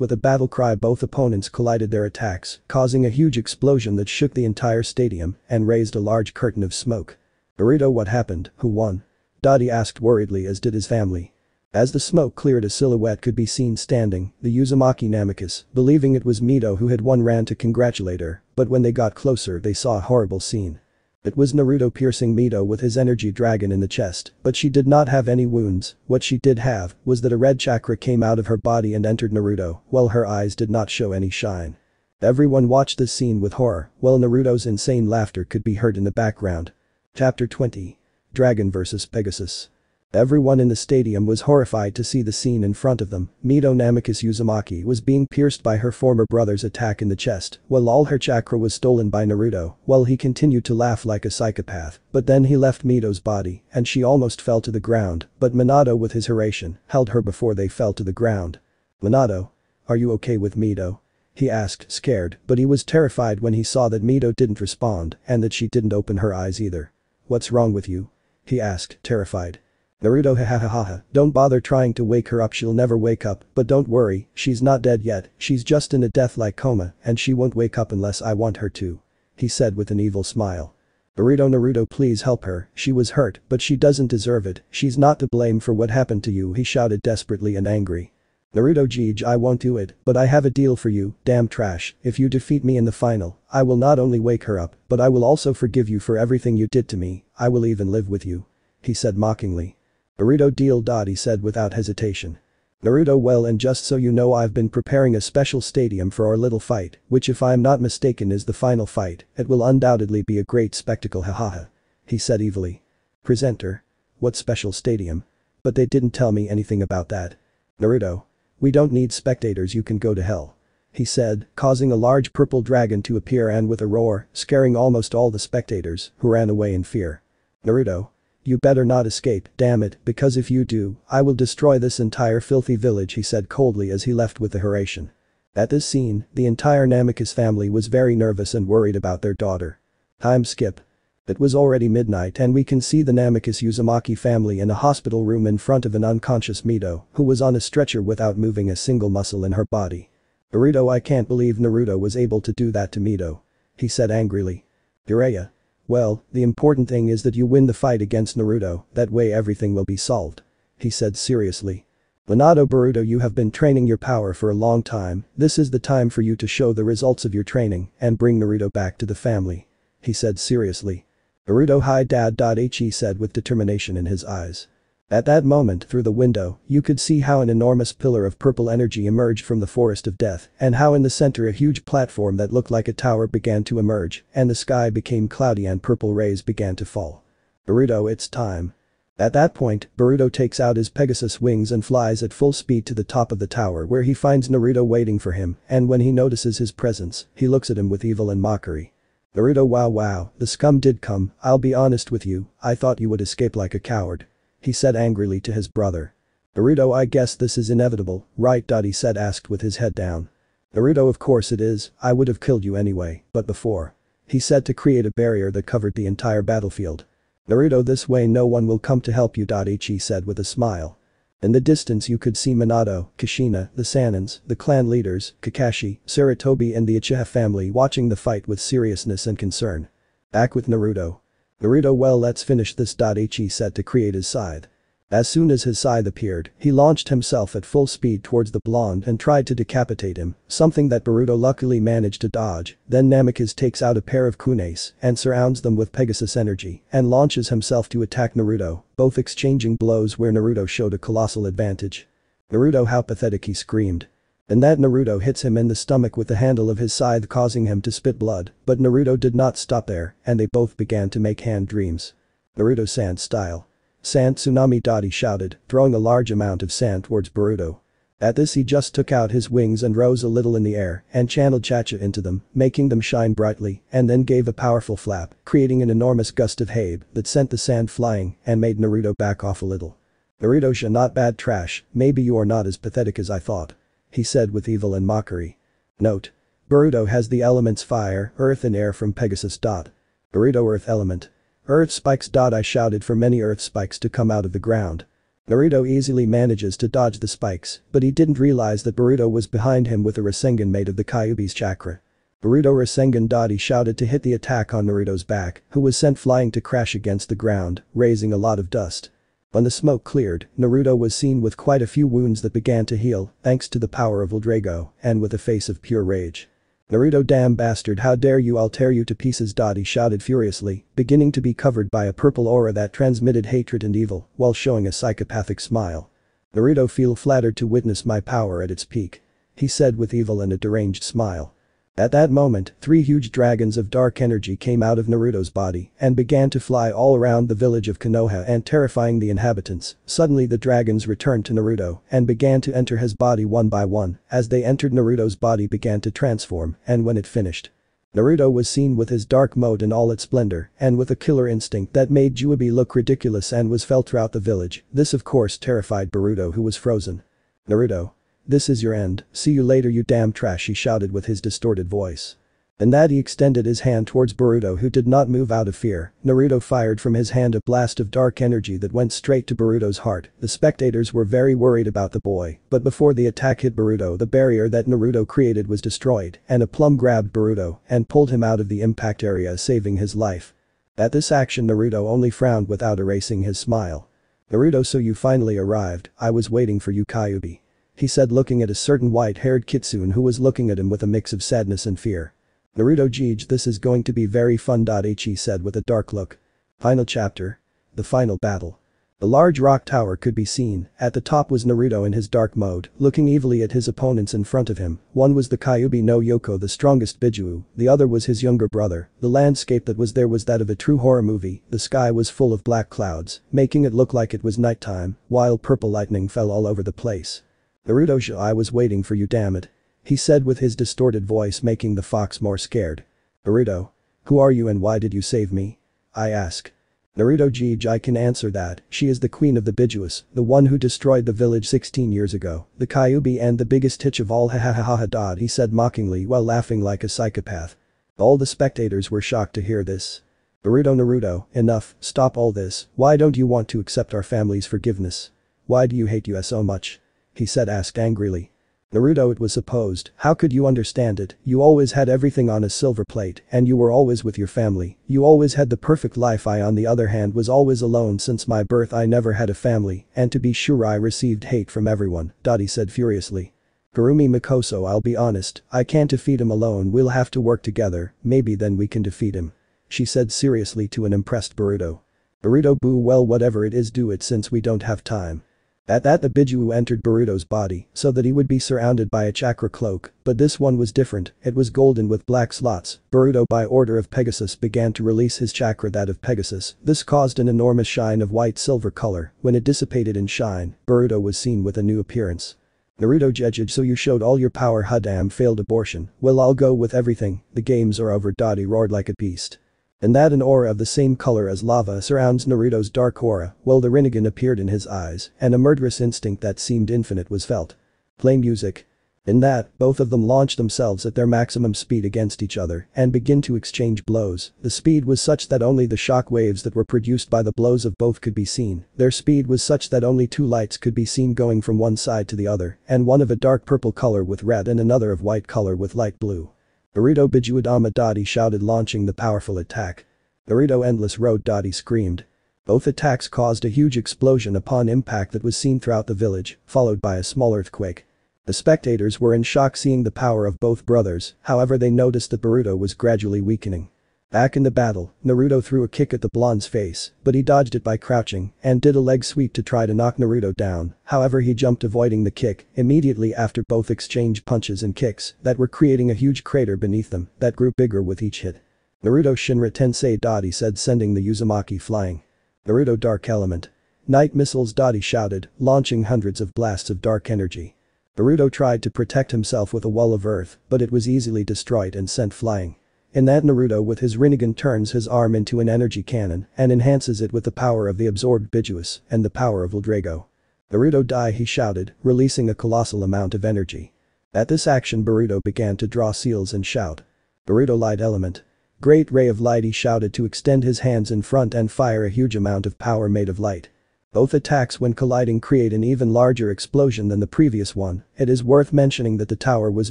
with a battle cry, both opponents collided their attacks, causing a huge explosion that shook the entire stadium and raised a large curtain of smoke. Naruto, what happened, who won? He asked worriedly, as did his family. As the smoke cleared, a silhouette could be seen standing, the Uzumaki Namikaze, believing it was Mito who had won, ran to congratulate her, but when they got closer they saw a horrible scene. It was Naruto piercing Mito with his energy dragon in the chest, but she did not have any wounds. What she did have was that a red chakra came out of her body and entered Naruto, while her eyes did not show any shine. Everyone watched this scene with horror, while Naruto's insane laughter could be heard in the background. Chapter 20. Dragon vs Pegasus. Everyone in the stadium was horrified to see the scene in front of them. Mito Namikaze Uzumaki was being pierced by her former brother's attack in the chest, while all her chakra was stolen by Naruto, while he continued to laugh like a psychopath, but then he left Mito's body and she almost fell to the ground, but Minato with his Hiraishin held her before they fell to the ground. Minato, are you okay with Mito? He asked, scared, but he was terrified when he saw that Mito didn't respond and that she didn't open her eyes either. What's wrong with you? He asked, terrified. Naruto, ha, don't bother trying to wake her up, she'll never wake up, but don't worry, she's not dead yet, she's just in a death-like coma and she won't wake up unless I want her to. He said with an evil smile. Naruto, please help her, she was hurt but she doesn't deserve it, she's not to blame for what happened to you, he shouted desperately and angry. Naruto, Jeej, I won't do it, but I have a deal for you, damn trash, if you defeat me in the final, I will not only wake her up, but I will also forgive you for everything you did to me, I will even live with you. He said mockingly. Naruto, deal. He said without hesitation. Naruto, well, and just so you know, I've been preparing a special stadium for our little fight, which if I'm not mistaken is the final fight, it will undoubtedly be a great spectacle, hahaha. He said evilly. Presenter? What special stadium? But they didn't tell me anything about that. Naruto. We don't need spectators, you can go to hell. He said, causing a large purple dragon to appear and with a roar, scaring almost all the spectators, who ran away in fear. Naruto. You better not escape, damn it, because if you do, I will destroy this entire filthy village, he said coldly as he left with the Hiraishin. At this scene, the entire Namikaze family was very nervous and worried about their daughter. Time skip. It was already midnight and we can see the Namikaze Uzumaki family in a hospital room in front of an unconscious Mito, who was on a stretcher without moving a single muscle in her body. Naruto, I can't believe Naruto was able to do that to Mito. He said angrily. Jiraiya. Well, the important thing is that you win the fight against Naruto, that way everything will be solved. He said seriously. Boruto, you have been training your power for a long time, this is the time for you to show the results of your training and bring Naruto back to the family. He said seriously. Naruto, hi dad. He said with determination in his eyes. At that moment, through the window, you could see how an enormous pillar of purple energy emerged from the forest of death and how in the center a huge platform that looked like a tower began to emerge and the sky became cloudy and purple rays began to fall. Naruto, it's time. At that point, Boruto takes out his Pegasus wings and flies at full speed to the top of the tower where he finds Naruto waiting for him, and when he notices his presence, he looks at him with evil and mockery. Naruto, wow, the scum did come, I'll be honest with you, I thought you would escape like a coward. He said angrily to his brother. Naruto, I guess this is inevitable, right? He said asked with his head down. Naruto, of course it is, I would have killed you anyway, but before. He said to create a barrier that covered the entire battlefield. Naruto, this way no one will come to help you. He said with a smile. In the distance you could see Minato, Kushina, the Sanins, the clan leaders, Kakashi, Sarutobi and the Uchiha family watching the fight with seriousness and concern. Back with Naruto. Naruto, well, let's finish this. He said to create his scythe. As soon as his scythe appeared, he launched himself at full speed towards the blonde and tried to decapitate him, something that Boruto luckily managed to dodge. Then Namikaze takes out a pair of kunes and surrounds them with Pegasus energy and launches himself to attack Naruto, both exchanging blows where Naruto showed a colossal advantage. "Naruto, how pathetic," he screamed. And that Naruto hits him in the stomach with the handle of his scythe, causing him to spit blood, but Naruto did not stop there and they both began to make hand dreams. "Naruto sand style. Sand tsunami," Dottie shouted, throwing a large amount of sand towards Boruto. At this he just took out his wings and rose a little in the air and channeled Chacha into them, making them shine brightly, and then gave a powerful flap, creating an enormous gust of habe that sent the sand flying and made Naruto back off a little. "Naruto-sha, not bad trash, maybe you are not as pathetic as I thought," he said with evil and mockery. Note: Boruto has the elements fire, earth and air from Pegasus. Boruto earth element. "Earth spikes." I shouted for many earth spikes to come out of the ground. Naruto easily manages to dodge the spikes, but he didn't realize that Boruto was behind him with a Rasengan made of the Kyuubi's chakra. "Boruto Rasengan," Dottie shouted to hit the attack on Naruto's back, who was sent flying to crash against the ground, raising a lot of dust. When the smoke cleared, Naruto was seen with quite a few wounds that began to heal, thanks to the power of Drago, and with a face of pure rage. "Naruto, damn bastard, how dare you, I'll tear you to pieces," Dottie shouted furiously, beginning to be covered by a purple aura that transmitted hatred and evil, while showing a psychopathic smile. "Naruto, feel flattered to witness my power at its peak," he said with evil and a deranged smile. At that moment, 3 huge dragons of dark energy came out of Naruto's body and began to fly all around the village of Konoha and terrifying the inhabitants. Suddenly the dragons returned to Naruto and began to enter his body one by one. As they entered, Naruto's body began to transform, and when it finished, Naruto was seen with his dark mode in all its splendor and with a killer instinct that made Juibi look ridiculous and was felt throughout the village. This of course terrified Boruto, who was frozen. "Naruto, this is your end, see you later, you damn trash," he shouted with his distorted voice. And that he extended his hand towards Boruto, who did not move out of fear. Naruto fired from his hand a blast of dark energy that went straight to Boruto's heart. The spectators were very worried about the boy, but before the attack hit Boruto, the barrier that Naruto created was destroyed and a plum grabbed Boruto and pulled him out of the impact area, saving his life. At this action, Naruto only frowned without erasing his smile. "Naruto, so you finally arrived, I was waiting for you, Kyuubi," he said, looking at a certain white-haired kitsune who was looking at him with a mix of sadness and fear. "Naruto Jeej, this is going to be very fun." He said with a dark look. Final chapter. The final battle. The large rock tower could be seen. At the top was Naruto in his dark mode, looking evilly at his opponents in front of him. One was the Kyuubi no Yoko, the strongest Bijuu, the other was his younger brother. The landscape that was there was that of a true horror movie. The sky was full of black clouds, making it look like it was nighttime, while purple lightning fell all over the place. "Naruto, I was waiting for you, damn it," he said with his distorted voice, making the fox more scared. "Naruto, who are you and why did you save me?" I ask. "Naruto Jeej, I can answer that, she is the queen of the Bijuus, the one who destroyed the village 16 years ago, the Kyuubi and the biggest hitch of all, ha ha ha ha ha," he said mockingly while laughing like a psychopath. All the spectators were shocked to hear this. Naruto, enough, stop all this, why don't you want to accept our family's forgiveness? Why do you hate us so much?" he said, asked angrily. "Naruto, it was supposed, how could you understand it, you always had everything on a silver plate and you were always with your family, you always had the perfect life. I on the other hand was always alone since my birth, I never had a family and to be sure I received hate from everyone," Dottie said furiously. "Kurumi Mikoso, I'll be honest, I can't defeat him alone, we'll have to work together, maybe then we can defeat him," she said seriously to an impressed Boruto. "Boruto, boo, well whatever it is, do it since we don't have time." At that, the Bijuu entered Boruto's body so that he would be surrounded by a chakra cloak, but this one was different, it was golden with black slots. Boruto, by order of Pegasus, began to release his chakra, that of Pegasus. This caused an enormous shine of white-silver color. When it dissipated in shine, Boruto was seen with a new appearance. "Naruto Jeej, so you showed all your power, damn failed abortion, well I'll go with everything, the games are over," Dottie roared like a beast. And that an aura of the same color as lava surrounds Naruto's dark aura, while the Rinnegan appeared in his eyes, and a murderous instinct that seemed infinite was felt. Play music. In that, both of them launched themselves at their maximum speed against each other and begin to exchange blows. The speed was such that only the shock waves that were produced by the blows of both could be seen. Their speed was such that only 2 lights could be seen going from one side to the other, and one of a dark purple color with red and another of white color with light blue. "Naruto Bijuu Dama," Dottie shouted, launching the powerful attack. "Naruto Endless Road," Dottie screamed. Both attacks caused a huge explosion upon impact that was seen throughout the village, followed by a small earthquake. The spectators were in shock seeing the power of both brothers, however they noticed that Boruto was gradually weakening. Back in the battle, Naruto threw a kick at the blonde's face, but he dodged it by crouching and did a leg sweep to try to knock Naruto down, however he jumped avoiding the kick immediately after both exchanged punches and kicks that were creating a huge crater beneath them that grew bigger with each hit. Naruto Shinra Tensei Dottie said, sending the Uzumaki flying. Naruto Dark Element. Night missiles, Dottie shouted, launching hundreds of blasts of dark energy. Naruto tried to protect himself with a wall of earth, but it was easily destroyed and sent flying. In that, Naruto with his Rinnegan turns his arm into an energy cannon and enhances it with the power of the absorbed Bijuus and the power of Drago. Naruto die, he shouted, releasing a colossal amount of energy. At this action Boruto began to draw seals and shout. Boruto Light Element. Great ray of light, he shouted to extend his hands in front and fire a huge amount of power made of light. Both attacks when colliding create an even larger explosion than the previous one. It is worth mentioning that the tower was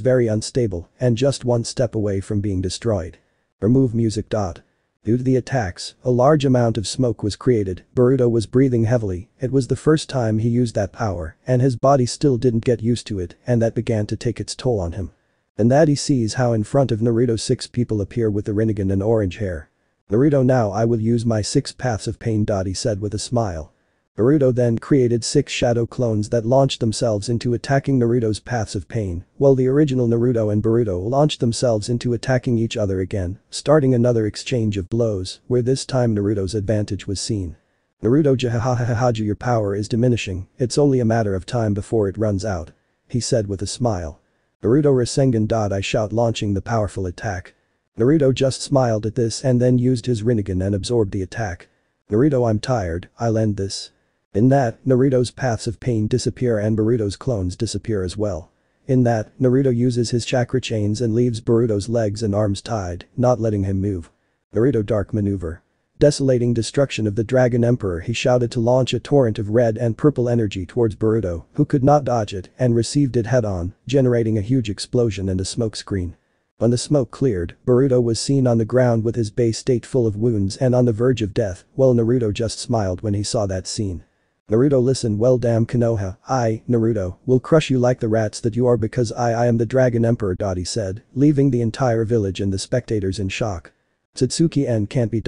very unstable and just one step away from being destroyed. Remove music. Due to the attacks, a large amount of smoke was created. Boruto was breathing heavily. It was the first time he used that power and his body still didn't get used to it, and that began to take its toll on him. And that he sees how in front of Naruto 6 people appear with the Rinnegan and orange hair. Naruto, now I will use my 6 paths of pain. He said with a smile. Naruto then created 6 shadow clones that launched themselves into attacking Naruto's paths of pain, while the original Naruto and Boruto launched themselves into attacking each other again, starting another exchange of blows, where this time Naruto's advantage was seen. Naruto, Jahahahahaja, your power is diminishing, it's only a matter of time before it runs out. He said with a smile. Naruto Rasengan. I shout, launching the powerful attack. Naruto just smiled at this and then used his Rinnegan and absorbed the attack. Naruto, I'm tired, I'll end this. In that, Naruto's paths of pain disappear and Boruto's clones disappear as well. In that, Naruto uses his chakra chains and leaves Boruto's legs and arms tied, not letting him move. Naruto Dark Maneuver. Desolating destruction of the Dragon Emperor, he shouted to launch a torrent of red and purple energy towards Boruto, who could not dodge it and received it head-on, generating a huge explosion and a smoke screen. When the smoke cleared, Boruto was seen on the ground with his base state full of wounds and on the verge of death, while Naruto just smiled when he saw that scene. Naruto, listen well, damn Konoha, I, Naruto, will crush you like the rats that you are because I am the Dragon Emperor. He said, leaving the entire village and the spectators in shock. Satsuki and can't be.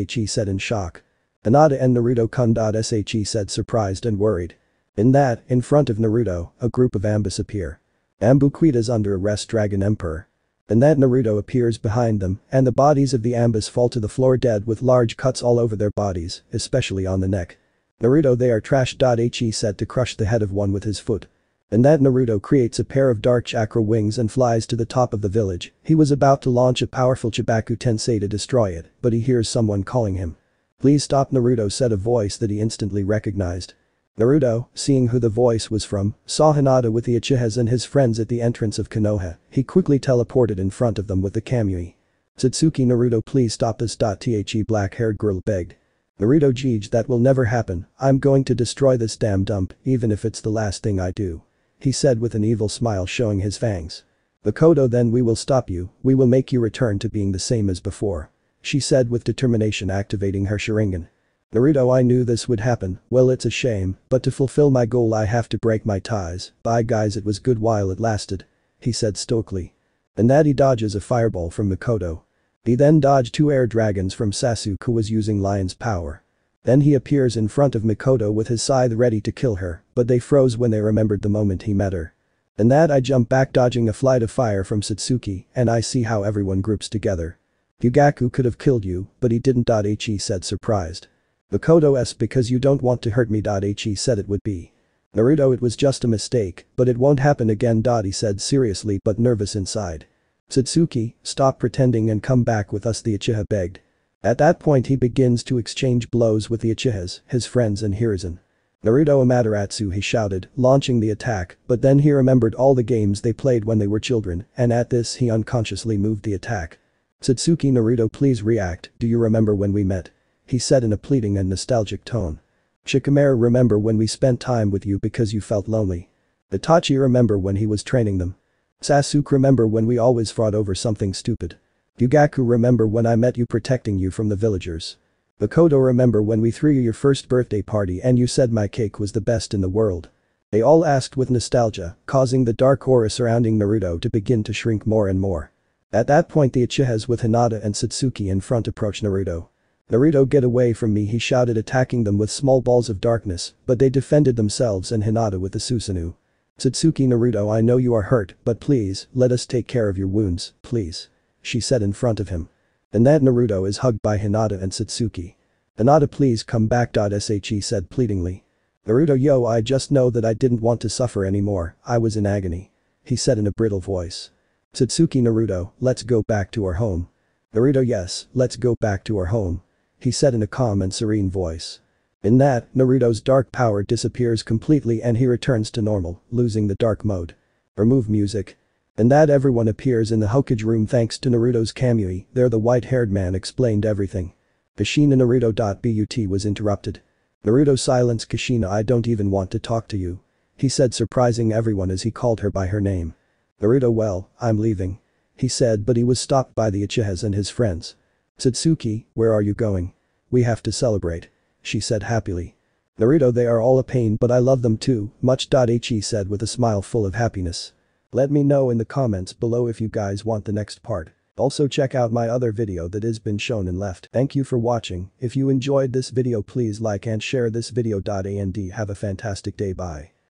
She said in shock. Hinata and Naruto-kun. She said surprised and worried. In that, in front of Naruto, a group of Ambus appear. Ambuquitas under arrest Dragon Emperor. In that, Naruto appears behind them and the bodies of the Ambus fall to the floor dead with large cuts all over their bodies, especially on the neck. Naruto, they are trash. He said to crush the head of one with his foot. In that, Naruto creates a pair of dark chakra wings and flies to the top of the village. He was about to launch a powerful Chibaku Tensei to destroy it, but he hears someone calling him. Please stop, Naruto said, a voice that he instantly recognized. Naruto, seeing who the voice was from, saw Hinata with the Uchihas and his friends at the entrance of Konoha. He quickly teleported in front of them with the Kamui. Satsuki, Naruto, please stop this. The black-haired girl begged. Naruto, Jeej, that will never happen, I'm going to destroy this damn dump, even if it's the last thing I do. He said with an evil smile showing his fangs. Makoto, then we will stop you, we will make you return to being the same as before. She said with determination, activating her Sharingan. Naruto, I knew this would happen, well it's a shame, but to fulfill my goal I have to break my ties. Bye guys, it was good while it lasted. He said stoically. And that he dodges a fireball from Makoto. He then dodged 2 air dragons from Sasuke, who was using lion's power. Then he appears in front of Makoto with his scythe ready to kill her, but they froze when they remembered the moment he met her. In that, I jump back dodging a flight of fire from Satsuki and I see how everyone groups together. Yugaku could have killed you, but he didn't. He said surprised. Makoto, because you don't want to hurt me. He said it would be. Naruto, it was just a mistake, but it won't happen again. He said seriously but nervous inside. Satsuki, stop pretending and come back with us, the Uchiha begged. At that point he begins to exchange blows with the Uchihas, his friends and Hiruzen. Naruto Amaterasu, he shouted, launching the attack, but then he remembered all the games they played when they were children, and at this he unconsciously moved the attack. Satsuki, Naruto, please react, do you remember when we met? He said in a pleading and nostalgic tone. Shikamaru, remember when we spent time with you because you felt lonely? Itachi, remember when he was training them? Sasuke, remember when we always fought over something stupid? Yugaku, remember when I met you protecting you from the villagers? Makoto, remember when we threw you your first birthday party and you said my cake was the best in the world? They all asked with nostalgia, causing the dark aura surrounding Naruto to begin to shrink more and more. At that point the Uchihas with Hinata and Satsuki in front approached Naruto. "Naruto, get away from me," he shouted, attacking them with small balls of darkness, but they defended themselves and Hinata with the Susanoo. "Satsuki, Naruto, I know you are hurt, but please, let us take care of your wounds, please," she said in front of him. And that Naruto is hugged by Hinata and Satsuki. "Hinata, please come back," She said pleadingly. "Naruto, yo, I just know that I didn't want to suffer anymore, I was in agony," he said in a brittle voice. "Satsuki, Naruto, let's go back to our home." "Naruto, yes, let's go back to our home," he said in a calm and serene voice. In that, Naruto's dark power disappears completely and he returns to normal, losing the dark mode. Remove music. In that, everyone appears in the Hokage room thanks to Naruto's Kamui. There the white-haired man explained everything. Kushina, Naruto. But was interrupted. "Naruto, silence Kushina, I don't even want to talk to you," he said, surprising everyone as he called her by her name. "Naruto, well, I'm leaving," he said, but he was stopped by the Uchihas and his friends. "Satsuki, where are you going? We have to celebrate," she said happily. "Naruto, they are all a pain but I love them too, much." He said with a smile full of happiness. Let me know in the comments below if you guys want the next part. Also check out my other video that has been shown in left. Thank you for watching. If you enjoyed this video please like and share this video. And have a fantastic day. Bye.